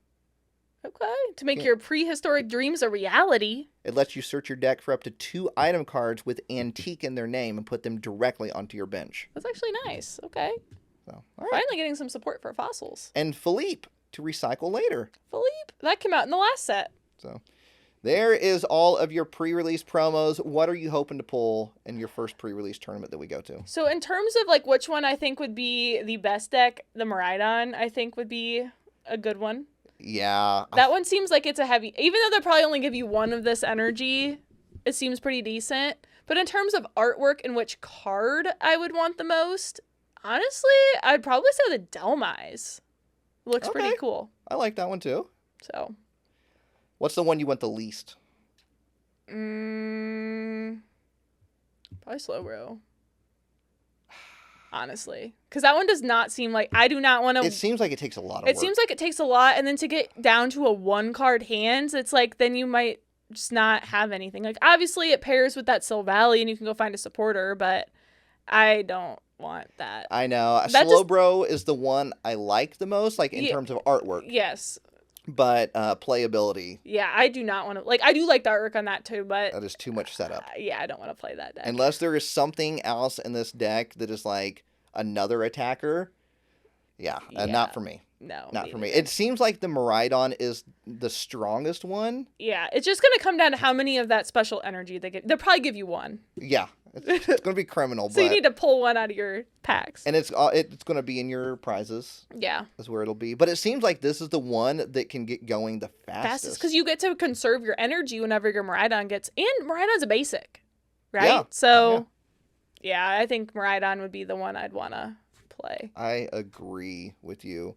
Okay, to make your prehistoric dreams a reality. It lets you search your deck for up to 2 item cards with antique in their name and put them directly onto your bench. That's actually nice. Okay. So, all right. Finally getting some support for fossils. And Philippe to recycle later. Philippe, that came out in the last set. So there is all of your pre-release promos. What are you hoping to pull in your first pre-release tournament that we go to? So in terms of like which one I think would be the best deck, the Miraidon I think would be a good one. Yeah. That one seems like it's a heavy, even though they'll probably only give you 1 of this energy, it seems pretty decent. But in terms of artwork and which card I would want the most, honestly, I'd probably say the Delmise. Looks pretty cool. I like that one too. So. What's the one you want the least? Probably Slowbro. Honestly. Because that one does not seem like... I do not want to... It seems like it takes a lot of work. It seems like it takes a lot, and then to get down to a 1-card hand, it's like then you might just not have anything. Like, obviously, it pairs with that Silvally, and you can go find a supporter, but I don't want that. I know. Slowbro is the one I like the most, like, in terms of artwork. Yes. But playability. Yeah, I do not want to... Like, I do like the artwork on that, too, but... That is too much setup. Yeah, I don't want to play that deck. Unless there is something else in this deck that is, like, another attacker. Yeah, not for me. No. Not for me. It seems like the Miraidon is the strongest one. Yeah, it's just going to come down to how many of that special energy they get. They'll probably give you 1. Yeah, it's going to be criminal. So you need to pull 1 out of your packs. And it's going to be in your prizes. Yeah. That's where it'll be. But it seems like this is the one that can get going the fastest. Because you get to conserve your energy whenever your Miraidon gets... And Miraidon's a basic, right? Yeah. So, yeah, I think Miraidon would be the one I'd want to play. I agree with you.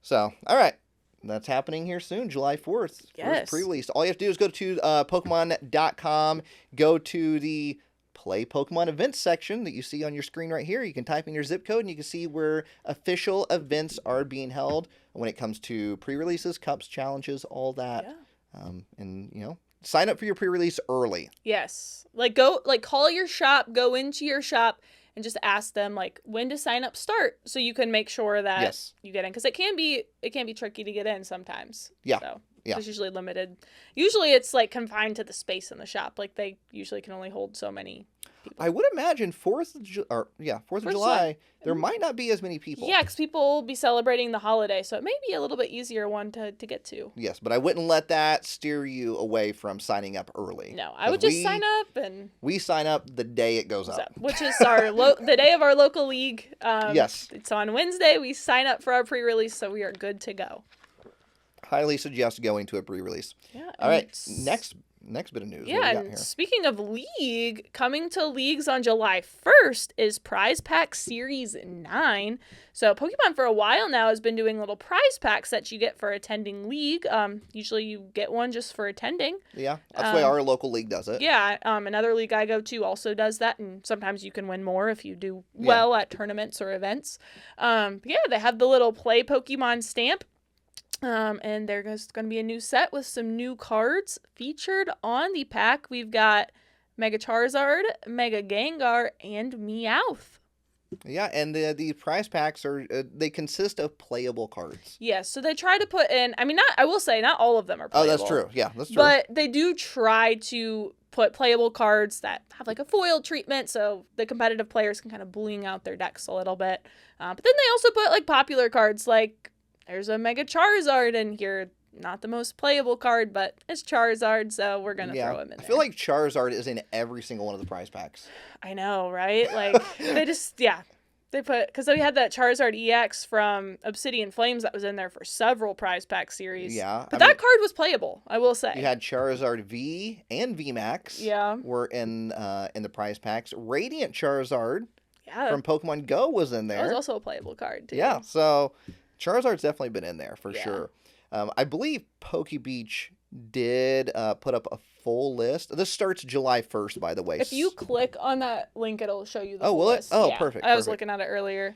So, all right. That's happening here soon, July 4th. Yes. First pre-released. All you have to do is go to Pokemon.com, go to the Play Pokemon Events section that you see on your screen right here. You can type in your zip code and you can see where official events are being held when it comes to pre-releases, cups, challenges, all that. Yeah. And, sign up for your pre-release early. Yes. Call your shop, go into your shop, and just ask them when to sign up start, so you can make sure that you get in, because it can be tricky to get in sometimes. Yeah. So yeah. It's usually limited. Usually it's confined to the space in the shop. They usually can only hold so many people. I would imagine 4th of July, there might not be as many people. Yeah, because people will be celebrating the holiday, so it may be a little bit easier one to get to. Yes, but I wouldn't let that steer you away from signing up early. No, I would just sign up and... We sign up the day it goes up. Which is the day of our local league. Yes. It's on Wednesday. We sign up for our pre-release, so we are good to go. Highly suggest going to a pre-release. Yeah. All right, next bit of news. Yeah, and speaking of league, coming to leagues on July 1st is Prize Pack Series 9. So Pokemon for a while now has been doing little prize packs that you get for attending league. Usually you get one just for attending. Yeah, that's the way our local league does it. Yeah, another league I go to also does that, and sometimes you can win more if you do well at tournaments or events. They have the little Play Pokemon stamp. And there's going to be a new set with some new cards featured on the pack. We've got Mega Charizard, Mega Gengar, and Meowth. Yeah, and the prize packs they consist of playable cards. Yes, so they try to put in, I will say not all of them are playable. Oh, that's true. Yeah, that's true. But they do try to put playable cards that have a foil treatment, so the competitive players can kind of bling out their decks a little bit. But then they also put popular cards there's a Mega Charizard in here. Not the most playable card, but it's Charizard, so we're going to throw him in there. I feel like Charizard is in every single one of the prize packs. I know, right? They just, they put, because we had that Charizard EX from Obsidian Flames that was in there for several prize pack series. Yeah. But that card was playable, I will say. You had Charizard V and VMAX. Yeah. Were in the prize packs. Radiant Charizard from Pokemon Go was in there. That was also a playable card, too. Yeah, so... Charizard's definitely been in there for sure. I believe Pokebeach did put up a full list. This starts July 1st, by the way. If you click on that link, it'll show you the full list. Oh, perfect. I was looking at it earlier.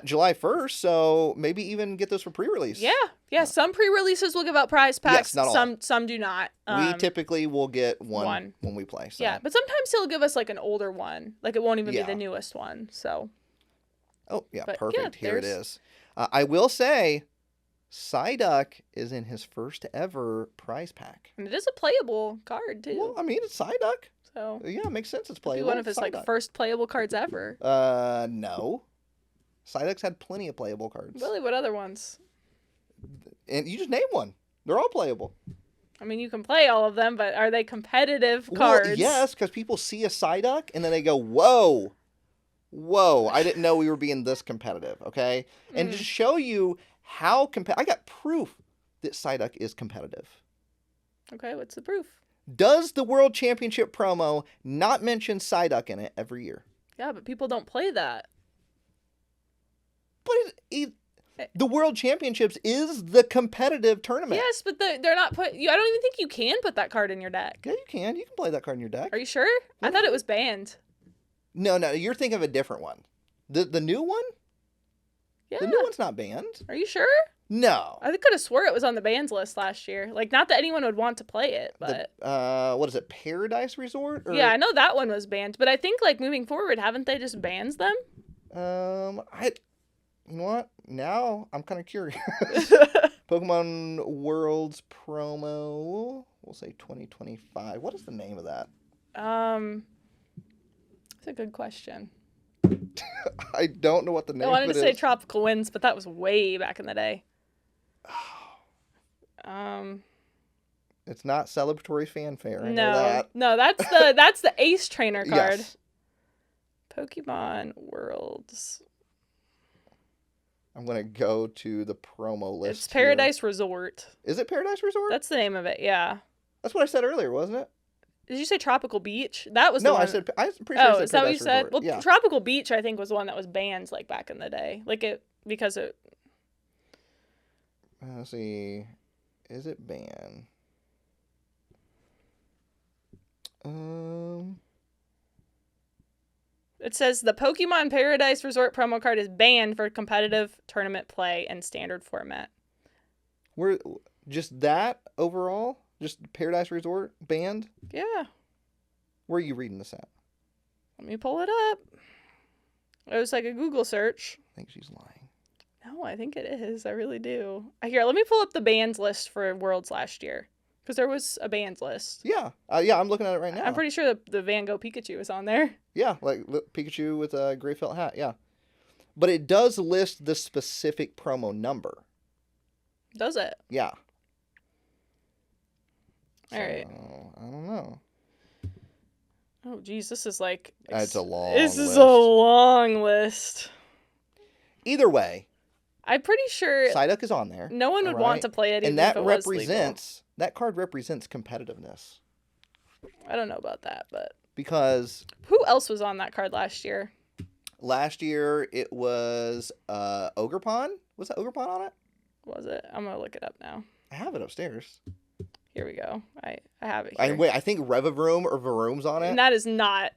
July 1st, so maybe even get those for pre-release. Yeah. Some pre-releases will give out prize packs. Yes, not all. Some do not. We typically will get one when we play. So. Yeah, but sometimes he'll give us an older one. It won't even be the newest one. So. Oh, yeah, but perfect. Here it is. I will say, Psyduck is in his first ever prize pack. And it is a playable card, too. Well, it's Psyduck. So yeah, it makes sense. It's playable. One of his first playable cards ever. No. Psyduck's had plenty of playable cards. Really? What other ones? And you just name one. They're all playable. You can play all of them, but are they competitive cards? Well, yes, because people see a Psyduck and then they go, whoa, I didn't know we were being this competitive, okay? And to show you how I got proof that Psyduck is competitive. Okay, what's the proof? Does the World Championship promo not mention Psyduck in it every year? Yeah, but people don't play that. But the World Championships is the competitive tournament. Yes, but they're not I don't even think you can put that card in your deck. Yeah, you can. You can play that card in your deck. Are you sure? I thought it was banned. No, you're thinking of a different one. The new one? Yeah. The new one's not banned. Are you sure? No. I could have swore it was on the bans list last year. Not that anyone would want to play it, but... what is it, Paradise Resort? Or... Yeah, I know that one was banned, but I think, moving forward, haven't they just banned them? You know what? Now I'm kind of curious. Pokemon Worlds promo. We'll say 2025. What is the name of that? That's a good question. I don't know what the name of it is. I wanted to say Tropical Winds, but that was way back in the day. It's not Celebratory Fanfare. I know that. No, that's the Ace Trainer card. Yes. Pokemon Worlds. I'm going to go to the promo list. It's Paradise Resort. Is it Paradise Resort? That's the name of it, yeah. That's what I said earlier, wasn't it? Did you say Tropical Beach? That was the one. I'm pretty sure I said Paradise is that what you said? Resort. Well, yeah. Tropical Beach, I think, was the one that was banned back in the day. Let's see. Is it banned? It says the Pokemon Paradise Resort promo card is banned for competitive tournament play and standard format. We're just that overall? Just Paradise Resort banned? Yeah. Where are you reading this at? Let me pull it up. It was like a Google search. I think she's lying. No, I think it is. I really do. Here, let me pull up the bans list for Worlds last year. Because there was a bans list. Yeah. Yeah, I'm looking at it right now. I'm pretty sure the Van Gogh Pikachu is on there. Yeah, like Pikachu with a gray felt hat, yeah. But it does list the specific promo number. Does it? Yeah. All right. I don't know. Oh, geez, this is like... It's a long list. list. This is a long list. Either way. I'm pretty sure... Psyduck is on there. No one would want to play it even if it was legal. That card represents competitiveness. I don't know about that, but... Because... Who else was on that card last year? Last year, it was Ogerpon. Was that Ogerpon on it? Was it? I'm going to look it up now. I have it upstairs. Here we go. I have it here. I think Revavroom or Varoom's on it. And that is not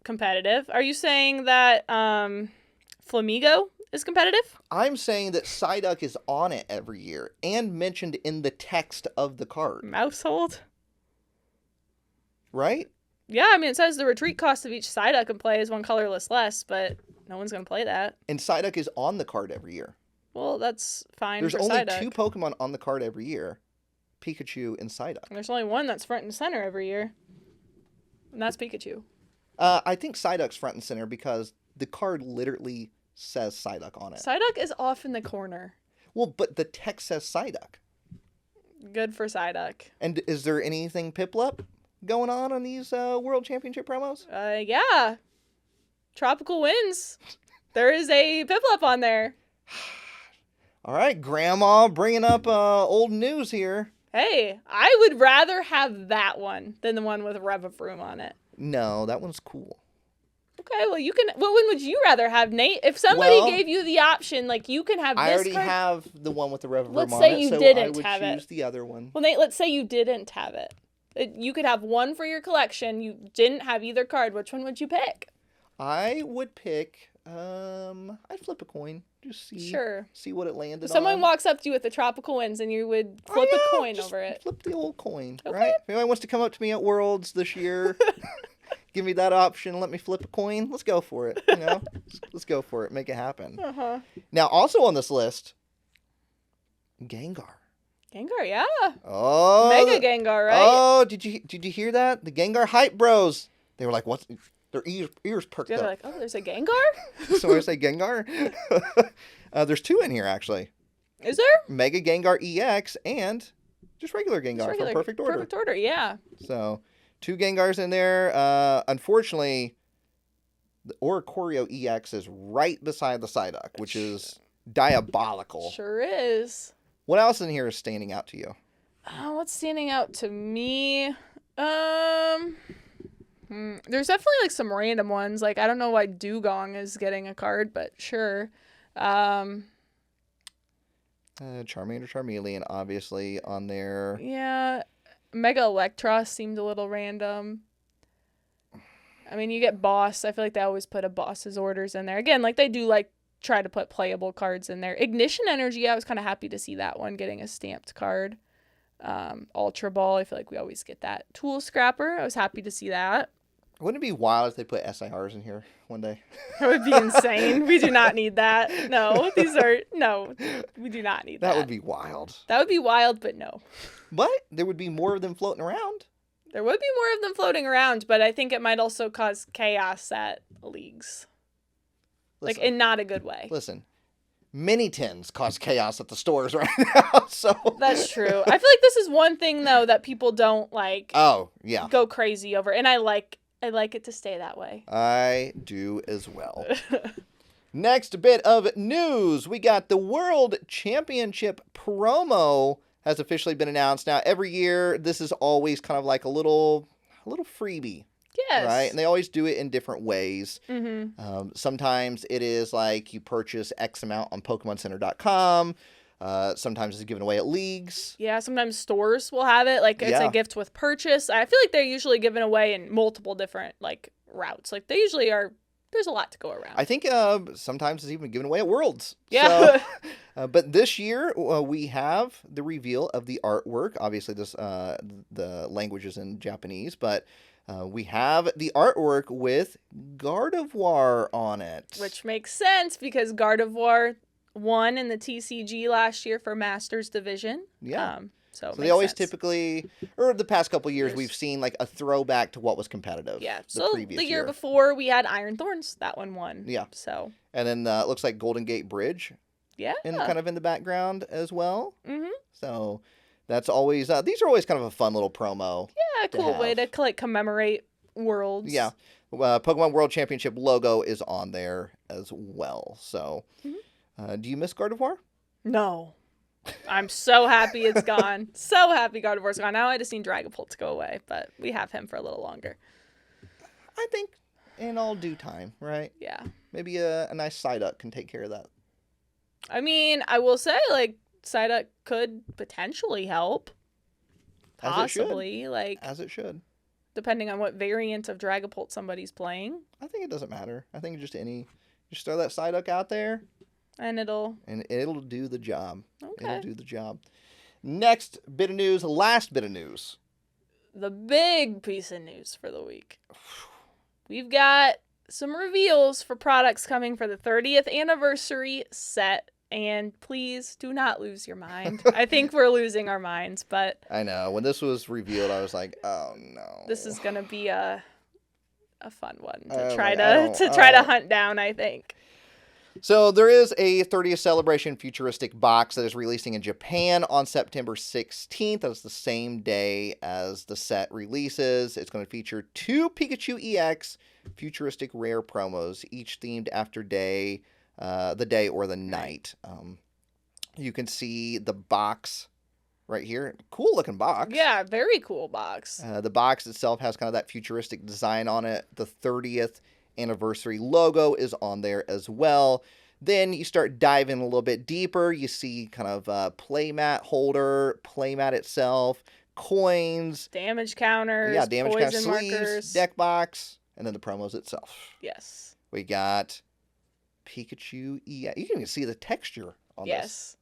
competitive. Are you saying that Flamigo is competitive? I'm saying that Psyduck is on it every year and mentioned in the text of the card. Mousehold? Right? Yeah, I mean, it says the retreat cost of each Psyduck in play is one colorless less, but no one's going to play that. And Psyduck is on the card every year. Well, that's fine. There's for only Psyduck. 2 Pokemon on the card every year. Pikachu and Psyduck. And there's only one that's front and center every year. And that's Pikachu. I think Psyduck's front and center because the card literally says Psyduck on it. Psyduck is off in the corner. Well, but the text says Psyduck. Good for Psyduck. And is there anything Piplup going on these World Championship promos? Yeah. Tropical Winds. There is a Piplup on there. All right, Grandma bringing up old news here. Hey, I would rather have that one than the one with Revavroom on it. No, that one's cool. Okay, well, you can... What one would you rather have, Nate? If somebody gave you the option, like, you can have this I already card... have the one with the Revavroom Let's on say it, you so didn't I would have choose it. the other one. Well, Nate, let's say you didn't have it. You could have one for your collection. You didn't have either card. Which one would you pick? I would pick... I'd flip a coin. Just see what it landed if someone on. walks up to you with the Tropical Winds and you would flip a coin over it. Flip the old coin, Okay. right? If anyone wants to come up to me at Worlds this year, give me that option, let me flip a coin, let's go for it, you know? Let's go for it, make it happen. Uh-huh. Now, also on this list, Gengar. Gengar, yeah. Oh. Mega Gengar, right? Oh, did you hear that? The Gengar hype bros. They were like, what's... Their ears perked Yeah, up. they're like, oh, there's a Gengar? So I say Gengar? There's 2 in here, actually. Is there? Mega Gengar EX and just regular Gengar from Perfect Order. Perfect Order, yeah. So, 2 Gengars in there. Unfortunately, the Oricorio EX is right beside the Psyduck, which is diabolical. Sure is. What else in here is standing out to you? What's standing out to me? There's definitely like some random ones. Like I don't know why Dugong is getting a card, but sure. Charmander, Charmeleon, obviously on there. Yeah, Mega Electros seemed a little random. I mean, you get Boss. I feel like they always put a Boss's orders in there. Again, like they do like try to put playable cards in there. Ignition Energy, I was kind of happy to see that one getting a stamped card. Ultra Ball, I feel like we always get that. Tool Scrapper, I was happy to see that. Wouldn't it be wild if they put SIRs in here one day? That would be insane. We do not need that. No, we do not need that. That would be wild. That would be wild, but no. But there would be more of them floating around. There would be more of them floating around, but I think it might also cause chaos at leagues. Listen, like, in not a good way. Listen, mini tins cause chaos at the stores right now, so... That's true. I feel like this is one thing, though, that people don't, like... Oh, yeah. Go crazy over. And I like it to stay that way. I do as well. Next bit of news. We got the World Championship promo has officially been announced. Now, every year, this is always kind of like a little freebie. Yes. Right? And they always do it in different ways. Mm-hmm. Sometimes it is like you purchase X amount on PokemonCenter.com. Sometimes it's given away at leagues. Yeah, sometimes stores will have it. Like, it's a gift with purchase. I feel like they're usually given away in multiple different, like, routes. Like, they usually are. There's a lot to go around. I think sometimes it's even given away at Worlds. Yeah. So, but this year we have the reveal of the artwork. Obviously, the language is in Japanese, but we have the artwork with Gardevoir on it. Which makes sense because Gardevoir won in the TCG last year for Masters Division. Yeah. So they always typically, or the past couple of years, we've seen like a throwback to what was competitive. Yeah. The year before we had Iron Thorns, that one won. Yeah. So. And then it looks like Golden Gate Bridge. Yeah. Kind of in the background as well. Mm-hmm. So that's always these are always kind of a fun little promo. Yeah, cool way to like commemorate Worlds. Yeah. Pokemon World Championship logo is on there as well. So, do you miss Gardevoir? No. I'm so happy it's gone. So happy Gardevoir's gone. Now I just need Dragapult to go away, but we have him for a little longer. I think in all due time, right? Yeah. Maybe a nice Psyduck can take care of that. I mean, I will say, like, Psyduck could potentially help. Possibly. As it should. Depending on what variant of Dragapult somebody's playing. I think it doesn't matter. I think just throw that Psyduck out there. And it'll do the job. Okay. It'll do the job. Next bit of news, last bit of news. The big piece of news for the week. We've got some reveals for products coming for the 30th anniversary set. And please do not lose your mind. I think we're losing our minds, but... I know. When this was revealed, I was like, oh, no. This is going to be a fun one to try to hunt down, I think. So there is a 30th Celebration Futuristic box that is releasing in Japan on September 16th. That's the same day as the set releases. It's going to feature 2 Pikachu EX Futuristic Rare promos, each themed after the day or the night. You can see the box right here. Cool looking box. Yeah, very cool box. The box itself has kind of that futuristic design on it. The 30th anniversary logo is on there as well. Then you start diving a little bit deeper. You see kind of playmat holder, playmat itself, coins, damage counters, damage poison counter sleeves, markers, deck box, and then the promos itself. Yes. We got Pikachu EX. You can even see the texture on this.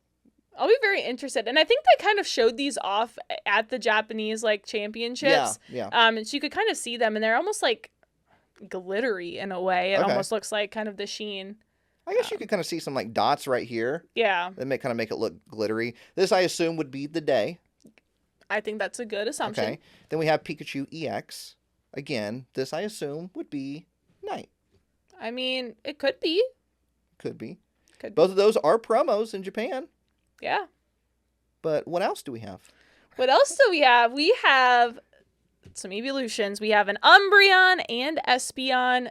I'll be very interested. And I think they kind of showed these off at the Japanese like championships. Yeah. And so you could kind of see them and they're almost like glittery in a way. It almost looks like kind of the sheen. I guess you could kind of see some like dots right here. Yeah. That kind of make it look glittery. This I assume would be the day. I think that's a good assumption. Okay. Then we have Pikachu EX. Again, this I assume would be night. I mean, it could be. Could be. Could Both of those are promos in Japan. Yeah. But what else do we have? What else do we have? We have some evolutions. We have an Umbreon and Espeon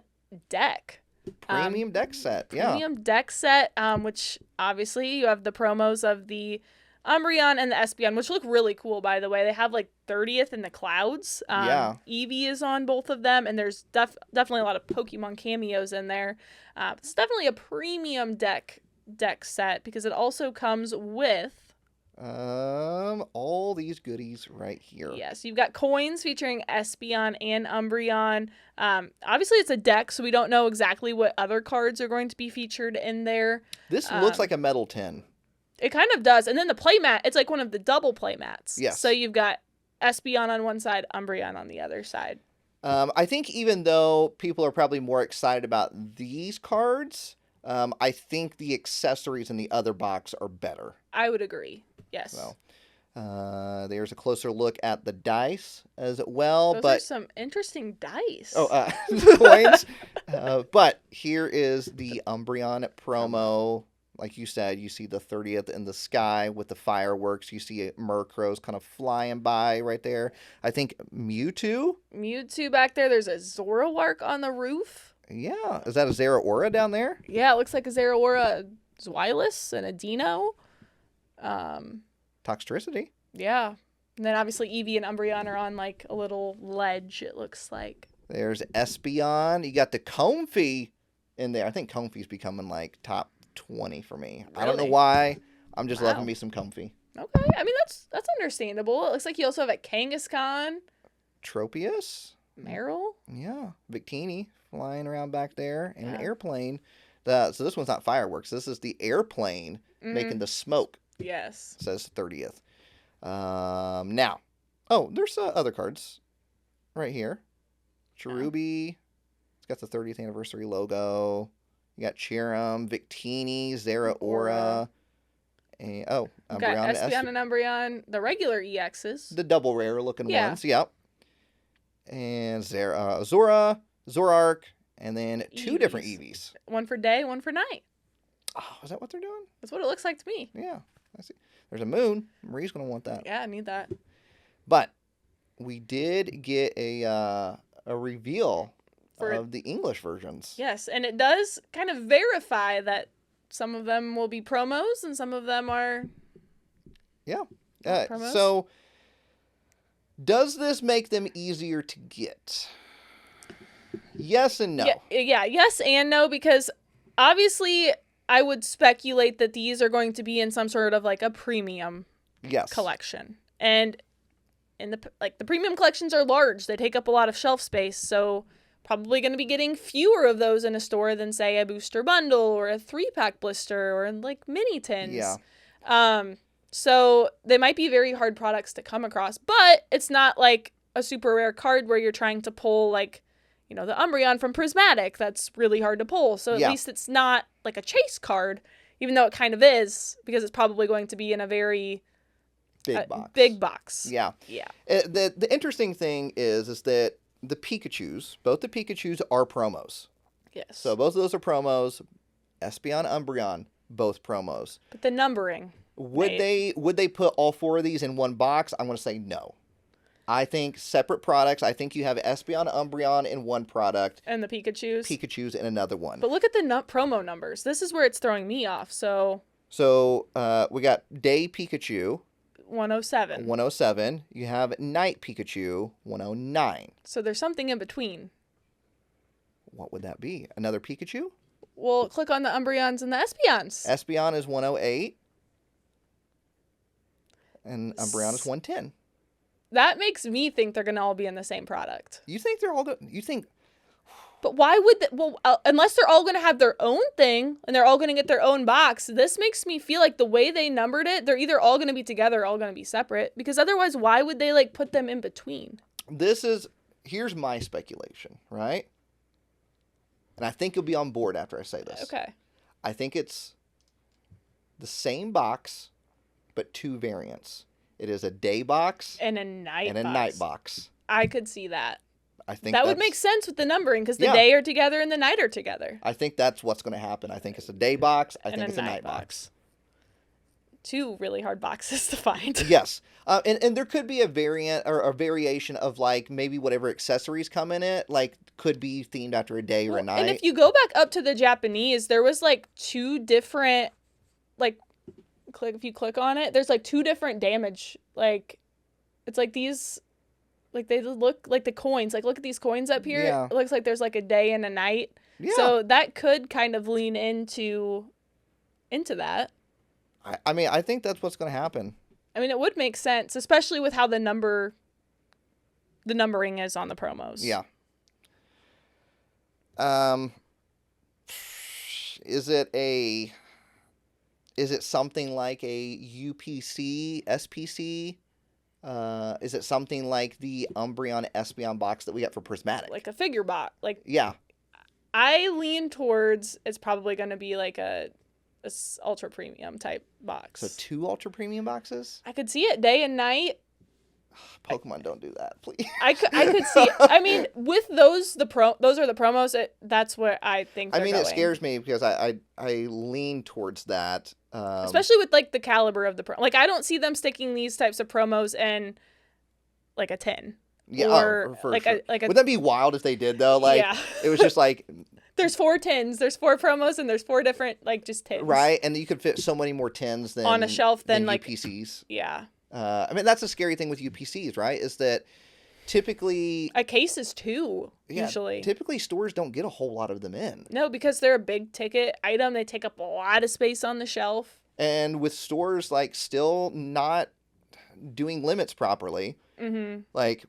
deck. Premium deck set. Yeah. Premium deck set, which obviously you have the promos of the Umbreon and the Espeon, which look really cool, by the way. They have like 30th in the clouds. Eevee is on both of them, and there's definitely a lot of Pokemon cameos in there. It's definitely a premium deck set because it also comes with all these goodies right here. Yes, you've got coins featuring Espeon and Umbreon. Obviously it's a deck, so we don't know exactly what other cards are going to be featured in there. This looks like a metal tin. It kind of does. And then the playmat, it's like one of the double playmats. Yes. So you've got Espeon on one side, Umbreon on the other side. I think even though people are probably more excited about these cards, I think the accessories in the other box are better. I would agree. Yes. So, there's a closer look at the dice as well. Those are some interesting dice. Coins. But here is the Umbreon promo. Like you said, you see the 30th in the sky with the fireworks. You see Murkrows kind of flying by right there. I think Mewtwo back there. There's a Zoroark on the roof. Yeah. Is that a Zeraora down there? Yeah, it looks like a Zeraora, Zweilous, and a Dino. Toxtricity. Yeah. And then obviously Eevee and Umbreon are on like a little ledge, it looks like. There's Espeon. You got the Comfey in there. I think Comfey's becoming like top 20 for me. Really? I don't know why. I'm just loving me some Comfey. Okay, I mean that's understandable. It looks like you also have a Kangaskhan, Tropius, Meryl, yeah, Victini flying around back there, and an airplane. So this one's not fireworks. This is the airplane making the smoke. Yes. It says 30th. Now, there's other cards right here. Cherubi. It's got the 30th anniversary logo. You got Cherim, Victini, Zeraora. And, Umbreon. Espeon and Umbreon. The regular EXs. The double rare looking ones. Yep. And Zora, Zorark, and then two different Eevees. One for day, one for night. Oh, is that what they're doing? That's what it looks like to me. Yeah, I see. There's a moon. Marie's going to want that. Yeah, I need that. But we did get a reveal of the English versions. Yes, and it does kind of verify that some of them will be promos and some of them are... Yeah. Promos. So, does this make them easier to get? Yes and no. Yeah, yes and no, because obviously I would speculate that these are going to be in some sort of like a premium collection. And in the premium collections are large. They take up a lot of shelf space, so probably going to be getting fewer of those in a store than, say, a booster bundle or a 3-pack blister or like mini tins. Yeah. So they might be very hard products to come across, but it's not like a super rare card where you're trying to pull like, the Umbreon from Prismatic. That's really hard to pull. So at least it's not like a chase card, even though it kind of is, because it's probably going to be in a very big box. Yeah. Yeah. The interesting thing is that the Pikachus, both the Pikachus are promos. Yes. So both of those are promos. Espeon, Umbreon, both promos. But the numbering. Would they put all 4 of these in one box? I'm going to say no. I think separate products. I think you have Espeon, Umbreon in one product. And the Pikachus in another one. But look at the promo numbers. This is where it's throwing me off. So we got Day Pikachu. 107. 107. You have Night Pikachu. 109. So there's something in between. What would that be? Another Pikachu? Well, click on the Umbreons and the Espeons. Espeon is 108. And Umbreon is 110. That makes me think they're going to all be in the same product. You think they're all... You think... But why would they... Well, unless they're all going to have their own thing and they're all going to get their own box, this makes me feel like the way they numbered it, they're either all going to be together or all going to be separate. Because otherwise, why would they, put them in between? Here's my speculation, right? And I think you'll be on board after I say this. Okay. I think it's the same box, but 2 variants. It is a day box and a night box. I could see that. I think that would make sense with the numbering because the day are together and the night are together. I think that's what's going to happen. I think it's a day box. I think it's a night box. 2 really hard boxes to find. Yes. And there could be a variant or a variation of maybe whatever accessories come in it, could be themed after a day or a night. And if you go back up to the Japanese, there was 2 different, if you click on it, there's 2 different damage. It's these, they look like the coins. Look at these coins up here. Yeah. It looks like there's a day and a night. Yeah. So that could kind of lean into that. I think that's what's going to happen. I mean, it would make sense, especially with how the numbering is on the promos. Yeah. Is it something like a UPC, SPC? Is it something like the Umbreon Espeon box that we got for Prismatic? Like a figure box. Yeah. I lean towards it's probably going to be a ultra premium type box. So 2 ultra premium boxes? I could see it day and night. Pokemon, don't do that, please. I could see it. I mean, with those those are the promos. That's where I think they're going. It scares me because I lean towards that. Especially with the caliber of the I don't see them sticking these types of promos in a 10. Yeah, or for sure. Would that be wild if they did though? It was just there's 4 tins, there's 4 promos, and there's 4 different just tins. Right, and you could fit so many more tins than on a shelf than UPCs. Yeah. That's a scary thing with UPCs, right? Is that typically a case is 2 usually. Typically stores don't get a whole lot of them in. No, because they're a big ticket item. They take up a lot of space on the shelf. And with stores like still not doing limits properly, like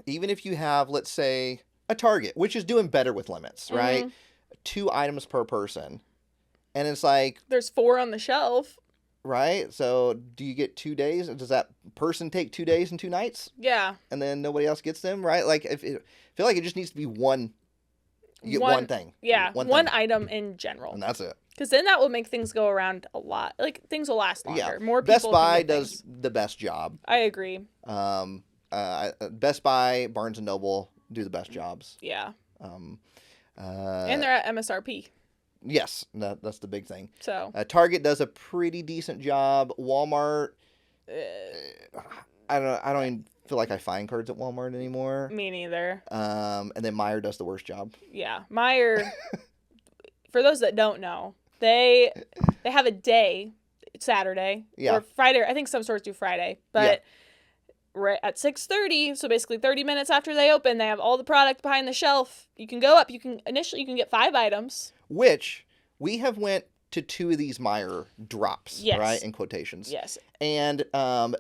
even if you have, let's say, a Target, which is doing better with limits, right? 2 items per person. And it's like... There's 4 on the shelf. Right? So do you get 2 days? Does that person take 2 days and 2 nights? Yeah. And then nobody else gets them, right? Like, I feel like it just needs to be one... You get one thing. Yeah, one thing. item in general. And that's it. Because then that will make things go around a lot. Like, things will last longer. Yeah. More people Best Buy can get does the best job. I agree. Best Buy, Barnes & Noble do the best jobs. Yeah. And they're at MSRP. Yes, that's the big thing. So Target does a pretty decent job. Walmart, I don't even feel like I find cards at Walmart anymore. Me neither. And then Meijer does the worst job. Yeah, Meijer. For those that don't know, they have a day, Saturday or Friday. I think some stores do Friday, but right at 6:30, so basically 30 minutes after they open, they have all the product behind the shelf. You can go up. You can get 5 items. Which we have went to 2 of these Meijer drops, right? In quotations. Yes. And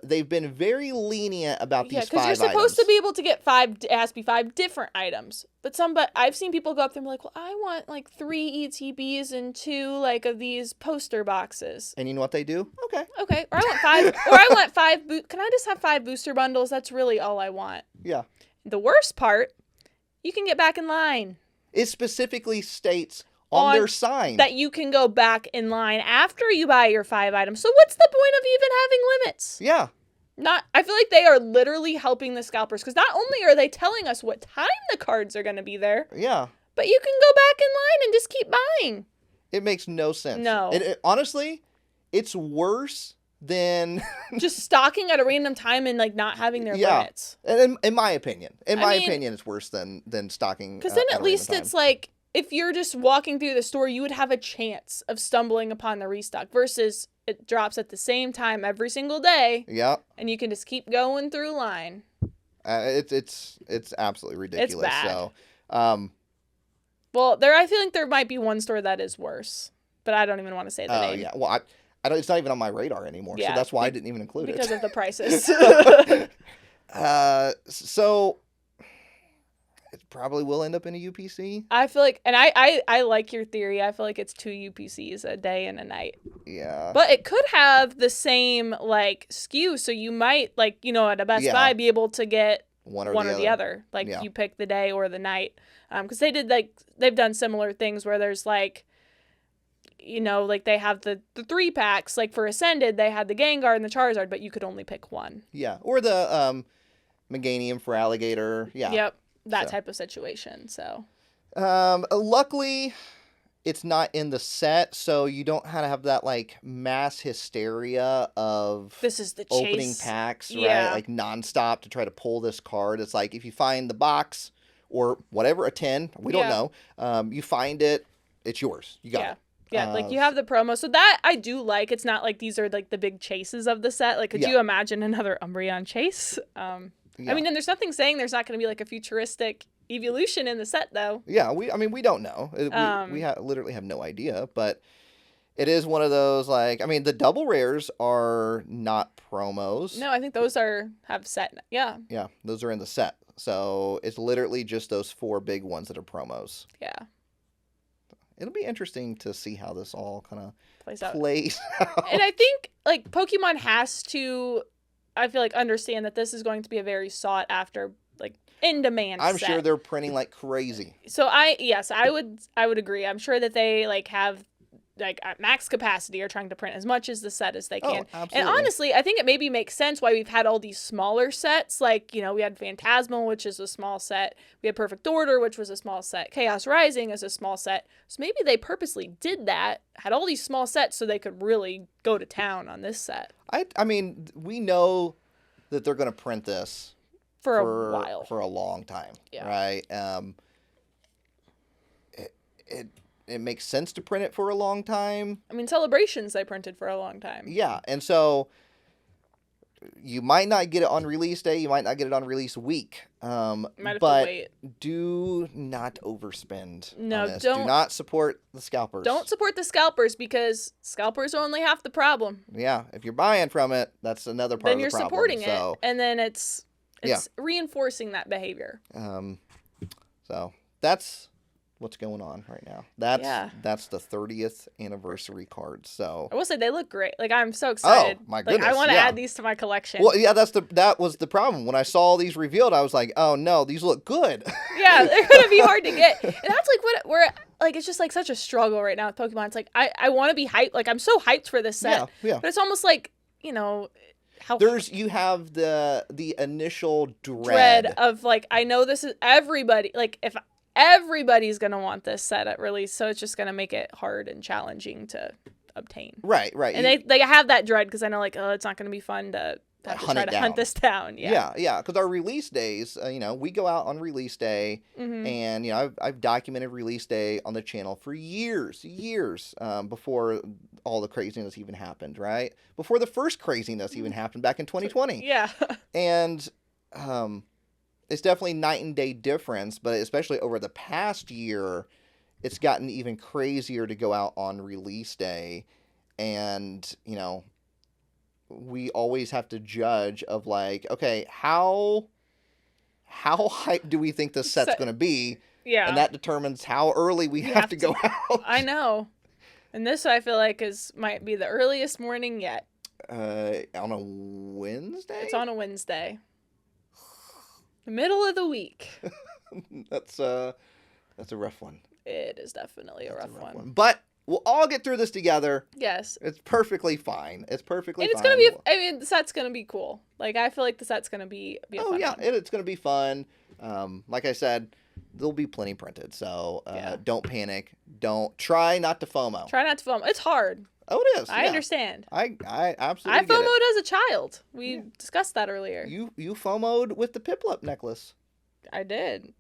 they've been very lenient about these 5 items. Yeah, because you're supposed to be able to get 5. It has to be 5 different items. But I've seen people go up there and be like, well, I want like 3 ETBs and 2 like of these poster boxes. And you know what they do? Okay. Or I want 5. Or I want 5. Can I just have 5 booster bundles? That's really all I want. Yeah. The worst part, you can get back in line. It specifically states on their sign that you can go back in line after you buy your 5 items. So what's the point of even having limits? Yeah. I feel like they are literally helping the scalpers, because not only are they telling us what time the cards are going to be there, but you can go back in line and just keep buying. It makes no sense. No. Honestly, it's worse than just stocking at a random time and like not having their limits. In my opinion, it's worse than stocking. Because then at least it's like, if you're just walking through the store, you would have a chance of stumbling upon the restock, versus it drops at the same time every single day. Yeah. And you can just keep going through line. It's absolutely ridiculous. It's bad. So, well, I feel like there might be one store that is worse, but I don't even want to say the name. Yeah. Well, I don't. It's not even on my radar anymore. Yeah, so that's why I didn't even include because it. Because of the prices. So it probably will end up in a UPC. I feel like, and I like your theory. I feel like it's 2 UPCs, a day and a night. Yeah. But it could have the same like SKU, so you might at a Best Buy be able to get one or the other. Like you pick the day or the night. Because they've done similar things where there's like, they have the 3-packs. Like for Ascended, they had the Gengar and the Charizard, but you could only pick one. Yeah. Or the Meganium for Alligator. Yeah. Yep. That type of situation. So, luckily, it's not in the set, so you don't have that like mass hysteria of this is the opening packs, right? Like nonstop to try to pull this card. It's like if you find the box or whatever, a 10, we don't know. You find it, it's yours. You got it. Yeah, like you have the promo. So that I do like. It's not like these are like the big chases of the set. Like, could you imagine another Umbreon chase? I mean, and there's nothing saying there's not going to be like a futuristic evolution in the set, though. Yeah, we don't know. We literally have no idea, but it is one of those, like, I mean, the double rares are not promos. No, I think those have set. Yeah. Yeah, those are in the set. So it's literally just those 4 big ones that are promos. Yeah. It'll be interesting to see how this all kind of plays out. And I think, like, Pokemon has to, I feel like, understand that this is going to be a very sought after, like, in demand I'm set. sure they're printing like crazy. So I would agree. I'm sure that they like have like at max capacity are trying to print as much as the set as they can. Oh, absolutely. And honestly, I think it maybe makes sense why we've had all these smaller sets. Like, we had Phantasmal, which is a small set. We had Perfect Order, which was a small set. Chaos Rising is a small set. So maybe they purposely did that, had all these small sets so they could really go to town on this set. I mean, we know that they're going to print this for a while. For a long time, right? It makes sense to print it for a long time. I mean, Celebrations they printed for a long time. Yeah, and so you might not get it on release day. You might not get it on release week. Might have but to wait. Do not overspend. No, on this. don't. Do not support the scalpers. Don't support the scalpers because scalpers are only half the problem. Yeah, if you're buying from it, that's another part then of the problem. Then you're supporting it, and then it's reinforcing that behavior. So that's what's going on right now. That's the 30th anniversary card. So I will say they look great. Like, I'm so excited. Oh my goodness! Like, I want to add these to my collection. Well, yeah, that was the problem. When I saw these revealed, I was like, oh no, these look good. Yeah, they're gonna be hard to get. And that's like we're like, it's just like such a struggle right now with Pokemon. It's like I want to be hyped. Like, I'm so hyped for this set. Yeah. But it's almost like, how you have the initial dread of, like, I know this is everybody. Like, if everybody's going to want this set at release, so it's just going to make it hard and challenging to obtain. Right. And they have that dread because I know, like, it's not going to be fun to have to try to hunt this down. Yeah. Because our release days, we go out on release day, and, I've documented release day on the channel for years, before all the craziness even happened, right? Before the first craziness even happened back in 2020. Yeah. And, it's definitely night and day difference, but especially over the past year, it's gotten even crazier to go out on release day. And, we always have to judge of, like, okay, how hyped do we think this set's going to be? Yeah. And that determines how early we have to go out. I know. And this, I feel like, might be the earliest morning yet. On a Wednesday? It's on a Wednesday. The middle of the week. That's a rough one. It is definitely a rough one. But we'll all get through this together. Yes. It's perfectly fine. And it's gonna be. The set's gonna be cool. Like, I feel like the set's gonna be a fun one. It's gonna be fun. Like I said, there'll be plenty printed. So don't panic. Don't try not to FOMO. It's hard. Oh, it is. I understand. I absolutely I FOMO'd as a child. We discussed that earlier. You FOMO'd with the Piplup necklace. I did.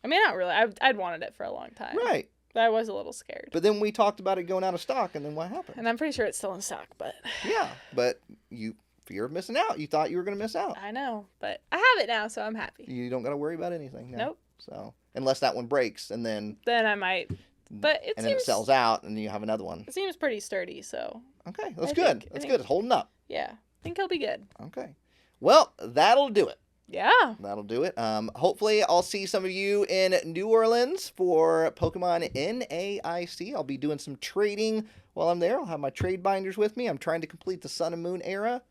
I mean, not really. I'd wanted it for a long time. Right. But I was a little scared. But then we talked about it going out of stock, and then what happened? And I'm pretty sure it's still in stock, but... Yeah, but you fear of missing out. You thought you were going to miss out. I know, but I have it now, so I'm happy. You don't got to worry about anything now. Nope. So, unless that one breaks, and then... Then I might... But then it sells out, and you have another one. It seems pretty sturdy, so... Okay, that's good. That's good. It's holding up. Yeah, I think he'll be good. Okay. Well, that'll do it. Yeah. That'll do it. Hopefully, I'll see some of you in New Orleans for Pokemon NAIC. I'll be doing some trading while I'm there. I'll have my trade binders with me. I'm trying to complete the Sun and Moon era.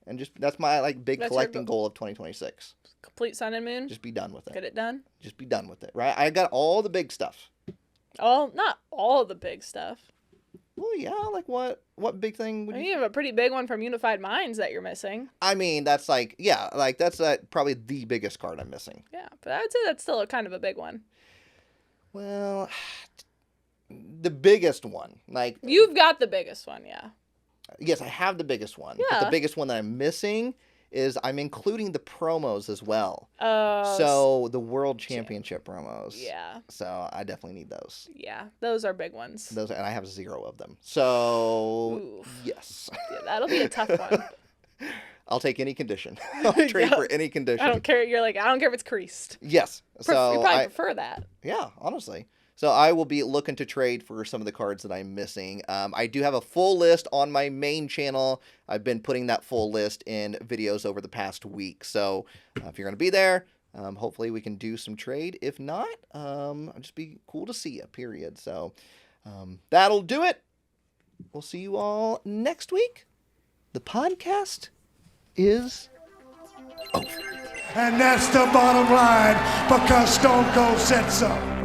And that's my big collecting goal of 2026. Complete Sun and Moon? Just be done with it. Get it done? Just be done with it, right? I got all the big stuff. Oh, not all the big stuff. Well, yeah, like what big thing would you have a pretty big one from Unified Minds that you're missing. I mean, that's that's probably the biggest card I'm missing. Yeah, but I would say that's still kind of a big one. Well, the biggest one, you've got the biggest one, yeah. Yes, I have the biggest one. Yeah. But the biggest one that I'm missing is I'm including the promos as well. Oh. So the World Championship promos. Yeah. So I definitely need those. Yeah, those are big ones. And I have 0 of them. So oof. Yes. Yeah, that'll be a tough one. I'll take any condition. I'll trade for any condition. I don't care. You're like, I don't care if it's creased. Yes. So you probably prefer that. Yeah, honestly. So I will be looking to trade for some of the cards that I'm missing. I do have a full list on my main channel. I've been putting that full list in videos over the past week. So if you're going to be there, hopefully we can do some trade. If not, it'll just be cool to see you, period. So that'll do it. We'll see you all next week. The podcast is over. And that's the bottom line, because Stone Cold said so.